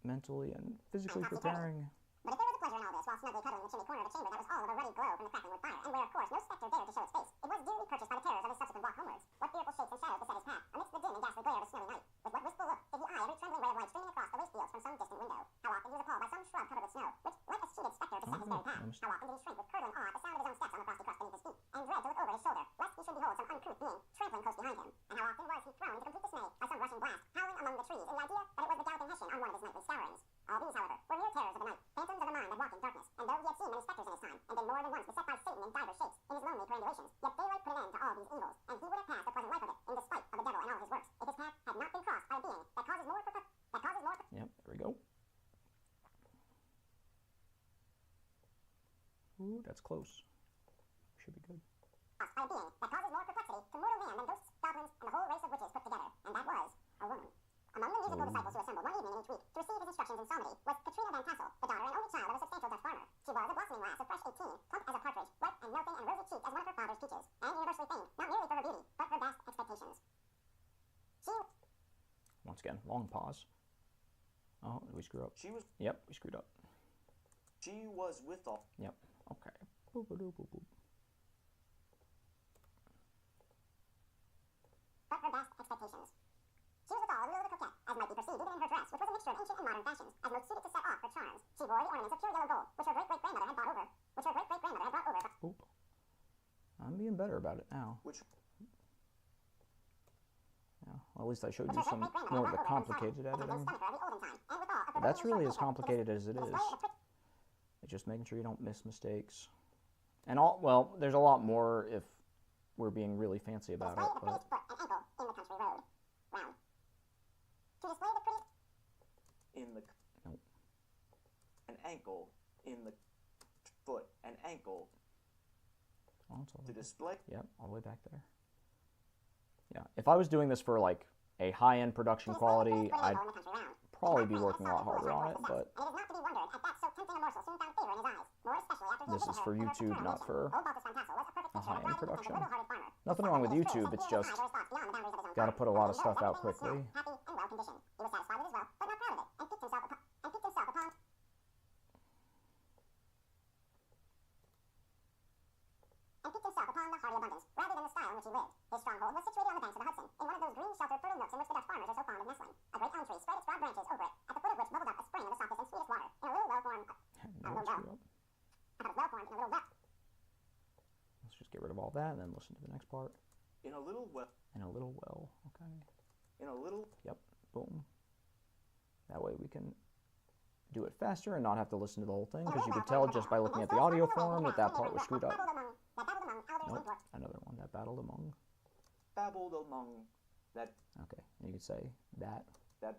mentally and physically preparing. But if there was a pleasure in all this, while snugly cuddling in the chimney corner of a chamber that was all of a ruddy glow from the crackling wood fire, and where, of course, no spectre dared to show its face, it was dearly purchased by the terrors of his subsequent walk homewards. What fearful shapes and shadows beset his path, amidst the dim and ghastly glare of a snowy night? With what wistful look did he eye every trembling ray of light streaming across the waste fields from some distant window? How often he was appalled by some shrub covered with snow, which, like a sheeted spectre, beset his very path? How often did he shrink with curdling awe at the sound of his own steps on the frosty crust beneath his feet, and dread to look over his shoulder, lest he should behold some uncouth being trampling close behind him? And how often was he thrown into complete dismay by some rushing blast, howling among the trees in the idea that it was the galloping Hessian on one of his nightly scourings? All these, however, were mere terrors of the night, phantoms of the mind that walk in darkness, and though he had seen many spectres in his time, and been more than once beset by Satan in divers shapes, in his lonely perambulations, yet daylight put an end to all these evils, and he would have passed a pleasant life of it, in despite of the devil and all his works, if his path had not been crossed by a being that causes more... Yep, there we go. Ooh, that's close. Should be good. By a being that causes more perplexity to mortal man than ghosts, goblins, and the whole race of witches put together, and that was a woman. Among the musical disciples who assembled one evening in each week to receive his instructions in psalmody was Katrina Van Tassel, the daughter and only child of a substantial Dutch farmer. She was a blossoming lass of fresh 18, plump as a partridge, white and melting and rosy cheeked as one of her father's peaches, and universally famed, not merely for her beauty, but her vast expectations. Once again, long pause. Oh, did we screw up? Yep, we screwed up. She was withal. Yep, okay. Boop, boop, boop, boop. But her vast expectations. She was withal a real little coquette, as might be perceived even in her dress, which was a mixture of ancient and modern fashions, as most suited to set off her charms. She wore the ornaments of pure yellow gold, which her great-great-grandmother had brought over. Oop. I'm being better about it now. Yeah, well, at least I showed you some more of the complicated editing. But that's really as complicated as it is. It's just making sure you don't miss mistakes. And well, there's a lot more if we're being really fancy about it. But an ankle in the foot, an ankle Oh, to display. Yep, all the way back there. Yeah, if I was doing this for like a high-end production quality, I'd probably be working a lot harder on it, but this is for YouTube, not for a high-end production. Nothing wrong with YouTube, it's just gotta put a lot of stuff out quickly. Rather than the style in which he lived. His stronghold was situated on the banks of the Hudson, in one of those green, sheltered, fertile nooks in which the Dutch farmers are so fond of nestling. A great elm tree spread its broad branches over it, at the foot of which bubbled up a spring of the softest and sweetest water, in a little well formed... Let's just get rid of all that and then listen to the next part. In a little well. In a little well, okay. In a little... Yep, boom. That way we can do it faster and not have to listen to the whole thing, because you could tell just by looking at the audio form that that part was screwed up. Nope, another one that babbled among. Babbled among that. Okay, you could say that. That.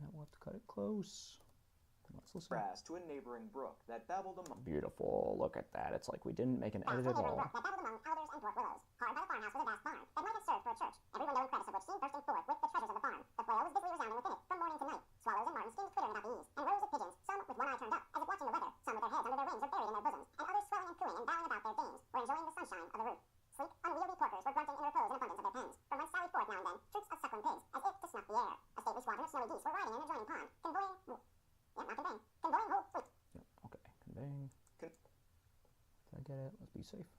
Now we'll have to cut it close. Let's listen. Grass to a neighboring brook that babbled among. Beautiful. Look at that. It's like we didn't make an edit at all. That babbled among alders and dwarf willows. Hard by the farmhouse was a vast barn that might have served for a church. Every window and crevice of which seemed bursting forth with the treasures of the farm. The flail was busily resounding within it from morning to night. Swallows and martins skimmed twittering about the eaves, and rows of pigeons, some with one eye turned up, as if watching the weather, some with their heads under their wings or buried in their bosoms, and others swelling and cooing and bowing about their dames, or enjoying the sunshine of the roof. Sleek, unwieldy porkers were grunting in repose and abundance of their pens, from whence sallied forth now and then troops of suckling pigs, as if to snuff the air. A stately squadron of snowy geese were riding in an adjoining pond, convoying whole fleet. Yep, okay, conveying. Did I get it? Let's be safe.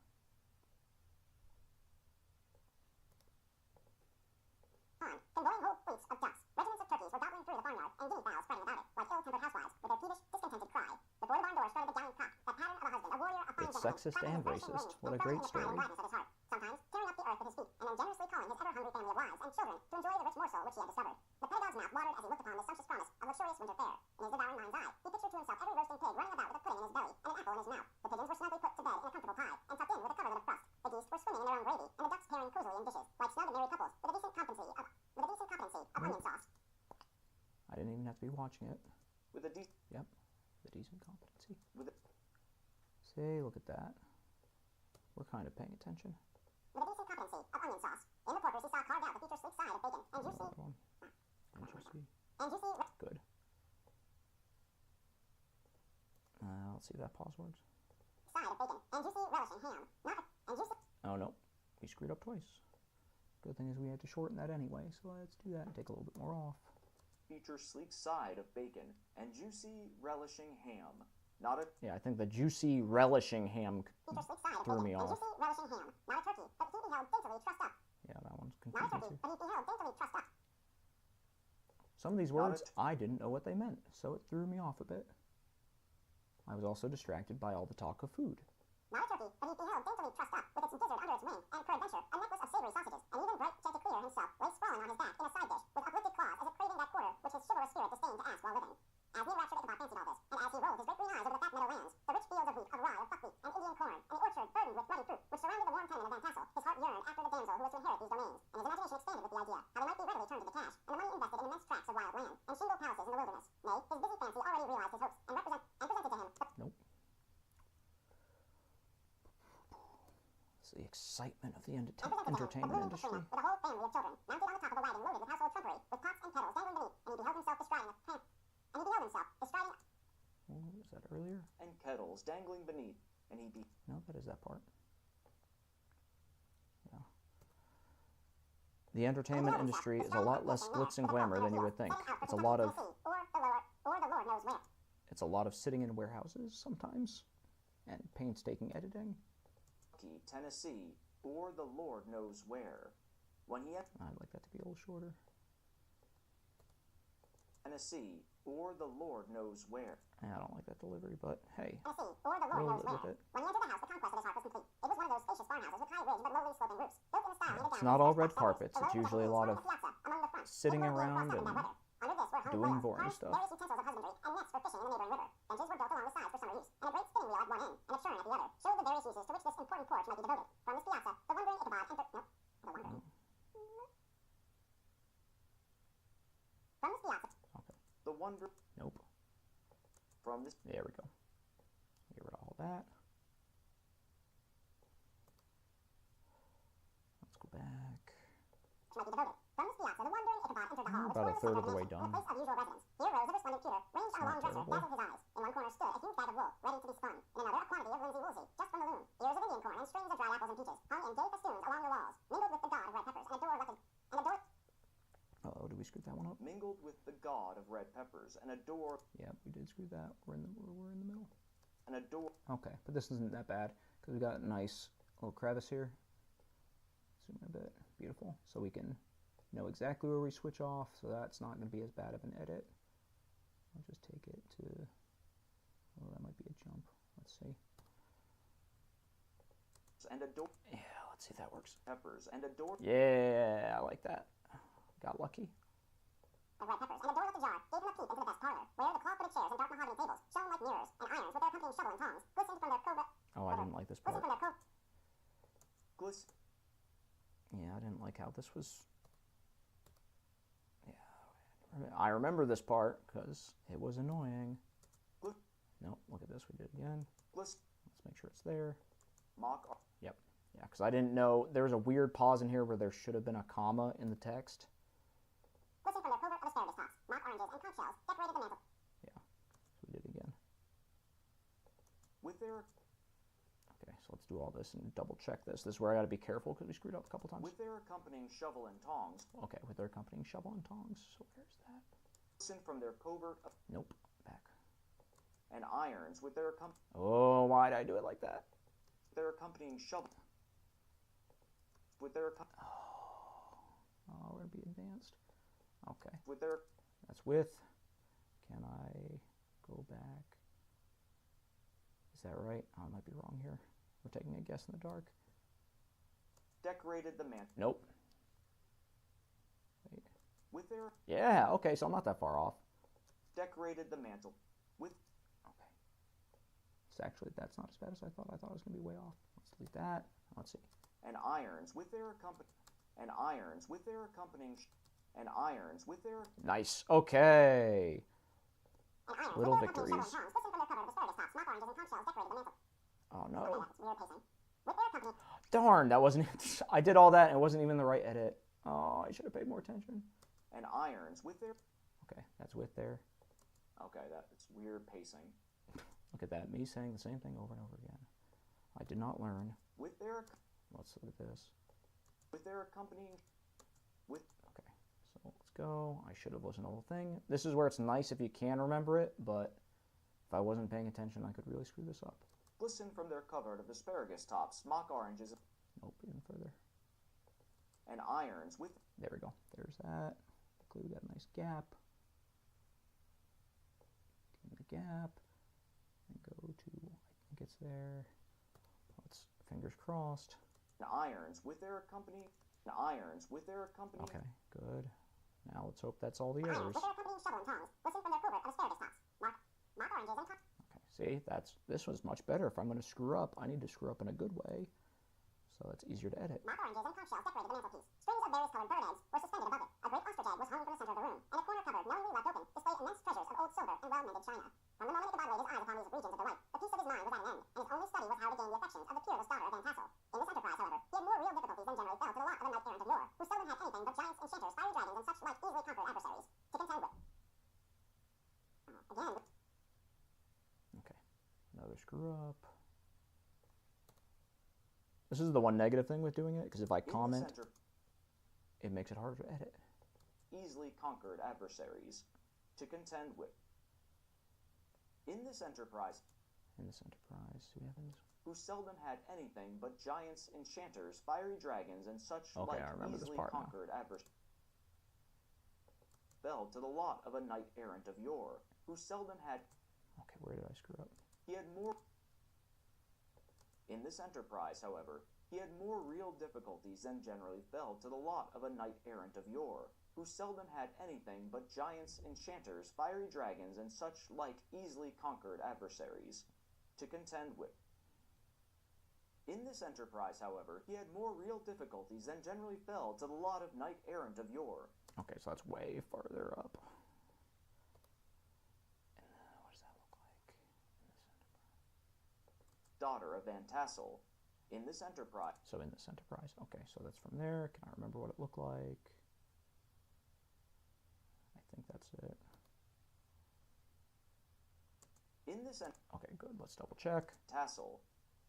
Convoying whole fleets of ducks. Regiments of turkeys were gobbling through the farmyard, and guinea fowls spreading about it, like ill-tempered housewives, with their peevish, discontented cry. Before the barn door strutted the gallant cock, the pattern of a husband, a warrior, a fine It's gentleman, sexist clad in and his flourishing racist. wings, What a and great flying in the pride and story. gladness of his heart, sometimes tearing up the earth with his feet, and then generously calling his ever-hungry family of wives and children to enjoy the rich morsel which he had discovered. The pedagog's mouth watered as he looked upon this sumptuous promise of luxurious winter fare. In his devouring mind's eye, he pictured to himself every roasting pig running about with a pudding in his belly and an apple in his mouth. The pigeons were snugly put to bed in a comfortable pie, and tucked in with a coverlet of crust. The geese were swimming in their own gravy, and the ducks pairing cozily in dishes, like snug and married couples, with a decent competency of onion sauce. I didn't even have to be watching it. With a decent. Yep, the decent competency. With a. See, look at that. We're kind of paying attention. With a decent competency of onion sauce. In the porkers he saw carved out the future sleek side of bacon, and juicy. Another one. And juicy. Good. Let's see that pause words. Side of bacon, and juicy relishing ham. And juicy. Oh no, we screwed up twice. Good thing is we had to shorten that anyway, so let's do that and take a little bit more off. Feature sleek side of bacon and juicy relishing ham. Not a. Yeah, I think the juicy relishing ham Feature sleek side of threw bacon, me and off. juicy relishing ham. Not a turkey, but he beheld daintily trussed up. Yeah, that one's Not a turkey, confusing too. but he beheld daintily trussed up. Some of these words, I didn't know what they meant, so it threw me off a bit. I was also distracted by all the talk of food. Not a turkey, but he beheld daintily trussed up, with its gizzard under its wing, and peradventure a necklace of savory sausages, and even bright Chanticleer himself lay sprawling on his back in a side dish, with uplifted claws as if craving that quarter which his chivalrous spirit disdained to ask while living. As the enraptured Ichabod fancied all this, and as he rolled his great green eyes over the fat meadow lands, the rich fields of wheat, of rye, of buckwheat, and Indian corn, and the orchard burdened with ruddy fruit, which surrounded the warm tenement of Van Tassel, his heart yearned after the damsel who was to inherit these domains, and his imagination expanded with the idea how they might be readily turned into cash, and the money invested in immense tracts of wild land, and shingled palaces in the wilderness. Nay, his busy fancy already realized his hopes, and presented to him. Nope. It's the excitement of the entertainment industry. With a whole family of children, mounted on the top of a wagon loaded with household trumpery, with pots and kettles dangling beneath, and he beheld himself bestriding a pan. Oh, was that earlier? And kettles dangling beneath, and he be. No, that is that part. Yeah. The entertainment industry is a lot less glitz and glamour than you would think. It's a lot of sitting in warehouses sometimes, and painstaking editing. Tennessee, or the Lord knows where. When he had I'd like that to be a little shorter. Tennessee, or the Lord knows where. I don't like that delivery, but hey, Tennessee, or the Lord we'll knows live where. with it. When he entered the house, the conquest of his heart was complete. It was one of those spacious farmhouses with high ridge but lowly sloping roofs, built in a style handed It's down not from all his red forefathers. carpets. It's Below the usually a balcony lot of was the piazza, among the front. sitting It was around encrusted in and that weather. Under this were hung doing rails, boring harness, stuff. various utensils of husbandry, and nets for fishing in the neighboring river. Benches were built along the sides for summer use, and a great spinning wheel at one end, and a churn at the other, showed the various uses to which this important porch might be devoted. From this piazza, the wondering Ichabod entered. No, the wondering. From this piazza. Okay. The wonder. Nope. From this. There we go. Get rid of all that. Let's go back. Might be devoted. From this piazza, the wondering Ichabod entered the hall, which About a formed the third center of the way mansion, done. a place of usual residence. Here rose a resplendent pewter, ranged on a long not dresser, terrible. dazzled his eyes. In one corner stood a huge bag of wool, ready to be spun. In another, a quantity of linsey woolsey, just from the loom. Ears of Indian corn and strings of dried apples and peaches, hung in gay festoons along the walls, mingled with the god of red peppers, and a door like Uh-oh, did we screw that one up? Mingled with the god of red peppers, and a door. Yep, we did screw that. We're in the middle. And a door. Okay, but this isn't that bad because we got a nice little crevice here. Zoom in a bit. Beautiful. So we can know exactly where we switch off, so that's not going to be as bad of an edit. I'll just take it to, oh, that might be a jump. Let's see. And a door. Yeah, let's see if that works. Peppers, and a door. Yeah, I like that. Got lucky. of red peppers, and a door like a jar gave him a peep into the best parlor, where the claw-footed chairs and dark mahogany tables shone like mirrors, and irons with their accompanying shovel and tongs glistened from their covert. Oh, I didn't like this part. Gliss. Yeah, I didn't like how this was. Yeah, I remember this part because it was annoying. Nope, look at this. We did it again. Gliss. Let's make sure it's there. Mock. Yep. Yeah, because I didn't know there was a weird pause in here where there should have been a comma in the text. Glistened from their covert of asparagus tops, mock oranges, and conch shells decorated the mantel. Yeah, so we did it again. With their. Okay, so let's do all this and double check this. This is where I got to be careful because we screwed up a couple times. With their accompanying shovel and tongs. Okay, with their accompanying shovel and tongs. So where's that? Glisten from their covert. Nope. Back. And irons with their Oh, why did I do it like that? Their accompanying shovel. With their. Oh, we're gonna be advanced. Okay. With their. That's with. Can I go back? Is that right? Oh, I might be wrong here. We're taking a guess in the dark. Decorated the mantel. Nope. Wait. With their. Yeah, okay, so I'm not that far off. Decorated the mantel. With. Okay. It's actually, that's not as bad as I thought. I thought it was going to be way off. Let's delete that. Let's see. And irons with their accompanying. And irons with their accompanying. And irons with their. Nice. Okay. And irons Little with their accompanying victories. shovel and tongs glistened from their covert of asparagus tops, mock oranges, and conch shells decorated the mantel. Oh, no. Okay, that's weird pacing. With their accompanying. Darn, that wasn't it. I did all that and it wasn't even the right edit. Oh, I should have paid more attention. And irons with their. Okay, that's with there. Okay, that's weird pacing. Look at that, me saying the same thing over and over again. I did not learn. With their. Let's look at this. With their accompanying. With. Okay, so let's go. I should have listened to the whole thing. This is where it's nice if you can remember it, but if I wasn't paying attention, I could really screw this up. Glisten from their covert of asparagus tops, mock oranges. Nope, even further. And irons with. There we go. There's that. Glue got a nice gap. In the gap. And go to, I think it's there. Let's, fingers crossed. And irons with their accompanying. And irons with their accompanying. Okay, good. Now let's hope that's all the Irons errors. with their accompanying shovel and tongs glistened from their covert of asparagus tops, mock oranges, and conch. Okay, see, this was much better. If I'm going to screw up, I need to screw up in a good way. So it's easier to edit. Mock oranges and conch shells decorated the mantelpiece. Strings of various colored bird eggs were suspended above it. A great ostrich egg was hung from the center of the room, and a corner cupboard, knowingly left open, displayed immense treasures of old silver and well-mended china. From the moment he could laid his eyes upon these regions of delight, the peace of his mind was at an end, and his only study was how to gain the affections of the peerless daughter of Van Tassel. In this enterprise, however, he had more real difficulties than generally fell to the lot of a knight-errant of yore, who seldom had anything but giants, enchanters, fiery dragons, and such like easily conquered adversaries to contend with. Again. Okay, another screw up. This is the one negative thing with doing it, because if I comment, it makes it harder to edit. Easily conquered adversaries to contend with. In this enterprise. Do we have this? Who seldom had anything but giants, enchanters, fiery dragons, and such Okay, like I remember this easily part now. conquered adversaries. Fell to the lot of a knight-errant of yore, who seldom had. Okay, where did I screw up? He had more. In this enterprise, however, he had more real difficulties than generally fell to the lot of a knight-errant of yore, who seldom had anything but giants, enchanters, fiery dragons, and such like easily conquered adversaries to contend with. In this enterprise, however, he had more real difficulties than generally fell to the lot of knight-errant of yore. Okay, so that's way farther up. And what does that look like in this enterprise? Daughter of Van Tassel. In this enterprise. So in this enterprise. Okay, so that's from there. Can I remember what it looked like? I think that's it. In this okay, good. Let's double check. Tassel.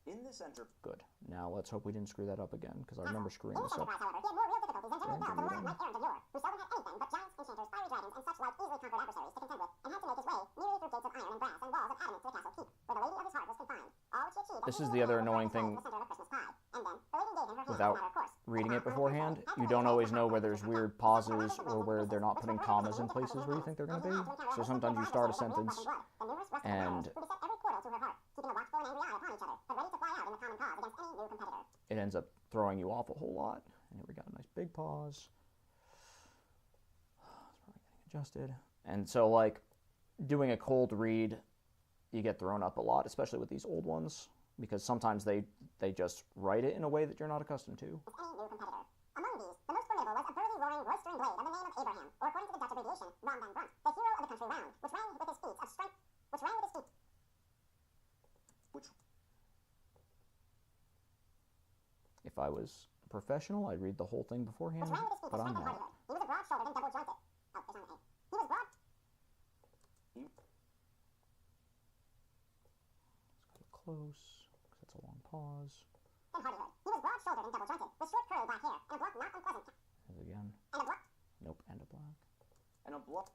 In this Good. Now let's hope we didn't screw that up again, because I remember screwing this up. However, he had more real difficulties than generally fell to the lot of knight-errant of yore, who seldom had anything but giants, enchanters, fiery dragons, and such like easily conquered adversaries to contend with, and had to make his way nearly through gates of iron and brass and walls of adamant to the castle keep, where the lady of his heart was confined. All which he achieved. This is the other annoying thing. Without reading it beforehand, you don't always know where there's weird pauses or where they're not putting commas in places where you think they're going to be. So sometimes you start a sentence and it ends up throwing you off a whole lot. And here we got a nice big pause. It's probably getting adjusted. And so, like, doing a cold read, you get thrown up a lot, especially with these old ones, because sometimes they just write it in a way that you're not accustomed to. Any new competitor. Among these, the most formidable was a burly, roaring, roistering blade of the name of Abraham, or according to the Dutch abbreviation, Ron van Brunt, the hero of the country round, which ran with his feet of strength, If I was a professional, I'd read the whole thing beforehand, but I'm not. He was a broad-shouldered and double-jointed. Oh, there's not an A. He was broad. Let's go close, because that's a long pause. And hardihood. He was broad-shouldered and double-jointed, with short curly black hair, and a blunt, not unpleasant. There's again. And a blunt. Nope, and a black. And a blunt.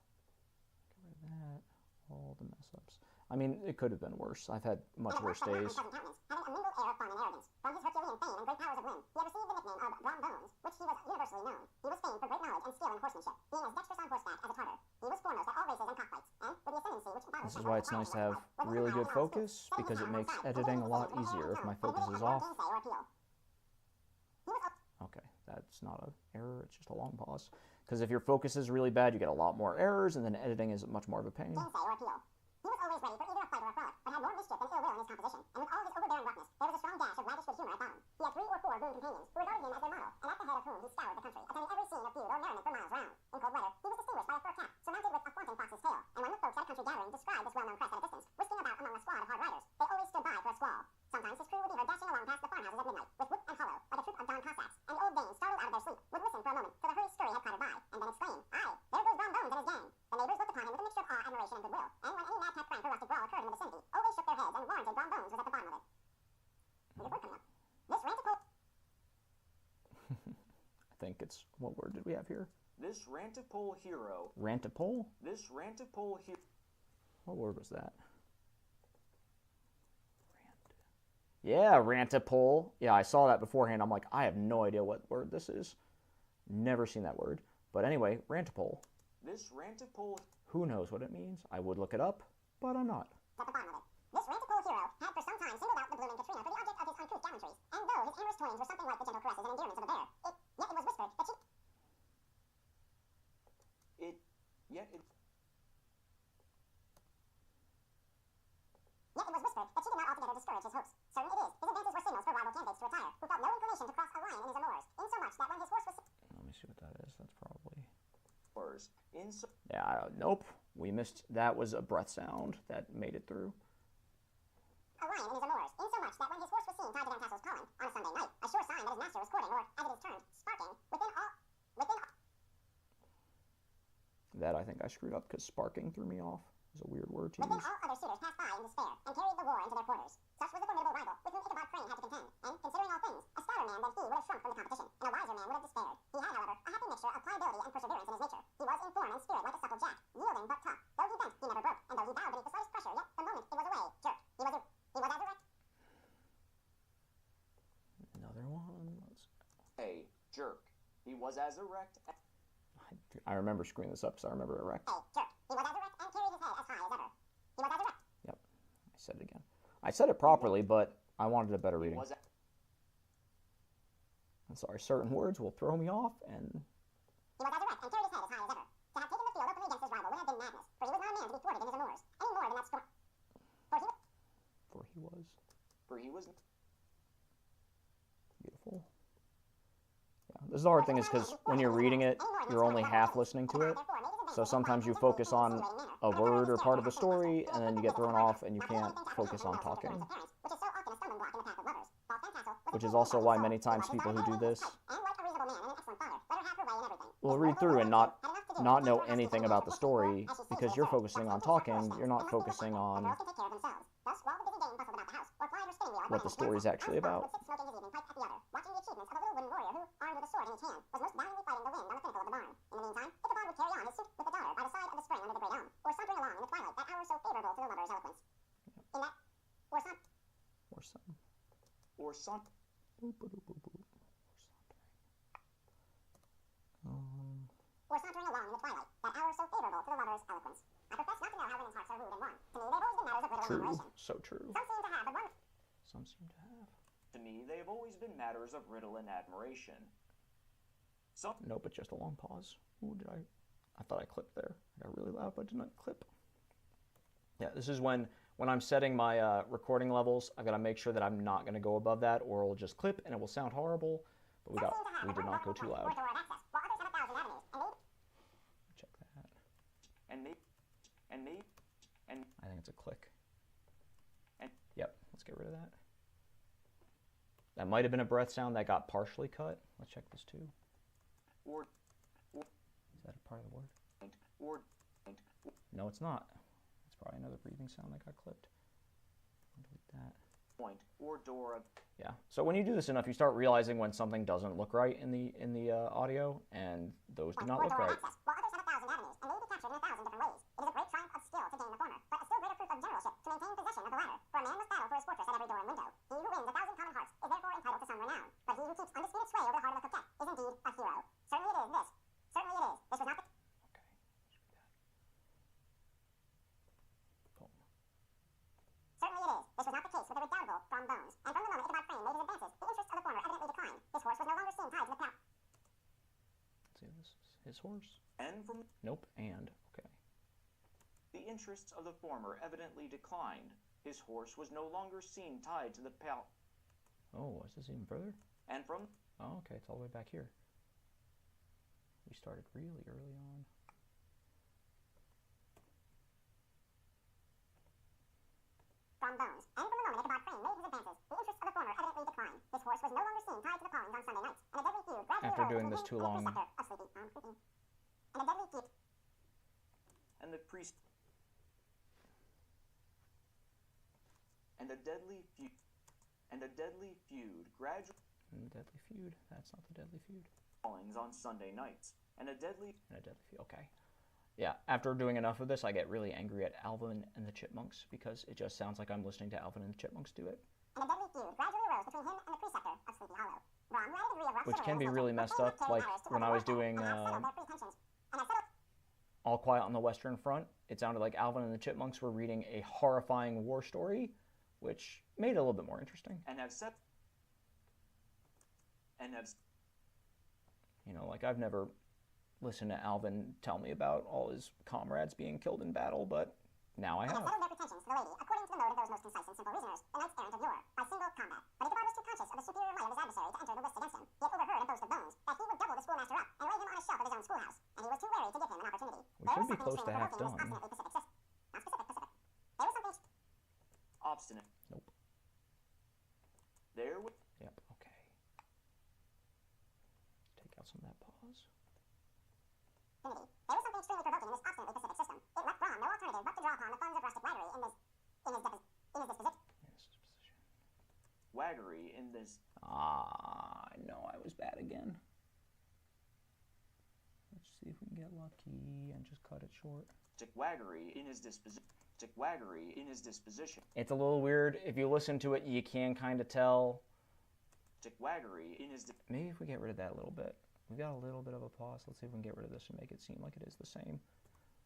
Get rid of that. All the mess-ups. I mean, it could have been worse. I've had much worse days. Having a mingled air of fun and arrogance. From his Herculean fame and great powers of limb, he had received the nickname of Brom Bones, which he was universally known. He was famed for great knowledge and skill in horsemanship, being as dexterous on horseback as a Tartar. He was foremost at all races and cockfights, and with the ascendancy which This is why it's nice to have really good focus, because it makes editing a lot easier if my focus is off. Okay, that's not an error, it's just a long pause. Because if your focus is really bad, you get a lot more errors, and then editing is much more of a pain. He was always ready for either a fight or a frolic, but had more mischief than ill will in his composition, and with all his overbearing roughness, there was a strong dash of rakish good humor at bottom. He had 3 or 4 boon companions, who regarded him as their model, and at the head of whom he scoured the country, attending every scene of feud or merriment for miles round. In cold weather, he was distinguished by a fur cap, surmounted with a flaunting fox's tail, and when the folks at a country gathering described this well-known crest at a distance, whisking about among a squad of hard riders, they always stood by for a squall. Sometimes his crew would be heard dashing along past the farmhouses at midnight, with whoop and hollow, like a troop of Don Cossacks, and the old dames, startled out of their sleep, would listen for a moment till the hurry scurry had clattered by, and then exclaim, "Aye, there goes Brom Bones and his gang." The neighbors looked upon him with a mixture of awe, admiration, and goodwill, and when any madcap prank or rustic brawl occurred in the vicinity, always shook their heads and warranted Brom Bones was at the bottom of it. There's a word coming up. This rantipole. I think it's, what word did we have here? This rantipole hero. Rantipole? This rantipole hero. What word was that? Yeah, rantipole. Yeah, I saw that beforehand. I'm like, I have no idea what word this is. Never seen that word. But anyway, rantipole. This rantipole. Who knows what it means? I would look it up, but I'm not. At the bottom of it. This rantipole hero had for some time singled out the blooming Katrina for the object of his uncouth gallantries, and though his amorous toyings were something like the gentle caresses and endearments of a bear, yet it was whispered that she... Yet it was whispered that she did not altogether discourage his hopes. Certain it is, his advances were signals for rival candidates to retire, who felt no inclination to cross a line in his amours, insomuch that when his horse was... Let me see what that is. That's probably... Yeah, nope. We missed... That was a breath sound that made it through. A line in his amours, insomuch that when his horse was seen tied to Van Tassel's collar on a Sunday night, a sure sign that his master was courting, or, as it is termed, sparking, That I think I screwed up, because sparking threw me off. It's a weird word to within use. all other suitors passed by in despair, and carried the war into their quarters. Such was the formidable rival with whom Ichabod Crane had to contend, and, considering all things, a stouter man than he would have shrunk from the competition, and a wiser man would have despaired. He had, however, a happy mixture of pliability and perseverance in his nature. He was in form and spirit like a supple jack, yielding but tough. Though he bent, he never broke, and though he bowed beneath the slightest pressure, yet the moment it was away, jerked. He was as erect. Another one. Let's... A jerk. He was as erect. I remember screwing this up, because I remember erect. A jerk. He was as erect and carried his head as high as ever. He was as erect. Yep. I said it again. I said it properly, but I wanted a better reading. I'm sorry, certain words will throw me off, and... He was as erect and carried his head as high as ever. To have taken the field openly against his rival would have been madness, for he was not a man to be thwarted in his amours, any more than that storm. For he was. Beautiful. Yeah, this is the hard thing is because when you're reading it, you're only half listening to it. So sometimes you focus on a word or part of the story, and then you get thrown off, and you can't focus on talking. Which is also why many times people who do this will read through and not know anything about the story, because you're focusing on talking, you're not focusing on what the story is actually about. Or some. Or sauntering along in the twilight, that hour so favorable to the lover's eloquence. I profess not to know how women's hearts are wooed and won. To me, they've always been matters of riddle and True. admiration. So true. Some seem to have, but one... Some seem to have. To me, they have always been matters of riddle and admiration. Some. Nope, it's just a long pause. Ooh, I thought I clipped there. I got really loud, but did not clip. Yeah, this is when I'm setting my recording levels, I've got to make sure that I'm not going to go above that, or it'll just clip and it will sound horrible. But we did not go too loud. Check that. I think it's a click. Yep, let's get rid of that. That might have been a breath sound that got partially cut. Let's check this too. Is that a part of the word? No, it's not. It's probably another breathing sound that got clipped. I'll delete that. Yeah. So when you do this enough, you start realizing when something doesn't look right in the audio, and those do not look right. While others have 1,000 avenues and may be captured in 1,000 different ways, it is a great triumph of skill to gain the former, but a still greater proof of generalship to maintain possession of the latter. For a man must battle for his fortress at every door and window. He who wins 1,000 common hearts is therefore entitled to some renown, but he who keeps undisputed sway over the heart of a coquette is indeed a hero. Certainly it is this. Certainly it is. This was not the... Okay. Boom. Certainly it is. This was not the case with the redoubtable From Bones, and from the moment Ichabod Crane made his advances, the interests of the former evidently declined. His horse was no longer seen tied to the path. Let's see if this is his horse. And from Nope, and. Okay. the interests of the former evidently declined. His horse was no longer seen tied to the pal. Oh, is this even further? And from Oh, okay, it's all the way back here. We started really early on. From Bones, and from the moment Ichabod Crane made his advances, the interests of the former evidently declined. His horse was no longer seen tied to the pawings on Sunday nights, and a deadly feud gradually After arose doing between this him too and the long. preceptor of Sleepy Creepy. And a deadly feud. and the priest and a deadly feud gradually Deadly feud. That's not the deadly feud. callings on Sunday nights, and a deadly And a deadly feud. Okay. Yeah, after doing enough of this, I get really angry at Alvin and the Chipmunks because it just sounds like I'm listening to Alvin and the Chipmunks do it. And a deadly feud gradually arose between him and the preceptor of Sleepy Hollow. Ron, who had a degree of rough Which can chivalry be was really hosted, messed but up, Crane like had carried when I was doing and had settled their pretensions. And had settled All Quiet on the Western Front, it sounded like Alvin and the Chipmunks were reading a horrifying war story, which made it a little bit more interesting. and have set and have You know, like I've never listened to Alvin tell me about all his comrades being killed in battle, but now I and had have. settled their pretensions to the lady, according to the mode of those most concise and simple reasoners, the knights errant of yore, by single combat. But Ichabod was too conscious of the superior might of his adversary to enter the lists against him. He had overheard a boast of Bones, that he would double the schoolmaster up and lay him on a shelf of his own schoolhouse, and he was too wary to give him an opportunity. We should be close to half done. Not specific. There was something obstinate. Nope. There was Yep, okay. Take out some of that pause. There was something extremely provoking in this obstinately pacific system. It left Braun no alternative but to draw upon the funds of rustic waggery in his disposition. Yes, position. waggery in this. I know I was bad again. Let's see if we can get lucky and just cut it short. Waggery in his disposition. Waggery in his disposition. It's a little weird. If you listen to it, you can kind of tell. Waggery in his. Maybe if we get rid of that a little bit. We've got a little bit of a pause. Let's see if we can get rid of this and make it seem like it is the same.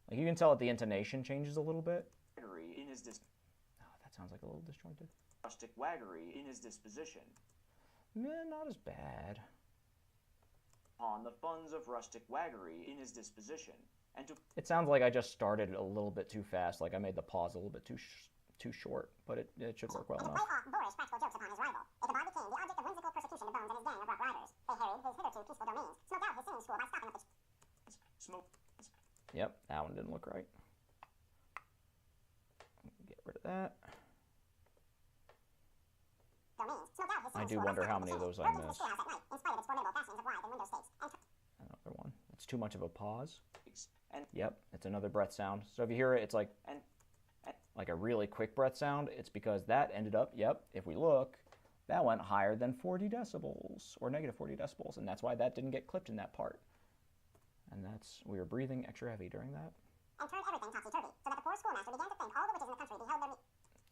Like you can tell that the intonation changes a little bit. Waggery in his Oh, that sounds like a little disjointed. rustic waggery in his disposition. Not as bad. On the funds of rustic waggery in his disposition, and to It sounds like I just started a little bit too fast. Like I made the pause a little bit too short, but it should work well And to enough. play off boorish practical jokes upon his rival, Ichabod became the object of whimsical persecution to Bones and his gang of rough riders. They harried his hitherto peaceful domains, smoked out his singing school by stopping up the smoke. Yep, that one didn't look right. Get rid of that. domains, smoked out his I singing do school by wonder stopping how up the many of chimneys, those I broke into the missed. schoolhouse at night, in spite of its formidable fastenings of withe and window stakes, and Another one. It's too much of a pause. And Yep, it's another breath sound. So if you hear it, it's like and a really quick breath sound. It's because that ended up, yep, if we look, that went higher than 40 decibels, or negative 40 decibels, and that's why that didn't get clipped in that part. And we were breathing extra heavy during that. and turned everything topsy-turvy, so that the poor schoolmaster began to think all the witches in the country beheld their meat.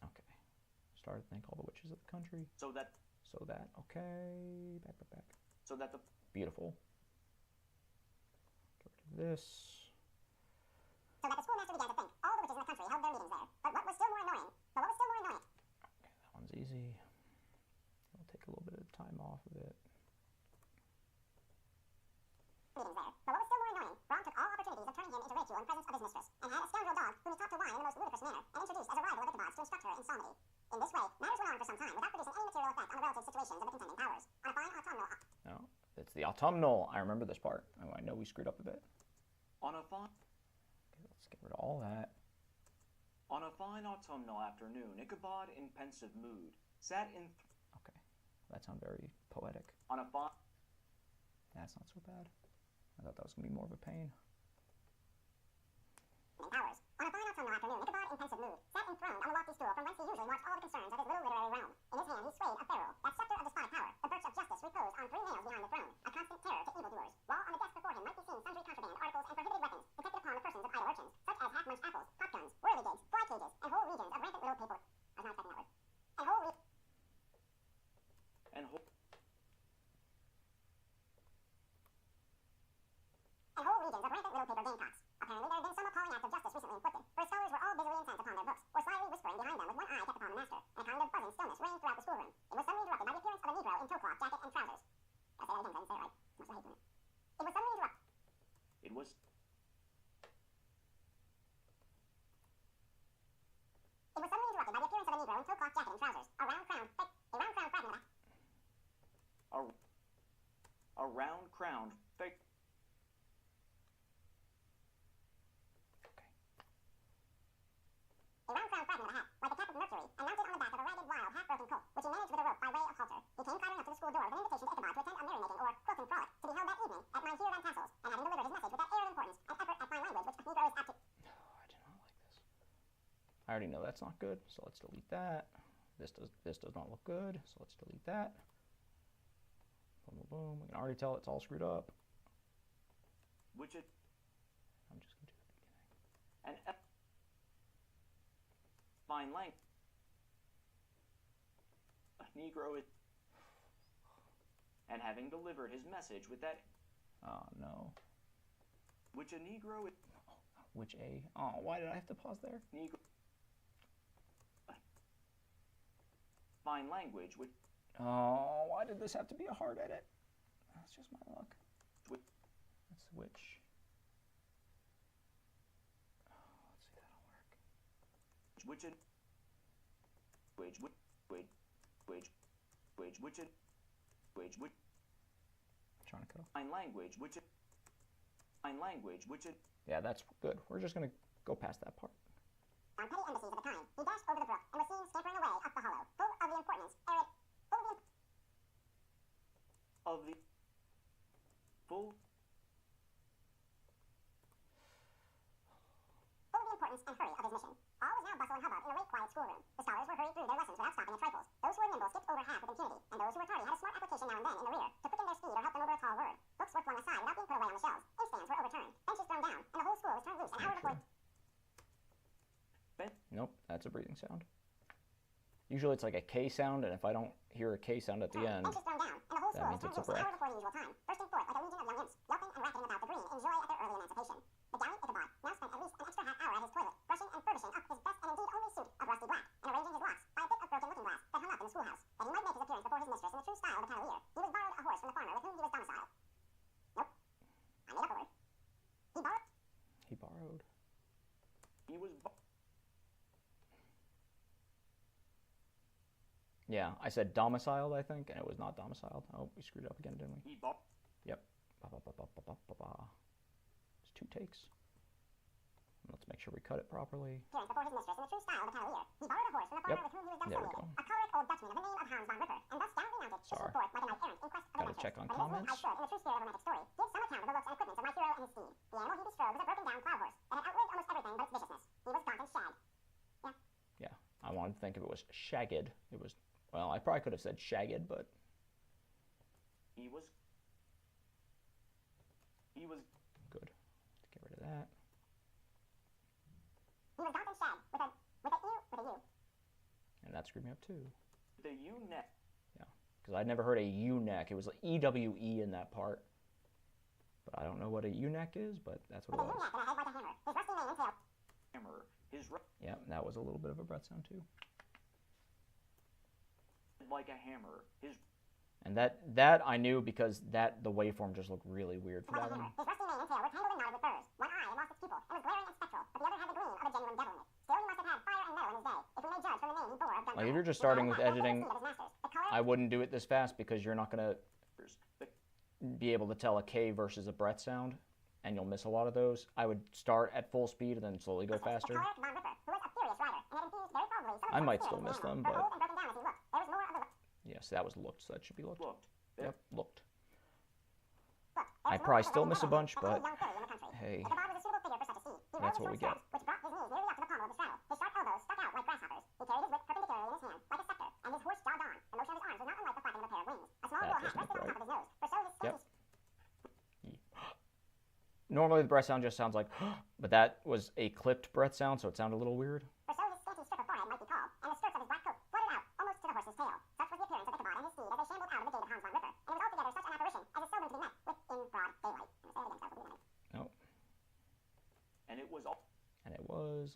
Okay. Started to think all the witches of the country. so that Okay, back. so that the Beautiful. Get rid of this. So that the schoolmaster began to think all the witches in the country held their meetings there. But what was still more annoying, Okay, that one's easy. I'll take a little bit of time off of it. Braun took all opportunities of turning him into ridicule in presence of his mistress, and had a scoundrel dog whom he taught to whine in the most ludicrous manner, and introduced as a rival of Ichabod's to instruct her in psalmody. In this way, matters went on for some time without producing any material effect on the relative situations of the contending powers. On a fine autumnal... No, it's the autumnal. I remember this part. I know we screwed up a bit. On a fine... Okay, let's get rid of all that. On a fine autumnal afternoon, Ichabod, in pensive mood, sat in... Okay, that sounds very poetic. On a fine... That's not so bad. I thought that was going to be more of a pain. Powers. On a fine autumnal afternoon, Ichabod, in pensive mood, sat enthroned on the lofty stool from whence he usually watched all the concerns of his little literary realm. In his hand he swayed a ferule, that scepter of despotic power, the birch of justice reposed on 3 nails behind the throne, a constant terror to evildoers, while on the desk before him might be seen sundry contraband articles and prohibited weapons detected upon the persons of idle urchins, such as half-munched apples, popguns, whirligigs, fly cages, and whole regions of rampant little paper... I was not expecting that word. And whole... And whole... And whole regions of rampant little paper gamecocks. Apparently there had been some appalling act of justice recently inflicted, for his scholars were all busily intent upon their books, or slyly whispering behind them with one eye kept upon the master, and a kind of buzzing stillness reigned throughout the schoolroom. It was suddenly interrupted by the appearance of a Negro in toe cloth, jacket, and trousers. I'll say that again because I didn't say it right. Much I hate doing it. It was suddenly interrupted. It was... It was suddenly interrupted by the appearance of a Negro in toe cloth, jacket, and trousers. A round crowned fragment of A round-crowned fake... A round-crowned fragment of a hat, like the cap of Mercury, and mounted on the back of a ragged, wild, half-broken colt, which he managed with a rope by way of halter. He came clattering up to the school door with an invitation to Ichabod to attend a merrymaking or quilting frolic, to be held that evening at Mynheer Van Tassel's, and having delivered his message with that air of importance and effort at fine language which a Negro is apt to... Oh, I do not like this. I already know that's not good, so let's delete that. This does not look good, so let's delete that. Boom, boom, boom. We can already tell it's all screwed up. Which it... I'm just going to do the beginning. And... Fine length. A Negro is... And having delivered his message with that... Oh, no. Which a Negro is... Which a... Oh, why did I have to pause there? Negro... Fine language, which... Oh, why did this have to be a hard edit? That's just my luck. Which... Let's switch. Oh, let's see, that'll work. Which a... Trying to cut off. Fine language, which a... Fine language, which a... Yeah, that's good. We're just going to go past that part. On petty embassies of the kind, he dashed over the brook and was seen scampering away up the hollow, full of the importance, Of the... Full... importance and hurry of his mission. All was now bustle and hubbub in the late quiet schoolroom. The scholars were hurried through their lessons without stopping at trifles. Those who were nimble skipped over half with impunity, and those who were tardy had a smart application now and then in the rear to quicken their speed or help them over a tall word. Books were flung aside without being put away on the shelves. Inkstands were overturned, benches thrown down, and the whole school was turned loose an hour before... Nope, that's a breathing sound. Usually it's like a K sound, and if I don't hear a K sound at the end, benches thrown down, and the whole that school means was it's a turned loose an breath. hour before the usual time, bursting forth like a legion of young imps, yelping and racketing about the green in joy at their early emancipation. The gallant Ichabod now spent at least an extra half hour at his toilet, brushing and furbishing up his best and indeed only suit of rusty black, and arranging his locks by a bit of broken looking glass that hung up in the schoolhouse, that he might make his appearance before his mistress in the true style of a cavalier. He was borrowed a horse from the farmer with whom he was domiciled. Nope. I made up a word. He borrowed... He borrowed. He was... Yeah, I said domiciled, I think, and it was not domiciled. Oh, we screwed up again, didn't we? He bought... Yep. It's 2 takes. Let's make sure we cut it properly. Appearance before his mistress in the true style of a cavalier. He borrowed a horse from the farmer with whom he was There we domiciliated, go. a choleric old Dutchman of the name of Hans von Ripper, and thus gallantly mounted, Sorry. issued forth like a knight errant in quest of Gotta adventures. check on But in this comments. I should, in the true spirit of a romantic story, give some account of the looks and equipments of my hero and his steed. The animal he bestrode was a broken down plow horse that had outlived almost everything but its viciousness. He was gaunt and shagged. Yeah, I wanted to think if it was shagged. It was, well, I probably could have said shagged, but He was... good. Let's get rid of that. He was gaunt and shagged, with a U. And that screwed me up too. The U-neck. Yeah, because I'd never heard a U-neck. It was like EWE in that part. But I don't know what a U-neck is, but that's what With it a was. U-neck and a head like a hammer. His rusty mane and tail. Hammer. His... Yeah, that was a little bit of a breath sound too. Like a hammer. His... And that I knew because the waveform just looked really weird for Like that a one. hammer. His rusty mane and tail were tangled and knotted with burrs. One eye had lost its pupil and was glaring and spectral, but the other had the gleam of a genuine devilment. Still, Like, if you're just starting with editing, I wouldn't do it this fast because you're not going to be able to tell a K versus a breath sound, and you'll miss a lot of those. I would start at full speed and then slowly go faster. I might still miss them, but... Yes, that was looked, so that should be looked. Yep, looked. I probably still miss a bunch, but hey, that's what we get. That doesn't look right. Yep. Normally the breath sound just sounds like, but that was a clipped breath sound, so it sounded a little weird.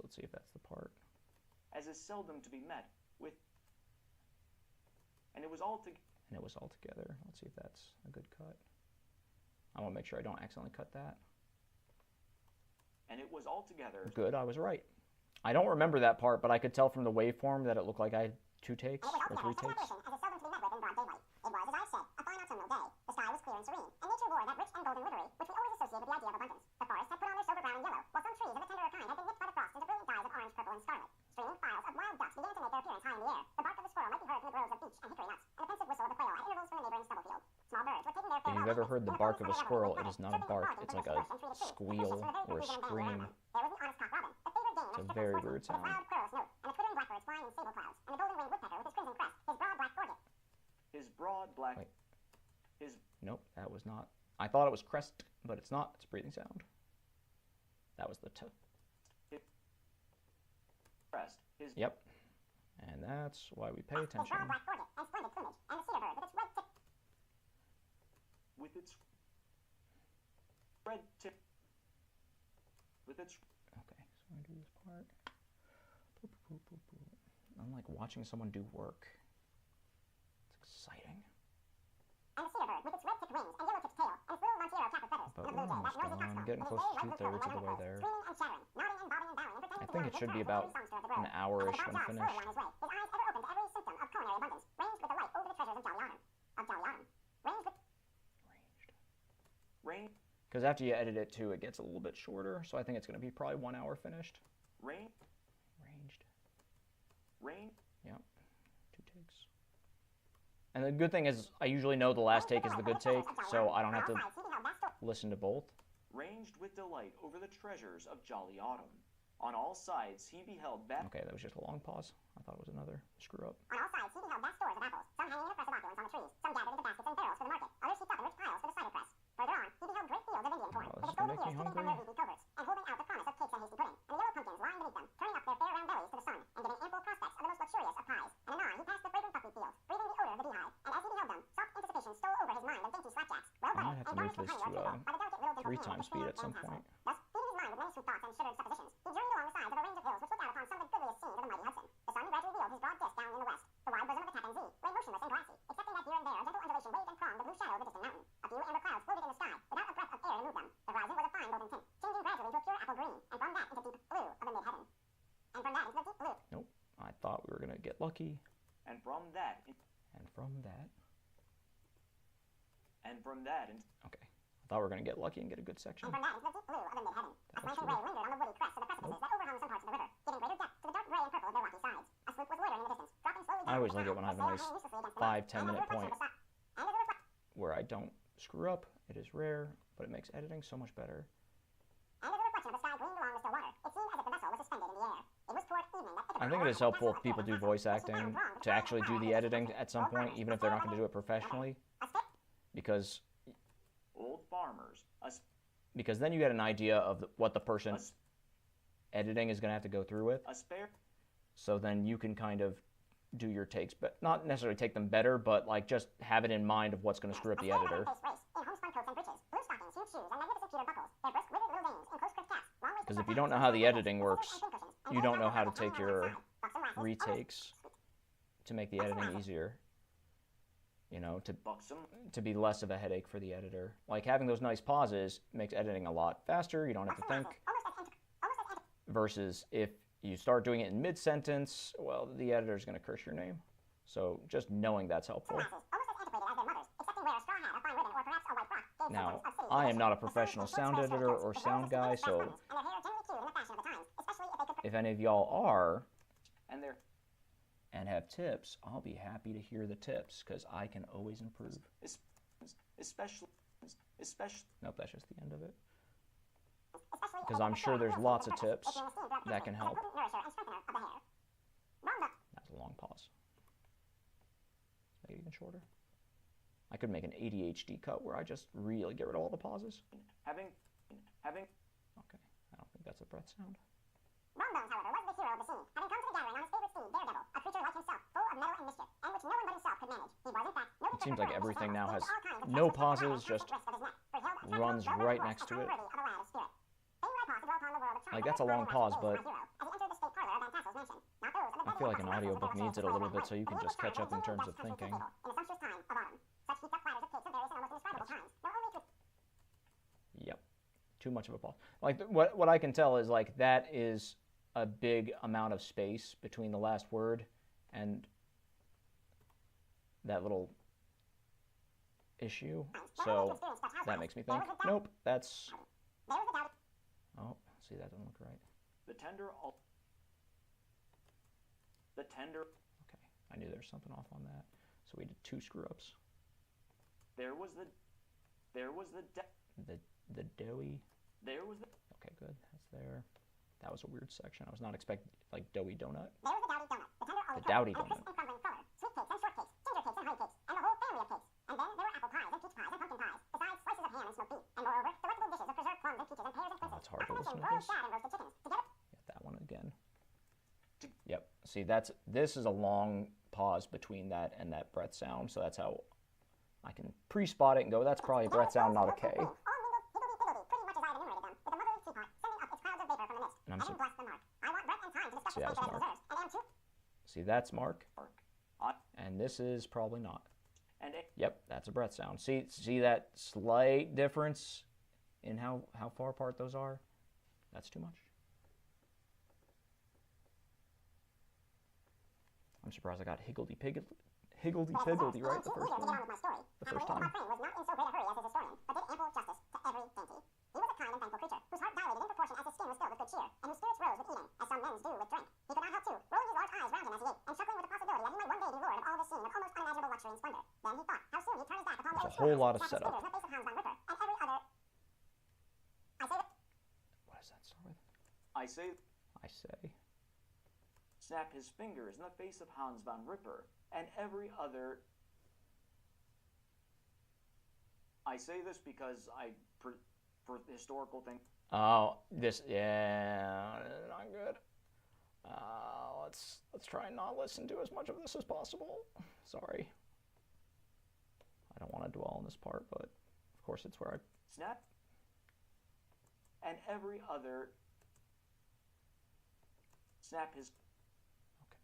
Let's see if that's the part. As is seldom to be met with, and it was all together. Let's see if that's a good cut. I want to make sure I don't accidentally cut that. And it was altogether good. I was right. I don't remember that part, but I could tell from the waveform that it looked like I had 2 takes or 3 takes. If you've ever heard the bark of a squirrel, it is not a bark. It's like a squeal or a scream. It's a very weird sound. His broad black... Wait. Nope, that was not... I thought it was crest, but it's not. It's a breathing sound. That was the T. Crest. Yep. And that's why we pay attention. With its red tip. With its... Okay, so I do this part. I'm like watching someone do work. It's exciting. But we're almost done. I'm getting close to 2/3 of the way there. I think it should be about an hour-ish when finished. Rain. Because after you edit it too, it gets a little bit shorter. So I think it's going to be probably 1 hour finished. Rain. Ranged. Rain. Yep. 2 takes. And the good thing is, I usually know the last take is the good take, so I don't have to listen to both. Ranged with delight over the treasures of jolly autumn. On all sides he beheld Okay, that was just a long pause. I thought it was another screw up. On all sides he beheld vast stores of apples, some hanging in oppressive opulence on the trees, some gathered into baskets and barrels for the market, others heaped up in rich piles for the cider press. Further on, he beheld great fields of Indian corn, with its golden ears peeping from their leafy coverts, and holding out the promise of cakes and hasty pudding, and the yellow pumpkins lying beneath them, turning up their fair round bellies to the sun, and giving ample prospects of the most luxurious of pies. And anon he passed the fragrant buckwheat fields, breathing the odor of the beehive, and as he beheld them, soft anticipation stole over his mind of dainty slapjacks, well buttered, and garnished with honey or tea by the delicate little 3 times speed at some point. Thus, feeding his mind with many sweet thoughts and sugared suppositions, he journeyed along the sides of a range of hills which looked out upon some of the goodliest scenes of the mighty Hudson. The sun gradually revealed his broad disk down in the west. The wide bosom of the Tappan Zee lay motionless and glassy, excepting that here and there a gentle undulation waved and pronged the blue shadow of a distant mountain. A few amber clouds floated in the sky, without a breath of air to move them. The horizon was a fine golden tint, changing gradually to a pure apple green, and from that into deep blue of the mid-heaven. And from that into the deep blue. Nope. I thought we were going to get lucky. And from that... Okay. I thought we were going to get lucky and get a good section. And from that into the deep blue of the mid-heaven. A slanting ray lingered on the woody crests of the precipices that overhung some parts of the river, giving greater depth to the dark gray and purple of their rocky sides. A sloop was loitering in the distance, dropping slowly down. I always like it when I have a nice 5-10 minute point where I don't screw up. It is rare, but it makes editing so much better. And as the reflection of the sky gleamed along the still water, it seemed as if the vessel was suspended in the air. It was toward evening that I think it is helpful if people do voice acting to actually do the editing at some point, even if they're not going to do it professionally, because Old farmers. because then you get an idea of what the person editing is going to have to go through with. A spare. So then you can kind of do your takes, but not necessarily take them better, but like just have it in mind of what's going to screw up the editor. Because if you don't know how the editing works, you don't know how to take your retakes to make the editing easier. You know, to be less of a headache for the editor. Like having those nice pauses makes editing a lot faster. You don't have to think. Versus if you start doing it in mid-sentence, well, the editor's going to curse your name. So just knowing that's helpful. Now, I am not a professional sound editor or sound guy, so if any of y'all are and have tips, I'll be happy to hear the tips, because I can always improve. Especially. Nope, that's just the end of it. Because I'm sure there's lots of tips that can help. That's a long pause. Make it even shorter. I could make an ADHD cut where I just really get rid of all the pauses. Having. Okay, I don't think that's a breath sound. Longbones, however, was the hero of the scene, having come to the gathering on his favorite steed, Daredevil, a creature like himself, full of mettle and mischief, and which no one but himself could manage. He was, in fact, noted It seems like everything now has no pauses, just runs right next to it. Like, that's a long pause, but I feel like an audiobook needs it a little bit so you can just catch up in terms of thinking. Yep, too much of a pause. Like, what I can tell is, like, that is a big amount of space between the last word and that little issue. So that makes me think, nope, that's... Oh, see, that doesn't look right. The tender. Okay, I knew there was something off on that. So we did 2 screw-ups. There was the doughy. There was the. Okay, good. That's there. That was a weird section. I was not expecting, like, doughy donut. There was the dowdy donut, the tender The dowdy donut. and crumbling color, sweet cakes and shortcakes, ginger cakes and honey cakes, and the whole family of cakes. And then there were apple pies and peach pies and pumpkin pies, besides slices of ham and smoked beef, and moreover, delectable dishes of preserved plums and peaches and pears and quinces. Oh, it's hard to listen to roast this. shad and roasted chickens, together. Get that one again. Yep. See, this is a long pause between that and that breath sound, so that's how I can pre-spot it and go, that's probably a breath sound, not a K. All mingled, higgledy-piggledy, pretty much as I had enumerated them, with a motherly teapot, sending up its clouds of vapor from the mist. And I'm Heaven bless the mark. I want breath and time to discuss See, the that was state that it Mark. deserves, and am too. See, that's Mark, Mark. and this is probably not. And it. Yep, that's a breath sound. See that slight difference in how far apart those are? That's too much. I'm surprised I got higgledy-piggledy right the first time. The first time. My friend was not in so great a hurry as his historian, but did ample justice to every dainty. He was a kind and thankful creature, whose heart dilated in proportion as his skin was filled with good cheer, and whose spirits rose with eating, as some men's do with drink. He could not help, too, rolling his large eyes round him as he ate, and chuckling with the possibility that he might one day be lord of all this scene of almost unimaginable luxury and splendor. Then he thought how soon he'd turn his back upon the There's a whole lot of setup. and every other... What does that start with? I say. I say. Snapped his fingers in the face of Hans von Ripper and every other. I say this because for historical thing. Oh, yeah, not good. Let's try and not listen to as much of this as possible. Sorry. I don't want to dwell on this part, but of course it's where I... Snap. And every other. Snap his. Okay.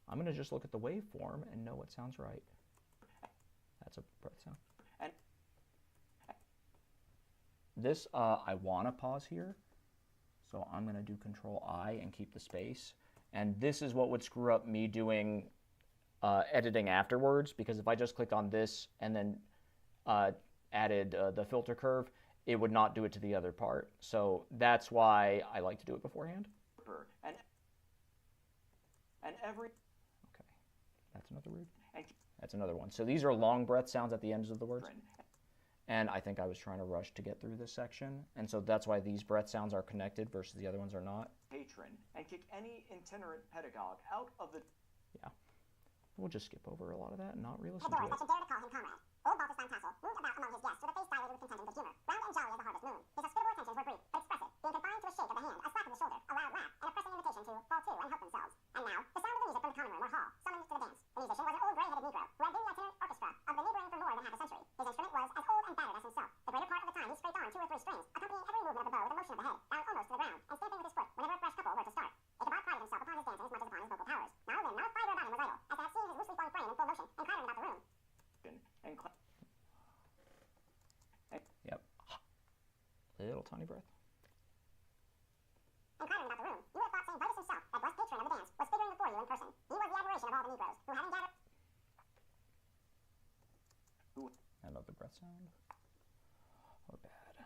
I'm going to just look at the waveform and know what sounds right. That's a breath sound. And. This, I want to pause here, so I'm going to do Control-I and keep the space. And this is what would screw up me doing editing afterwards, because if I just clicked on this and then added the filter curve, it would not do it to the other part. So that's why I like to do it beforehand. And every. Okay, that's another word. And, that's another one. So these are long breath sounds at the ends of the words. And I think I was trying to rush to get through this section. And so that's why these breath sounds are connected versus the other ones are not. Patron, and kick any itinerant pedagogue out of the. Yeah. We'll just skip over a lot of that and not really The listen to doors it. that should dare to call him comrade. Old Balthasar Castle moved about among his guests with a face dilated with content and good humor, round and jolly as the harvest moon. His hospitable attentions were brief, but expressive, being confined to a shake of the hand, a slap of the shoulder, a loud laugh, and a pressing invitation to fall to and help themselves. And now, the sound of the music from the common room or hall summoned to the dance. The musician was an old gray-headed Negro who had been the itinerant orchestra of the neighboring for more than half a century. His instrument was as old and battered as himself. The greater part of the time he scraped on 2 or 3 strings, accompanying every movement of the bow with a motion of the head, down almost to the ground, and stamping with his foot whenever a fresh couple were to start. Ichabod prided himself upon his dancing as much as upon his vocal powers. Now a limb, not a fiber about him was idle, as to have seen his loosely flung frame in full motion, and clattering about the room. And Yep. Little tiny breath. And clattering about the room. You would have thought of the breath sound. Oh, bad.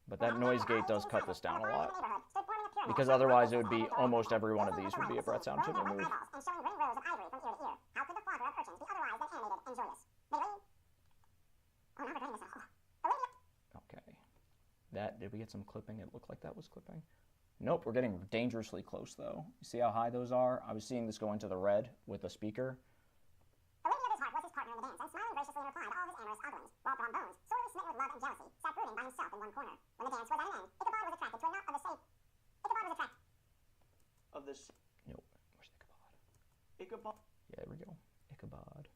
But that noise gate does cut this down a lot. Because otherwise it would be almost every one of these would be a breath sound to remove. Okay. Did we get some clipping? It looked like that was clipping. Nope, we're getting dangerously close though. You see how high those are? I was seeing this go into the red with the speaker. The lady of his heart was his partner in the dance, and smiling graciously in reply to all his amorous oglings, while Brom Bones, sorely smitten with love and jealousy, sat brooding by himself in one corner. When the dance was at an end, Ichabod was attracted to a knot of the same. Ichabod was attracted. Of this. Nope. Where's Ichabod? Ichabod. Yeah, there we go. Ichabod.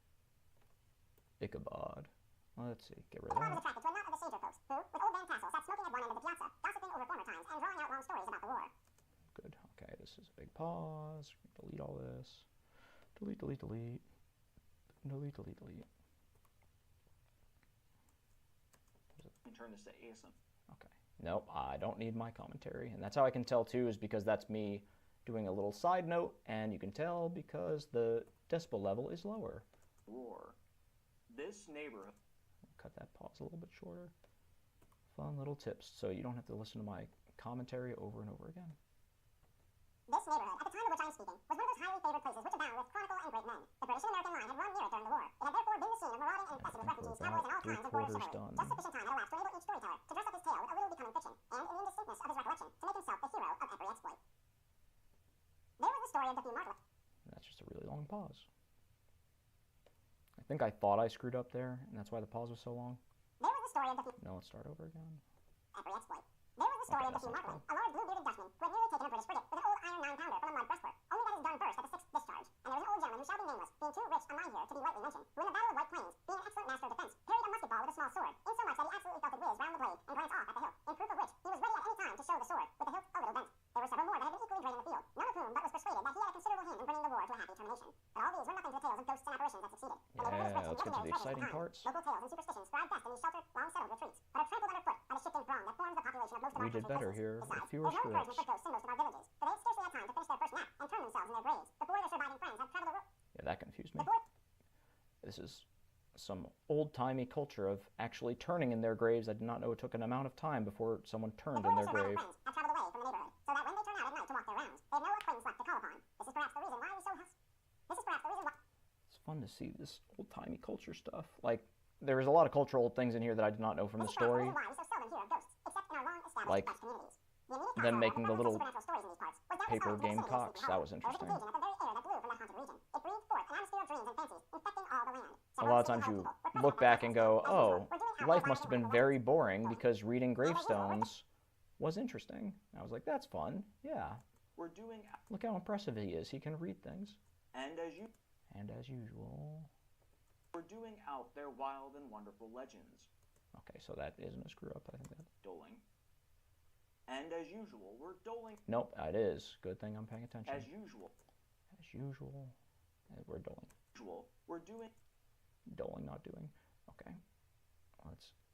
Ichabod. Well, let's see. Get rid of Ichabod was that. attracted to a knot of the sager folks, who, with old Van Tassel, sat smoking at one end of the piazza, gossiping over former times, and drawing out long stories about the war. Good. Okay, this is a big pause. Delete all this. Delete, delete, delete. Delete, delete, delete. And turn this to ASM. Okay. Nope, I don't need my commentary. And that's how I can tell too, is because that's me doing a little side note, and you can tell because the decibel level is lower. War. This neighborhood. Cut that pause a little bit shorter. Fun little tips, so you don't have to listen to my commentary over and over again. This neighborhood, at the time of which I am speaking, was one of those highly favored places which abound with chronicle and great men. The British and American line had run near it during the war. It had therefore been the scene of marauding and infested with refugees, cowboys, and all kinds of border chivalry. Just sufficient time had elapsed to enable each storyteller to dress up his tale with a little becoming fiction, and in the indistinctness of his recollection, to make himself the hero of every exploit. There was the story of the few marvelous. That's just a really long pause. I think I thought I screwed up there, and that's why the pause was so long. There was the story of the few. No, let's start over again. Every exploit. There was the story of the few marvelous. A large blue-bearded Dutchman who had nearly taken a British frigate with an old iron 9-pounder from a mud breastwork, only that his gun burst at the 6th discharge. And there was an old gentleman who shall be nameless, being too rich a mind here to be rightly mentioned, who in the Battle of White Plains, being an excellent master of defense, parried a musket ball with a small sword, insomuch that he absolutely felt it whiz round the blade and glance off at the hilt, in proof of which he was ready at any time to show the sword, with the hilt a little bent. There were several more that had been equally great in the field, none of whom but was persuaded that he had a considerable hand in bringing the war to a happy termination. But all these were nothing to the tales of ghosts and apparitions that succeeded. Yeah, let's get to the exciting parts. Local tales and superstitions thrive best in these sheltered, long-settled retreats, but are trampled underfoot by the shifting throng that forms the population of most of our We did country better places. here Besides, with fewer there's no encouragement scripts. for ghosts in most of our villages, for they scarcely had time to finish their first nap and turn themselves in their graves before their surviving friends had traveled the road. Yeah, that confused me. This is some old-timey culture of actually turning in their graves. I did not know it took an amount of time before someone turned in their grave. Friends have traveled away from the neighborhood, so that when they turn out at night to walk their rounds, they have no acquaintance left to call upon. This is perhaps the reason why we so It's fun to see this old-timey culture stuff. Like, there was a lot of cultural things in here that I did not know from the story. Like them making the little paper gamecocks. That was interesting. A lot of times you look back and go, oh, life must have been very boring because reading gravestones was interesting. And I was like, that's fun. Yeah. We're doing. Look how impressive he is. He can read things. And as usual. We're doing out their wild and wonderful legends. Okay, so that isn't a screw up. I think that. Doling. And as usual, we're doling. Nope, it is. Good thing I'm paying attention. As usual. As usual. We're doling. We're doing. Doling, not doing. Okay.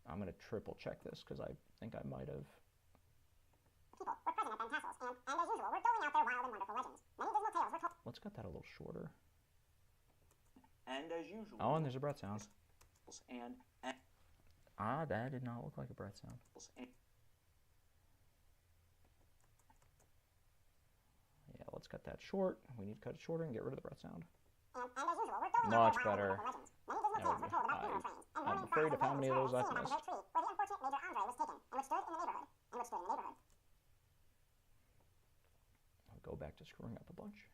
I'm going to triple check this because I think I might have. People were present at Ben Tassel's, and as usual, we're doling out their wild and wonderful legends. Many dismal tales were told. Let's cut that a little shorter. And as usual. Oh, and there's a breath sound. And that did not look like a breath sound. Yeah, let's cut that short. We need to cut it shorter and get rid of the breath sound. And as usual, we're doling Much out their better. wild and wonderful legends. Many dismal tales were told about funeral trains, and I'm afraid of how many of those I've missed. where the unfortunate Major Andre was taken, and which stood in the neighborhood. I'll go back to screwing up a bunch.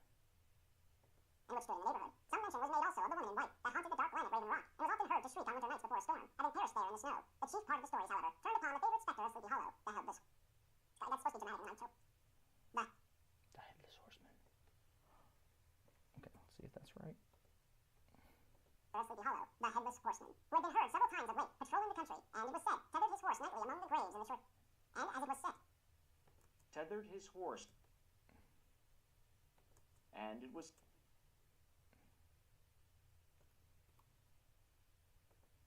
Some mention was made also of the woman in white that haunted the dark glen at Raven Rock, and was often heard to shriek on winter nights before a storm, having perished there in the snow. The chief part of the stories, however, turned upon the favorite spectre of Sleepy Hollow, the headless. That's supposed to be dramatic, and I'm so. The headless horseman. Okay, let's see if that's right. Sleepy Hollow, the headless horseman, who had been heard several times of late patrolling the country, and it was said tethered his horse nightly among the graves in the church. And as it was said, tethered his horse. And it was.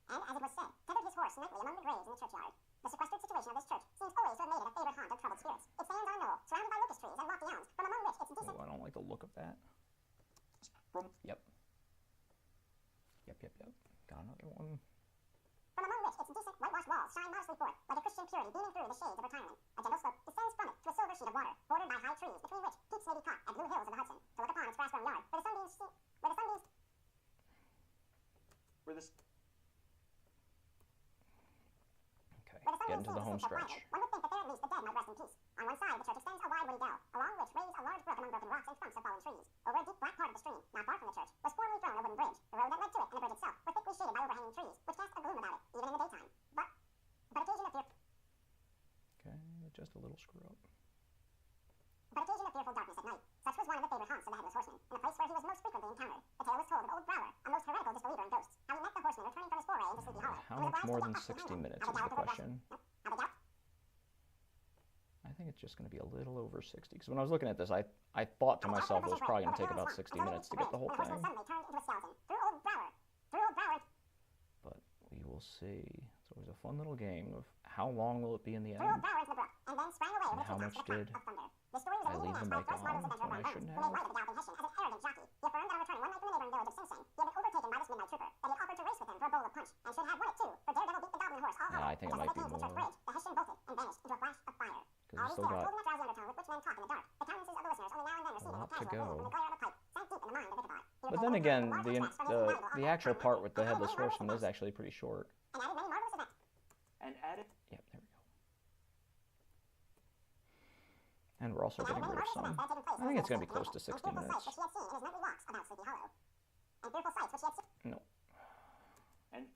And as it was said, tethered his horse nightly among the graves in the churchyard. The sequestered situation of this church seems always to have made it a favorite haunt of troubled spirits. It stands on a knoll, surrounded by locust trees and lofty elms, from among which its decent. Oh, I don't like the look of that. From. Yep. Got another one. whitewashed walls shine modestly forth, like a Christian purity beaming through the shades of retirement. A gentle slope descends from it to a silver sheet of water, bordered by high trees, between which peaks may be caught at blue hills of the Hudson, to look upon its grass-grown yard, where the sunbeams Get into the home stretch. One would think that there at least the dead might rest in peace. On one side, the church extends a wide woody dell, along which raves a large brook among broken rocks and trunks of fallen trees. Over a deep black part of the stream, not far from the church, was formerly thrown a wooden bridge. The road that led to it and the bridge itself were thickly shaded by overhanging trees, which cast a gloom about it, even in the daytime. But occasion appeared. Okay, just a little screw up. But occasion of fearful darkness at night. Such was one of the favorite haunts of the Headless Horseman, and a place where he was most frequently encountered. The tale was told of old Growler, a most heretical disbeliever in ghosts, how he met the horseman returning from his foray into Sleepy Hollow. How much more than 60 minutes is the question? I think it's just going to be a little over 60. Because when I was looking at this, I thought to myself it was probably going to take about 60 minutes to get the whole thing. But we will see. It's always a fun little game of how long will it be in the end? And how much did I leave the mic on when I shouldn't have? Yeah, I think it might be more. Because we still got a lot to go. But then again, the actual part with the Headless Horseman is actually pretty short. And added. Yep, there we go. And we're also getting rid of some. I think it's going to be close to 60 minutes. No. And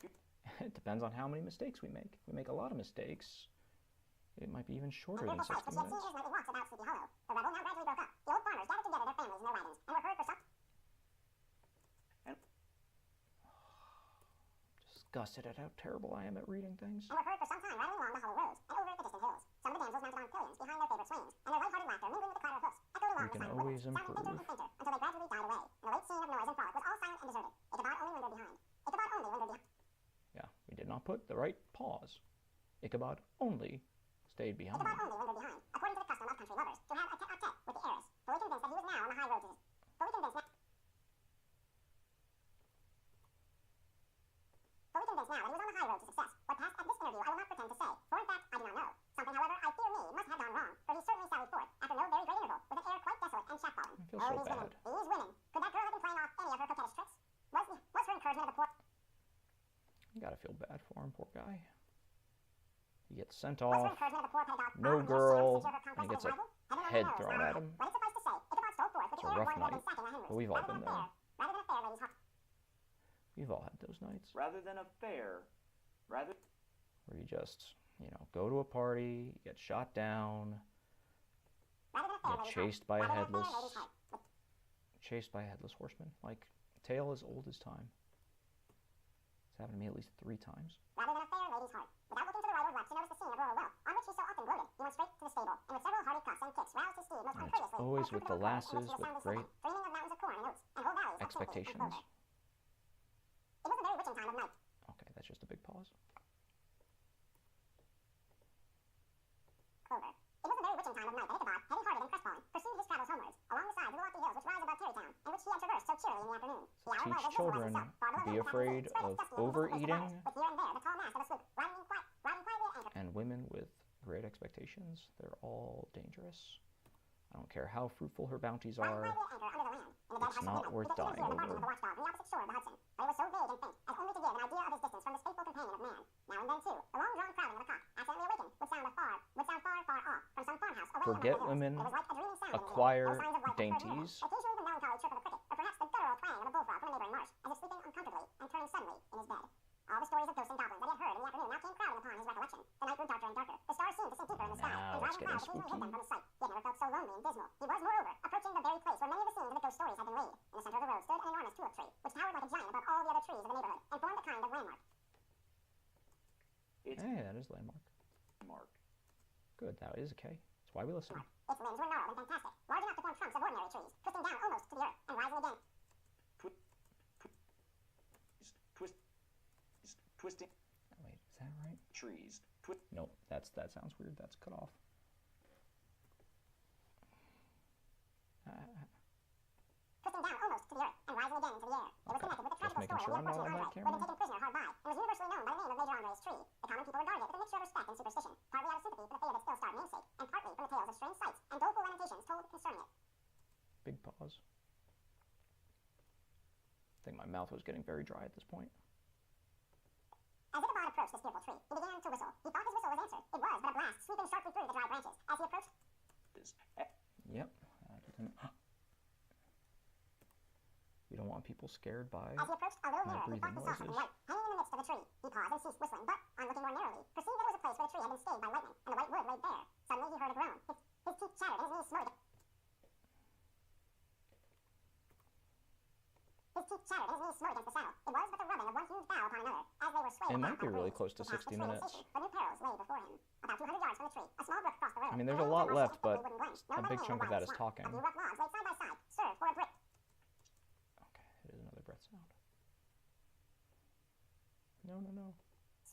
It depends on how many mistakes we make. If we make a lot of mistakes, it might be even shorter than 60 minutes. Disgusted at how terrible I am at reading things. And were heard for some time rattling along the hollow roads and over the distant hills. Some of the damsels mounted on pillions behind their favorite swains, and their light-hearted laughter mingling with the clatter of hoofs echoed along We can the silent always rivers, sounding fainter and improve. fainter until they gradually died away. And the late scene of noise and frolic was all silent and deserted. Ichabod only lingered behind. Ichabod only lingered behind. Yeah, we did not put the right pause. Ichabod only stayed behind. Ichabod only lingered behind, according to the custom of country lovers, to have a tete-a-tete with the heiress, fully convinced that he was now on the high road to his... Fully convinced now that he was on the high road to success. What passed at this interview I will not pretend to say, for in fact I do not know. Something, however, I fear me must have gone wrong, for he certainly sallied forth, after no very great interval, with an air quite desolate and chapfallen. I feel so these bad. women, these women. Could that girl have been playing off any of her coquettish tricks? Was her encouragement of the poor... You gotta feel bad for him, poor guy. He gets sent Was her off, encouragement of the poor pedagogue no all girl, in the sheer and he gets a rival? Heaven only head knows, thrown now. at him. But it suffice to say, Ichabod stole forth with It's the a air of rough one who had been night, sacking a hen but roost. we've all Rather been than a there. fair, rather than a fair lady's heart. We've all had those nights rather than a fair, rather. where you just, go to a party, get shot down, Rather than a fair get lady's chased by a heart. Rather than a headless, fair lady's heart. horseman. Like, tale as old as time. It's happened to me at least 3 times. Rather than a fair lady's heart. Without looking to the right or left, she noticed the scene of rural wealth, on which he so often gloated. He went straight to the stable, and with several hearty cuffs and kicks roused his steed most And it's uncourteously. always with the lasses with great dreaming of mountains of corn and oats, and whole valleys of expectations. clover. It was a very witching time of night. Okay, that's just a big pause. Clover. It was a very witching time of night that Ichabod, heavy-hearted and crestfallen, pursued his travels homewards, along the sides of the lofty hills which rise above Tarrytown, and which he had traversed so cheerily in the afternoon. The hour was Teach as children, visible as himself, far below be him, afraid spread of its dusty and overeating, with here and there the tall mast of a sloop, riding quietly at anchor. and women with great expectations. They're all dangerous. I don't care how fruitful her bounties are. It's not worth dying over. But it was so vague and faint as only to give an idea of his distance from this faithful companion of man. Now and then, too, the long-drawn crowing of a cock, accidentally awakened, would sound far, far off from some farmhouse away Forget among the hills. women, It was like a dreaming sound in the air, acquire no signs of life but dainties. occasionally the melancholy chirp of a cricket, or perhaps the guttural twang of a bullfrog from a neighboring marsh, as if sleeping uncomfortably and turning suddenly in his bed. All the stories of ghosts and goblins that he had heard in the afternoon now came crowding upon his recollection. The night grew darker and darker. The stars seemed to sink deeper in the sky, Now and it's driving getting clouds occasionally hid them spooky. from his sight. He had never felt so lonely and dismal. He was, moreover, approaching the very place where many of the scenes of the ghost stories had been laid. In the center of the road stood an enormous tulip tree, which towered like a giant above all the other trees of the neighborhood, and formed a kind of landmark. Its Hey, that is landmark. mark. Good, that is okay. That's why we listen. Its limbs were gnarled and fantastic, large enough to form trunks of ordinary trees, twisting down almost to the earth, and rising again. Twisting Wait, is that right? trees. No, that sounds weird. That's cut off. Twisting down almost to the earth, and rising again into the air. It was connected with the tragical making story sure of I'm the not on unfortunate that Andre, who camera. had been taken prisoner hard by, and was universally known by the name of Major Andre's tree. The common people regarded it with a mixture of respect and superstition, partly out of sympathy for the fate of its ill-starred namesake, and partly from the tales of strange sights and doleful lamentations told concerning it. Big pause. I think my mouth was getting very dry at this point. As Ichabod approached this fearful tree, he began to whistle. He thought his whistle was answered. It was but a blast sweeping sharply through the dry branches. As he approached, Yep. You don't want people scared by a little my nearer, he breathing thought he saw something noises. white hanging in the midst of the tree. He paused and ceased whistling, but, on looking more narrowly, perceived that it was a place where the tree had been stayed by lightning, and the white wood lay bare. Suddenly he heard a groan. His teeth chattered and his knees smote. His teeth chattered and his knees smote against the saddle. It was but the rubbing of one huge bough upon another. As they were swayed It might about be on the really breeze, close to he passed 60 the tree in minutes. safety, but new perils lay before him. About 200 yards from the tree, a small brook crossed the road. I mean, there's a lot left, but a big chunk of that is talking. A few rough logs laid side by side served for a brick. Okay, here's another breath sound. No.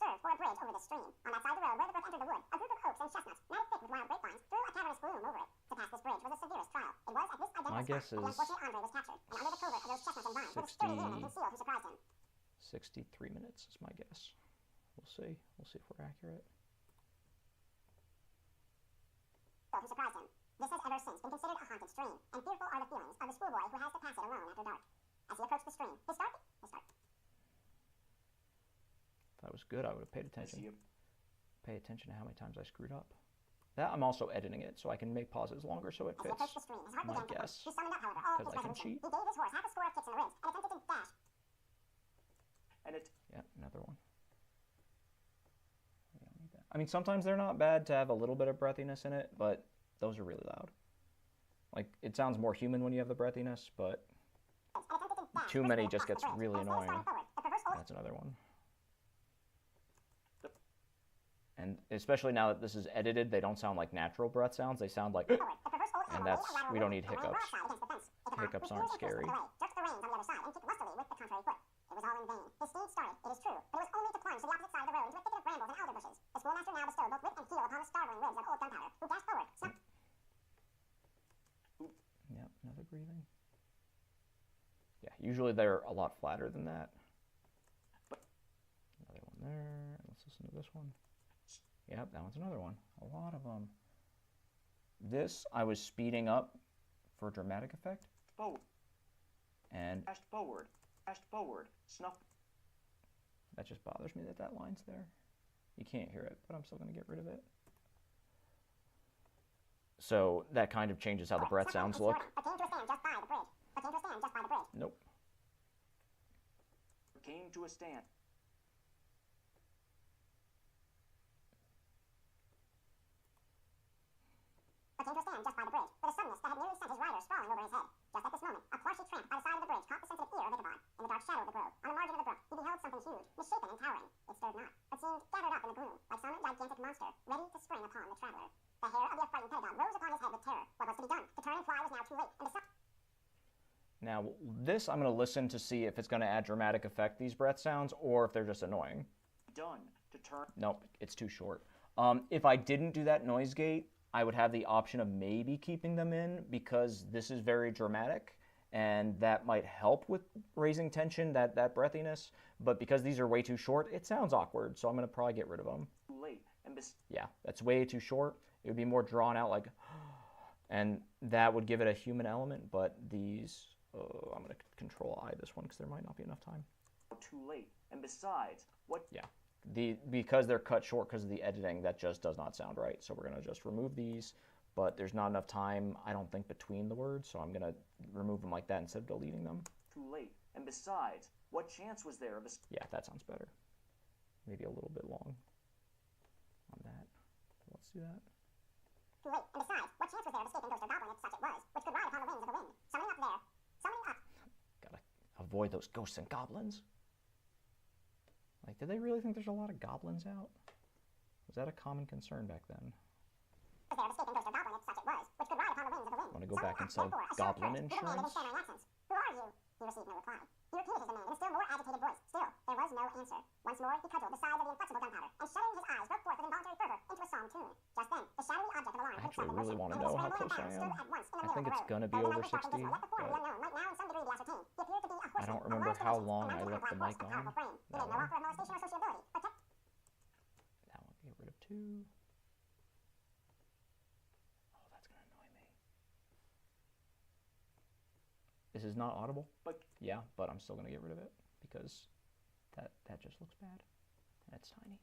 Served for a bridge over the stream. On that side of the road where the brook entered the wood, a group of oaks and chestnuts, matted thick with wild grapevines, threw a cavernous gloom over it. To pass this bridge was the severest trial. It was at this My identical guess spot that the is unfortunate Andre was captured, and under the covert of those chestnuts and vines was a sturdy yeoman concealed who surprised him. 63 minutes is my guess. We'll see. We'll see if we're accurate. Who surprised him. This has ever since been considered a haunted stream, and fearful are the feelings of the schoolboy who has to pass it alone after dark. As he approached the stream, his start. If that was good, I would have paid attention. Pay attention to how many times I screwed up. That I'm also editing it, so I can make pauses longer so it As he fits approached the stream, his heart my began to guess. He summoned up, however, all Because his I can resolution. cheat. He gave his horse half a score of kicks in the ribs and attempted to dash. And it Yeah, another one. We don't need that. I mean, sometimes they're not bad to have a little bit of breathiness in it, but those are really loud. Like, it sounds more human when you have the breathiness, but too many just gets really annoying. That's another one. And especially now that this is edited, they don't sound like natural breath sounds. They sound like, and that's, we don't need hiccups. Hiccups aren't scary. Jerked the reins on the other side and kicked lustily with the contrary foot. It was all in vain. His steed started, it is true, but it was only to plunge to the opposite side of the road into a thicket of brambles and alder bushes. The schoolmaster now bestowed both whip and heel upon the starveling ribs of old Gunpowder, who dashed forward, snapped. Yep, another breathing. Yeah, usually they're a lot flatter than that. Another one there. Let's listen to this one. Yep, that one's another one. A lot of them. This, I was speeding up for dramatic effect. forward, And dashed forward, snuff. that just bothers me that that line's there. You can't hear it, but I'm still going to get rid of it. So that kind of changes how the breath sounds look. But came to a stand just by the bridge. Nope. Came to a stand. With a suddenness that had nearly sent his rider sprawling over his head. Just at this moment, a plushy tramp by the side of the bridge caught the sensitive ear of Ichabod. In the dark shadow of the grove, on the margin of the brook, he beheld something huge, misshapen and towering. It stirred not, but seemed gathered up in the gloom, like some gigantic monster, ready to spring upon the traveler. The hair of the affrighted pedagogue rose upon his head with terror. What was to be done? To turn and fly was now too late, and Now, this I'm going to listen to see if it's going to add dramatic effect, these breath sounds, or if they're just annoying. Done. To turn. Nope, it's too short. If I didn't do that noise gate, I would have the option of maybe keeping them in because this is very dramatic and that might help with raising tension, that breathiness. But because these are way too short, it sounds awkward, so I'm going to probably get rid of them. Too late. And Yeah, that's way too short. It would be more drawn out like, and that would give it a human element, but these, I'm going to control I this one because there might not be enough time. too late. And besides, what? Yeah. Because they're cut short because of the editing, that just does not sound right. So we're going to just remove these, but there's not enough time, I don't think, between the words, so I'm going to remove them like that instead of deleting them. Too late. And besides, what chance was there of a... Yeah, that sounds better. Maybe a little bit long on that. Let's do that. too late, and besides, what chance was there of escaping ghost or goblin if such it was, which could ride upon the wings of the wind, summoning up there, summoning up. Gotta avoid those ghosts and goblins. Like, did they really think there's a lot of goblins out? Was that a common concern back then? Was there of escaping ghost or goblin if such it was, which could ride upon the wings of the wind. Want to go back and sell goblin insurance? Who are you? He received no reply. He repeated his demand in a still more agitated voice. Still, there was no answer. Once more, he cudgeled the sides of the inflexible Gunpowder, and shutting his eyes, broke forth with involuntary fervor into a psalm tune. Just then, the shadowy object of alarm I had actually suddenly really motion, want to and know with how a close I scramble and am. bound stood at once in the I middle think of the it's road. going to be Though the over night was dark and 60, dismal, let the form of the but unknown might now in some degree be ascertained. He appeared to be a horseman don't remember how long I left the mic on. That one. That one, get rid of 2. Oh, that's going to annoy me. This is not audible? Yeah, but I'm still going to get rid of it because that just looks bad. And it's tiny.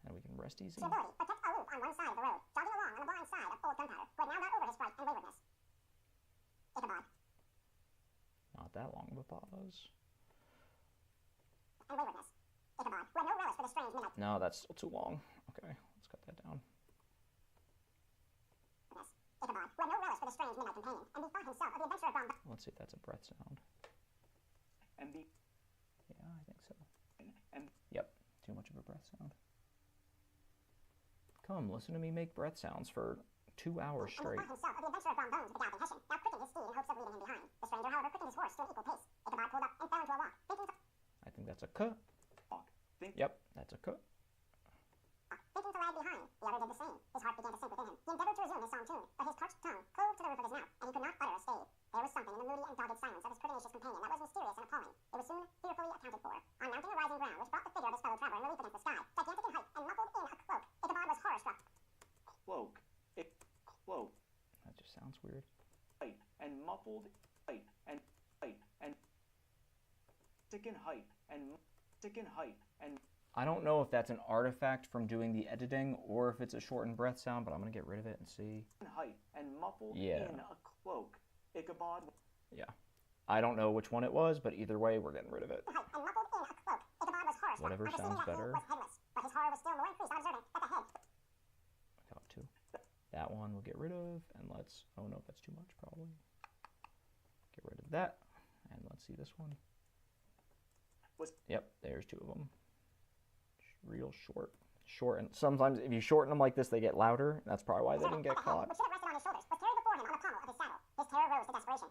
And we can rest easy. But kept aloof on one side of the road, jogging along on the blind side of old Gunpowder, who had now got over his fright and waywardness. Ichabod. Not that long of a pause. And waywardness. Ichabod, who had no relish for the strange midnight. No, that's still too long. Okay, let's cut that down. Ichabod, who had no relish for the strange midnight companion, and bethought himself of the adventure of Brom. Let's see if that's a breath sound. Yeah, I think so. Yep, too much of a breath sound. Come, listen to me make breath sounds for 2 hours straight. And bethought himself of the adventure of Brom Bones with the galloping Hessian, now quickened his steed in hopes of leaving him behind. The stranger, however, quickened his horse to an equal pace. Ichabod pulled up and fell into a walk, thinking I think that's a cut. Yep, that's a cut. thinking to lag behind. The other did the same. His heart began to sink within him. He endeavored to resume his song tune, but his parched tongue clove to the roof of his mouth, and he could not utter a stave. There was something in the moody and dogged silence of his pertinacious companion that was mysterious and appalling. It was soon fearfully accounted for. On mounting a rising ground which brought the figure of his fellow traveler in relief against the sky, gigantic in height and muffled in a cloak, Ichabod was horror-struck. Cloak. Cloak. That just sounds weird. And muffled height and thick in height and I don't know if that's an artifact from doing the editing or if it's a shortened breath sound, but I'm going to get rid of it and see. height and muffled Yeah. in a cloak. Ichabod. Yeah. I don't know which one it was, but either way, we're getting rid of it. Height and muffled in a cloak, Ichabod was horror-struck. Whatever On perceiving sounds that he better. was headless, but his horror was still more increased on observing that the head. Got 2. That one we'll get rid of, and let's, oh no, that's too much probably. Get rid of that, and let's see this one. Yep, there's 2 of them. Real short. Short, and sometimes if you shorten them like this, they get louder. That's probably why they didn't get caught. Which should have rested on his shoulders, was carried before him on the pommel of his saddle. His terror rose to desperation.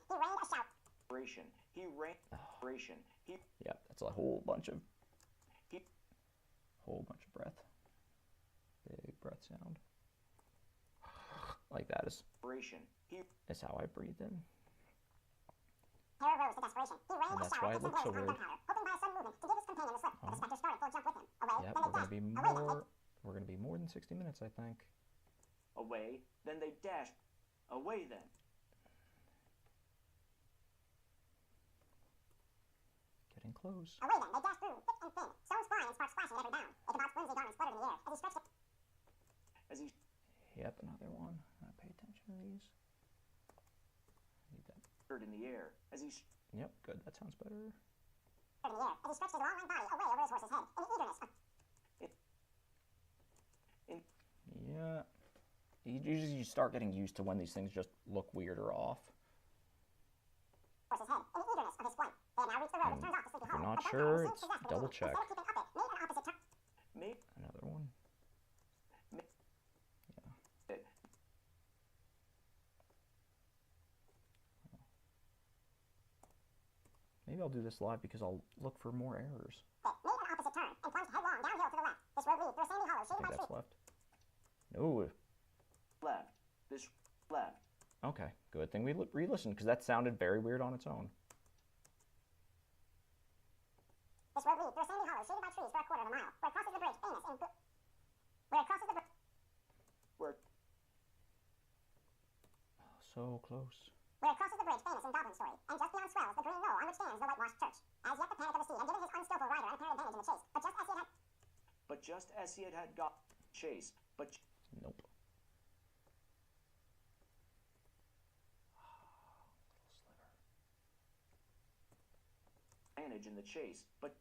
He rained a shout. Yep, that's a whole bunch of He- breath. Big breath sound. Like that is how I breathe in. Terror rose to desperation. He rained And a that's shower why of it looks so blades on weird. Gunpowder, hoping by a sudden movement to give his companion the slip. But the spectre started full jump with him. Away, Yep, then we're they gonna be dashed. Away, we're gonna be more than 60 minutes, I think. Away, then they dashed. Away then. Getting close. Away then, they dashed through, thick and thin, stones flying and sparks flashing at every bound. Ichabod's flimsy garments fluttered in the air as he stretched it. As he Yep, another one. Pay attention to these. Need that. stood in the air. As he Yep, good. That sounds better. In the air, as he stretched his long, lank body away over his horse's head, in the eagerness of Yeah. You start getting used to when these things just look weird or off. horse's head, in the eagerness of his flight. They had now reached the road which turns off to Sleepy If you're Hollow. not But sure, Gunpowder it's seemed possessed of double the check. Instead of keeping up it, made an opposite turn. made Another one. it. Maybe I'll do this live because I'll look for more errors. It made an opposite turn and plunged headlong downhill to the left. This road leads through a sandy hollow I shaded think by that's trees. left. No. Left. This left. Okay. Good thing we re-listened because that sounded very weird on its own. This road leads through a sandy hollow shaded by trees for a quarter of a mile, where it crosses the bridge famous in where it crosses the bridge. Where Oh, so close. Where it crosses the bridge famous in Goblin story, and just beyond swells the green knoll on which stands the whitewashed church. As yet the panic of the steed had given his unskillful rider an apparent advantage in the chase, but just as he had got chase, but Nope. advantage in the chase, but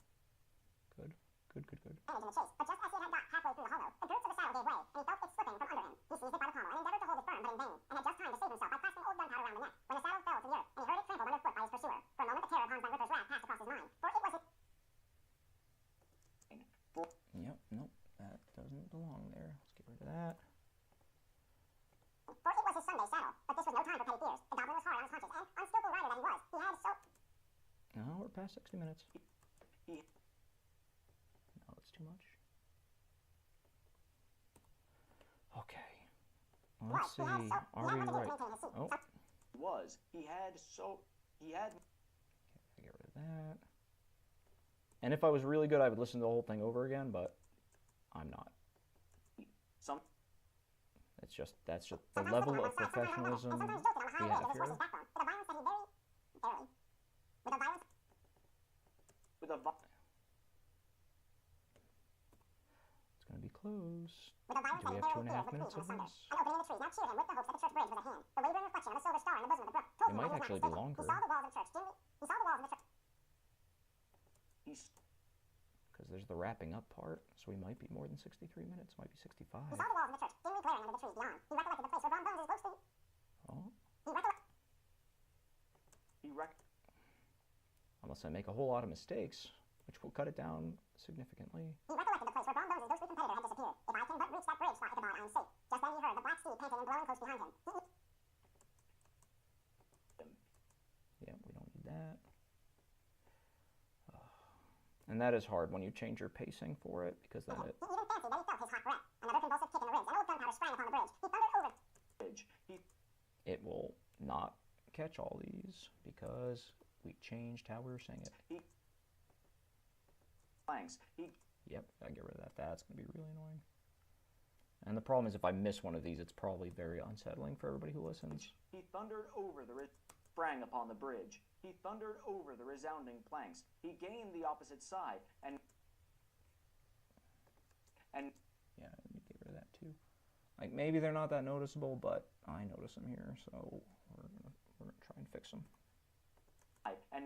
Good. Good, good, good. advantage in the chase, but just as he had got halfway through the hollow, the girths of the saddle gave way, and he felt it slipping from under him. He seized it by the pommel and endeavored to hold it firm, but in vain, and had just time to save himself by clasping old Gunpowder around the neck, when the saddle fell to the earth, and he heard it trampled underfoot by his pursuer. For a moment the terror of Hans Van Ripper's wrath passed across his mind, for it was his... Yep, nope. That doesn't belong there. Let's get rid of that. For it was his Sunday saddle, but this was no time for petty fears. The goblin was hard on his haunches, and, unskillful rider that he was, he had so... No, we're past 60 minutes. he No, that's too much. Okay. Let's see. Are we right? Oh, was. He had that. And if I was really good, I would listen to the whole thing over again, but I'm not. Some That's just the level of professionalism we have here. with a vi- It's going to be close. With a violence Do we that have is 2.5 very minutes clear of from the this? Sunday. An opening in the trees now cheered him with the hopes that the church bridge was at hand. The wavering reflection of a silver star in the bosom of the brook told It him might that he was actually not be mistaken. longer. He saw the walls of the church. He saw the walls of the church. he's Because there's the wrapping up part, so we might be more than 63 minutes, might be 65. He saw the walls of the church, dimly glaring under the trees beyond. He recollected the place where Brom Bones' ghostly... Oh, He recollected... he rec- unless I make a whole lot of mistakes, which will cut it down significantly. He recollected the place where Brom Bones' ghostly competitor had disappeared. If I can but reach that bridge, thought Ichabod, I am safe. Just then he heard the black steed panting and blowing close behind him. Yeah, we don't need that. And that is hard when you change your pacing for it, because then it... He even fancied that he felt his hot breath. Another convulsive kick in the ribs, and old gunpowder sprang upon the bridge. He thundered over... bridge. He It will not catch all these, because we changed how we were saying it. planks. He Yep, gotta get rid of that. That's gonna be really annoying. And the problem is if I miss one of these, it's probably very unsettling for everybody who listens. He thundered over sprang upon the bridge. He thundered over the resounding planks. He gained the opposite side, and Yeah, I need to get rid of that too. Like, maybe they're not that noticeable, but I notice them here, so we're gonna try and fix them.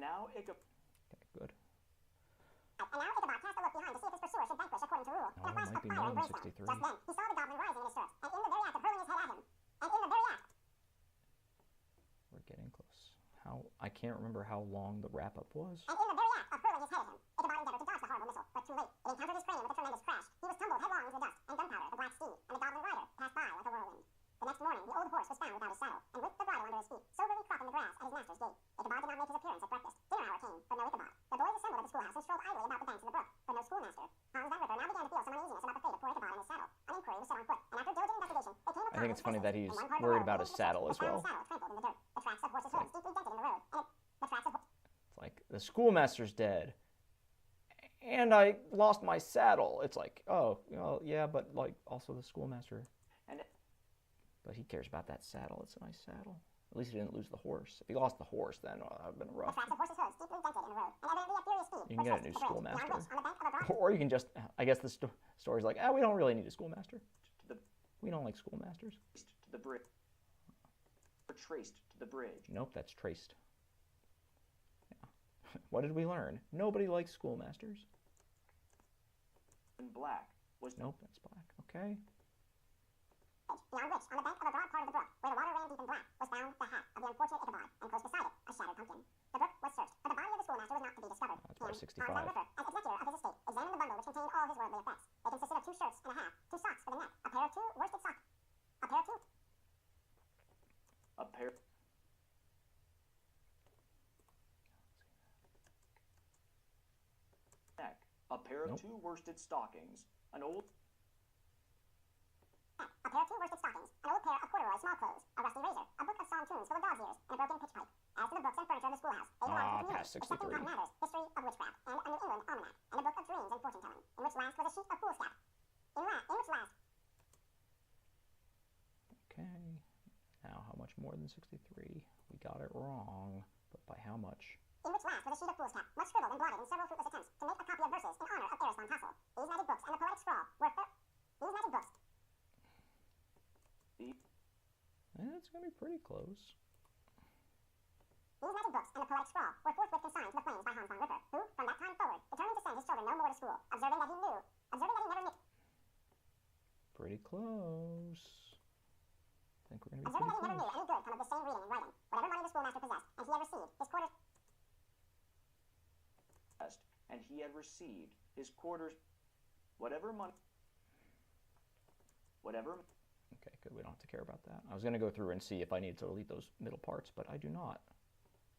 now Ichabod Okay, good. And now Ichabod cast a look behind to see if his pursuer should vanquish according to rule. Oh, And a flash it might of be fire more than embraced him. 63. Just then, he saw the goblin rising in his stirrups, and in the very act of hurling his head at him. And in the very act... We're getting close. I can't remember how long the wrap-up was. And in the very act of hurling his head at him, Ichabod endeavored to dodge the horrible missile, but too late. It encountered his cranium with a tremendous crash. He was tumbled headlong into the dust, and gunpowder, the black steed, and the goblin rider passed by like a whirlwind. The next morning, the old horse was found without his saddle, and with the bridle under his feet, soberly cropping the grass at his master's gate. Ichabod did not make his appearance at breakfast. Dinner hour came, but no Ichabod. The boys assembled at the schoolhouse and strolled idly about the banks of the brook, but no schoolmaster. Hans Van Ripper now began to feel some uneasiness about the fate of poor Ichabod and his saddle. An inquiry was set on foot, and after diligent investigation, they came upon... I think it's funny that he's worried about his saddle as well. The saddle trampled in the dirt. The tracks of horses' hooves deeply dented in the road, and the tracks of... It's like, the schoolmaster's dead. And I lost my saddle. It's like, oh, well, yeah, but like, also the schoolmaster. And But he cares about that saddle. It's a nice saddle. At least he didn't lose the horse. If he lost the horse, then that would have been The rough. tracks of horses' hooves deeply dented in the road, and evidently at furious speed. You can get a new the bridge, schoolmaster. beyond which, on the bank of a broad... Or you can just, I guess the story's like, we don't really need a schoolmaster. to the We don't like schoolmasters. to the bridge. Traced to the bridge. Nope, that's traced. Yeah. What did we learn? Nobody likes schoolmasters. In black was Nope, that's black. Okay. Beyond which, on the bank of a broad part of the brook, where the water ran deep and black, was found the hat of the unfortunate Ichabod, and close beside it, a shattered pumpkin. The brook was searched, but the body of the schoolmaster was not to be discovered. That's by Hans 65. Van Ripper, as executor of his estate, examined the bundle which contained all his worldly effects. They consisted of 2 shirts and a half, 2 socks for the neck, a pair of 2 worsted socks, a pair of 2... a pair. Neck. A pair of Nope. 2 worsted stockings. An old A pair of 2 worsted stockings, an old pair of corduroy small clothes, a rusty razor, a book of psalm tunes full of dog's ears, and a broken pitch pipe. As to the books and furniture of the schoolhouse, they belonged to the community, past excepting 63. Cotton Mather's History of Witchcraft, and a New England Almanac, and a book of dreams and fortune telling, in which last was a sheet of foolscap. In which last... Okay. Now, how much more than 63? We got it wrong, but by how much? In which last was a sheet of foolscap, much scribbled and blotted in several fruitless attempts to make a copy of verses in honor of Ariston Tassel. These magic books and the poetic scrawl were... These magic books... It's going to be pretty close. These magic books and the poetic scrawl were forthwith consigned to the flames by Hans Van Ripper, who, from that time forward, determined to send his children no more to school, observing that he never knew... Pretty close. I think we're going to be Observing pretty that he never knew close. any good come of the same reading and writing. Whatever money the schoolmaster possessed, and he had received, his quarters... and he had received his quarters. Whatever money. Whatever. Okay, good. We don't have to care about that. I was going to go through and see if I needed to delete those middle parts, but I do not.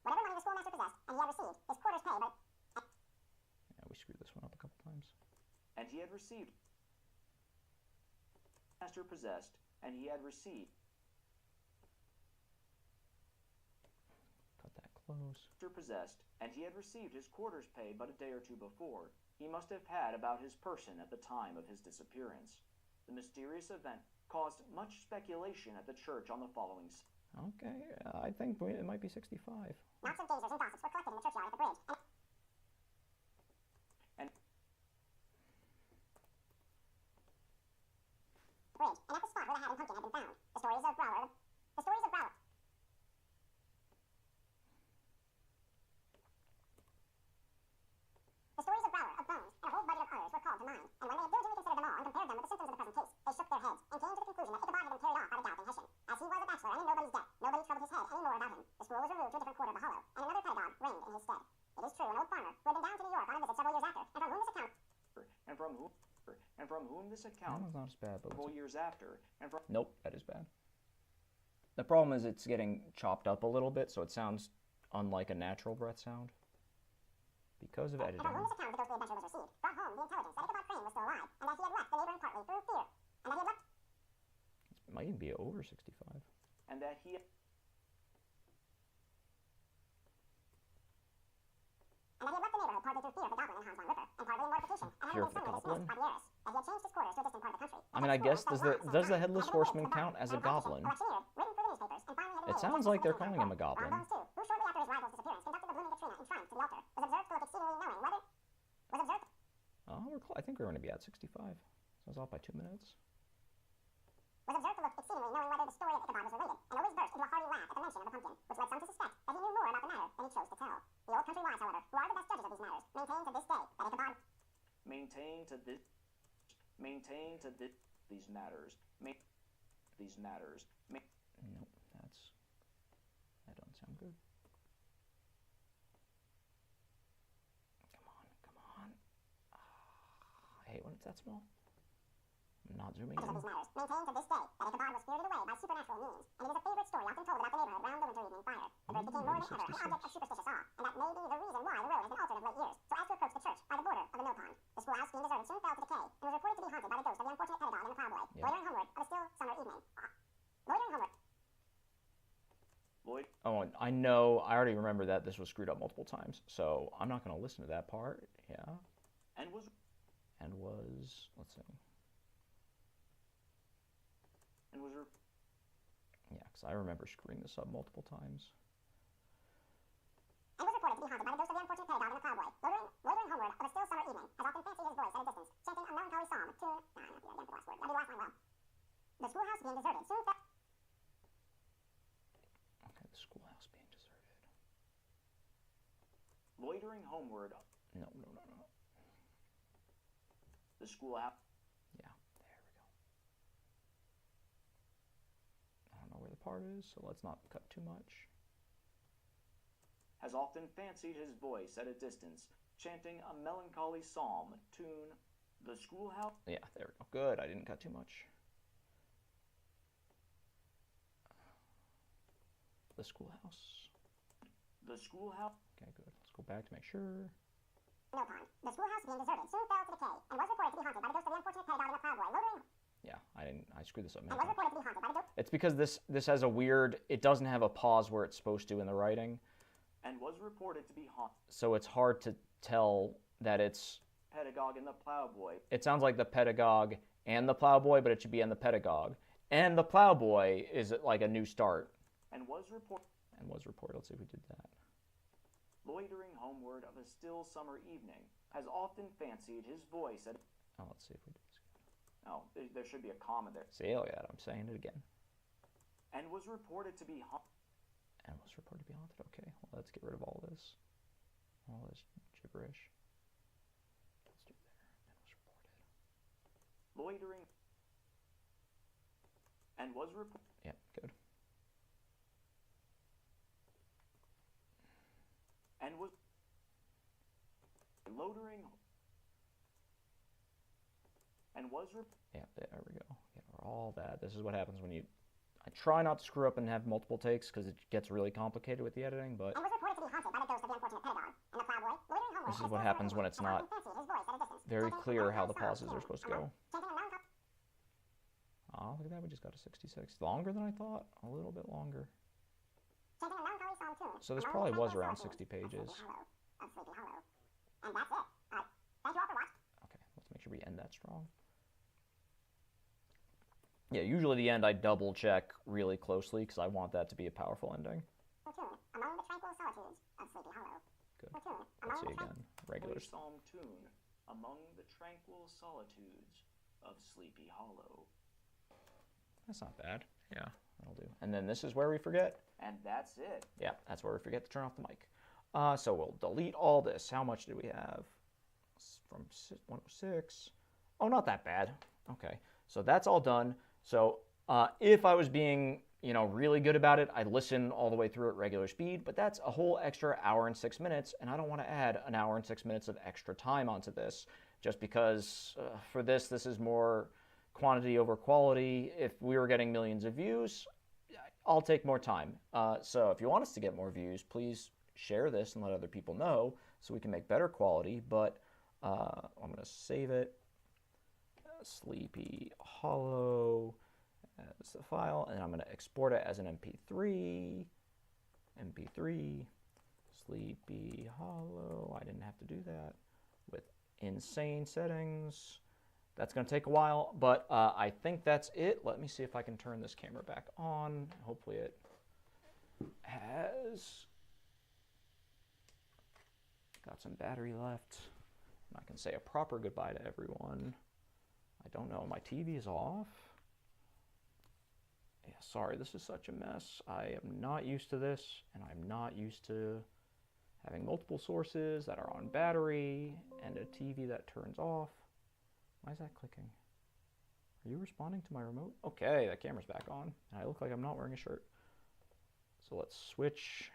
Whatever money the schoolmaster possessed, and he had received, his quarters pay, but... Yeah, we screwed this one up a couple times. And he had received. Master possessed, and he had received. Cut that close. Possessed, and he had received his quarters paid but a day or two before, he must have had about his person at the time of his disappearance. The mysterious event caused much speculation at the church on the following. Okay, I think it might be 65. Lots of gazers and gossips were collected in the churchyard at the bridge, and at the spot where the hat and pumpkin had been found. The stories of Growler of Bones and a whole budget of others were called to mind, and when they had diligently considered them all and compared them with the symptoms of the present case, they shook their heads and came to the conclusion that Ichabod had been carried off by the galloping Hessian. As he was a bachelor and in nobody's debt, nobody troubled his head any more about him. The school was removed to a different quarter of the hollow, and another pedagogue reigned in his stead. It is true, an old farmer who had been down to New York on a visit several years after, and from whom this account That one's not as bad, but several years after, and from nope, that is bad. The problem is it's getting chopped up a little bit, so it sounds unlike a natural breath sound because of editing. and from whom this account of the ghostly adventure was received, brought home the intelligence that Ichabod Crane was still alive, and that he had left the neighboring partly through fear, and that he had left It might even be over 65. and that he the neighborhood partly through fear of the goblin and Hans von Ripper, and partly in mortification, and Fear having of been the suddenly dismissed goblin? by the heiress, that he had changed his quarters to a distant part of the country. I mean, I guess does the headless horseman count as a goblin? It sounds like they're calling him a goblin. Bones, too, who shortly after his rival's disappearance conducted the blooming Katrina in triumph to the altar, was observed to look exceedingly knowing whether I think we're going to be at 65. So I was off by 2 minutes. the story of Ichabod was related, and always burst into a hearty laugh at the mention of the pumpkin, which led some to suspect that he knew more about the matter than he chose to tell. The old country wise, however, who are the best judges of these matters, maintain to this day that Ichabod Nope, that doesn't sound good. Come on. I hate when it's that small. I'm not zooming in. maintain to this day that Ichabod was spirited away by supernatural means, and it is a favorite story often told about the neighborhood round the winter evening fire. The bird became more than ever an object of superstitious awe, and that may be the reason why the road has been altered of late years, so as to approach the church by the border of the mill pond. The schoolhouse, being deserted, soon fell to decay, and was reported to be haunted by the ghost of the unfortunate pedagogue and the plowboy, loitering homeward of a still summer evening. Oh, I know. I already remember that this was screwed up multiple times, so I'm not going to listen to that part. Yeah. and was Let's see. and was Yeah, because I remember screwing this up multiple times. And was reported to be haunted by the ghost of the unfortunate pedagogue and the plowboy, loitering homeward of a still summer evening, has often fancied his voice at a distance, chanting a melancholy psalm to... That'd be the last line well. The schoolhouse being deserted soon fell... Okay, the schoolhouse being deserted. loitering homeward. No. The schoolhouse. Yeah, there we go. I don't know where the part is, so let's not cut too much. Has often fancied his voice at a distance, chanting a melancholy psalm tune. The schoolhouse. Yeah, there we go. Good, I didn't cut too much. The schoolhouse. The schoolhouse. Okay, good. Let's go back to make sure. Mill pond. The schoolhouse being deserted soon fell to decay, and was reported to be haunted by the ghost of the unfortunate pedagogue and the plowboy, loitering... Yeah, I screwed this up. And was reported to be haunted by the ghost... It's because this has a weird, it doesn't have a pause where it's supposed to in the writing. And was reported to be haunted. So it's hard to tell that it's... Pedagogue and the plowboy. It sounds like the pedagogue and the plowboy, but it should be and the pedagogue. And the plowboy is like a new start. And was reported. Let's see if we did that. Loitering homeward of a still summer evening, has often fancied his voice at... Oh, let's see if we did this. Oh, there should be a comma there. See, oh yeah, I'm saying it again. And was reported to be haunted. And was reported to be haunted. Okay, well, let's get rid of all this gibberish. Let's do there. And was reported. Loitering. And was reported. Yeah, good. And was loitering. And was Yeah, there we go. Get over all that. This is what happens when you... I try not to screw up and have multiple takes because it gets really complicated with the editing, but... And was reported to be haunted by the ghost of the unfortunate pedagogue and the plowboy, loitering homeward... This is what happens when it's not very clear how the pauses are supposed to go. Oh, look at that, we just got a 66. Longer than I thought. A little bit longer. Chanting a melancholy psalm tune So this probably was around 60 pages. And that's it. Thank you all for watching. Okay, let's make sure we end that strong. Yeah, usually the end I double check really closely because I want that to be a powerful ending. Among the tranquil solitudes of Sleepy Hollow. Good. Let's see again. Regular. Play Psalm tune among the tranquil solitudes of Sleepy Hollow. That's not bad. Yeah, that'll do. And then this is where we forget. And that's it. Yeah, that's where we forget to turn off the mic. So we'll delete all this. How much did we have? From 106. Oh, not that bad. Okay, so that's all done. So if I was being, really good about it, I'd listen all the way through at regular speed, but that's a whole extra hour and 6 minutes, and I don't want to add an hour and 6 minutes of extra time onto this, just because for this is more quantity over quality. If we were getting millions of views, I'll take more time. So if you want us to get more views, please share this and let other people know so we can make better quality, but I'm going to save it. Sleepy Hollow as the file, and I'm going to export it as an MP3. Sleepy Hollow. I didn't have to do that with insane settings. That's going to take a while, but I think that's it. Let me see if I can turn this camera back on. Hopefully it has got some battery left. And I can say a proper goodbye to everyone. I don't know, my TV is off. Yeah, sorry, this is such a mess. I am not used to this, and I'm not used to having multiple sources that are on battery and a TV that turns off. Why is that clicking? Are you responding to my remote? Okay, that camera's back on, and I look like I'm not wearing a shirt. So let's switch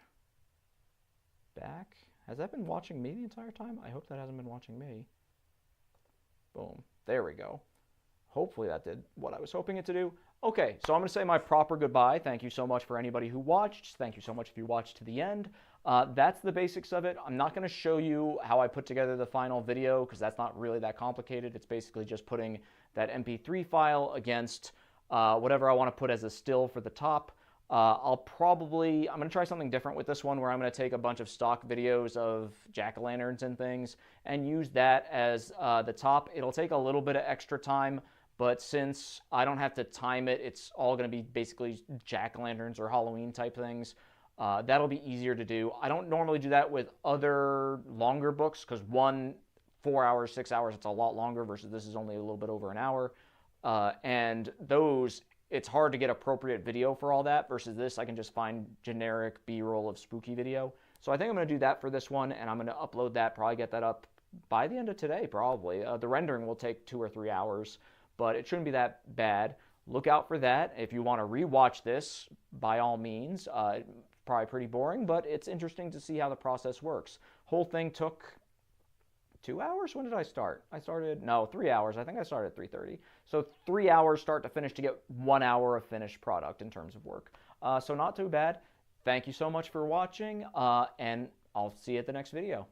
back. Has that been watching me the entire time? I hope that hasn't been watching me. Boom. There we go. Hopefully that did what I was hoping it to do. Okay, so I'm going to say my proper goodbye. Thank you so much for anybody who watched. Thank you so much if you watched to the end. That's the basics of it. I'm not going to show you how I put together the final video because that's not really that complicated. It's basically just putting that MP3 file against whatever I want to put as a still for the top. I'm going to try something different with this one where I'm going to take a bunch of stock videos of jack-o'-lanterns and things and use that as the top. It'll take a little bit of extra time, but since I don't have to time it, it's all going to be basically jack-o'-lanterns or Halloween type things. That'll be easier to do. I don't normally do that with other longer books because 4 hours, 6 hours, it's a lot longer versus this is only a little bit over an hour. And those, it's hard to get appropriate video for all that versus this, I can just find generic B-roll of spooky video. So I think I'm going to do that for this one, and I'm going to upload that, probably get that up by the end of today, probably. The rendering will take 2 or 3 hours, but it shouldn't be that bad. Look out for that. If you want to rewatch this, by all means. Probably pretty boring, but it's interesting to see how the process works. Whole thing took 2 hours? When did I start? 3 hours. I think I started at 3:30. So 3 hours start to finish to get 1 hour of finished product in terms of work. So not too bad. Thank you so much for watching, and I'll see you at the next video.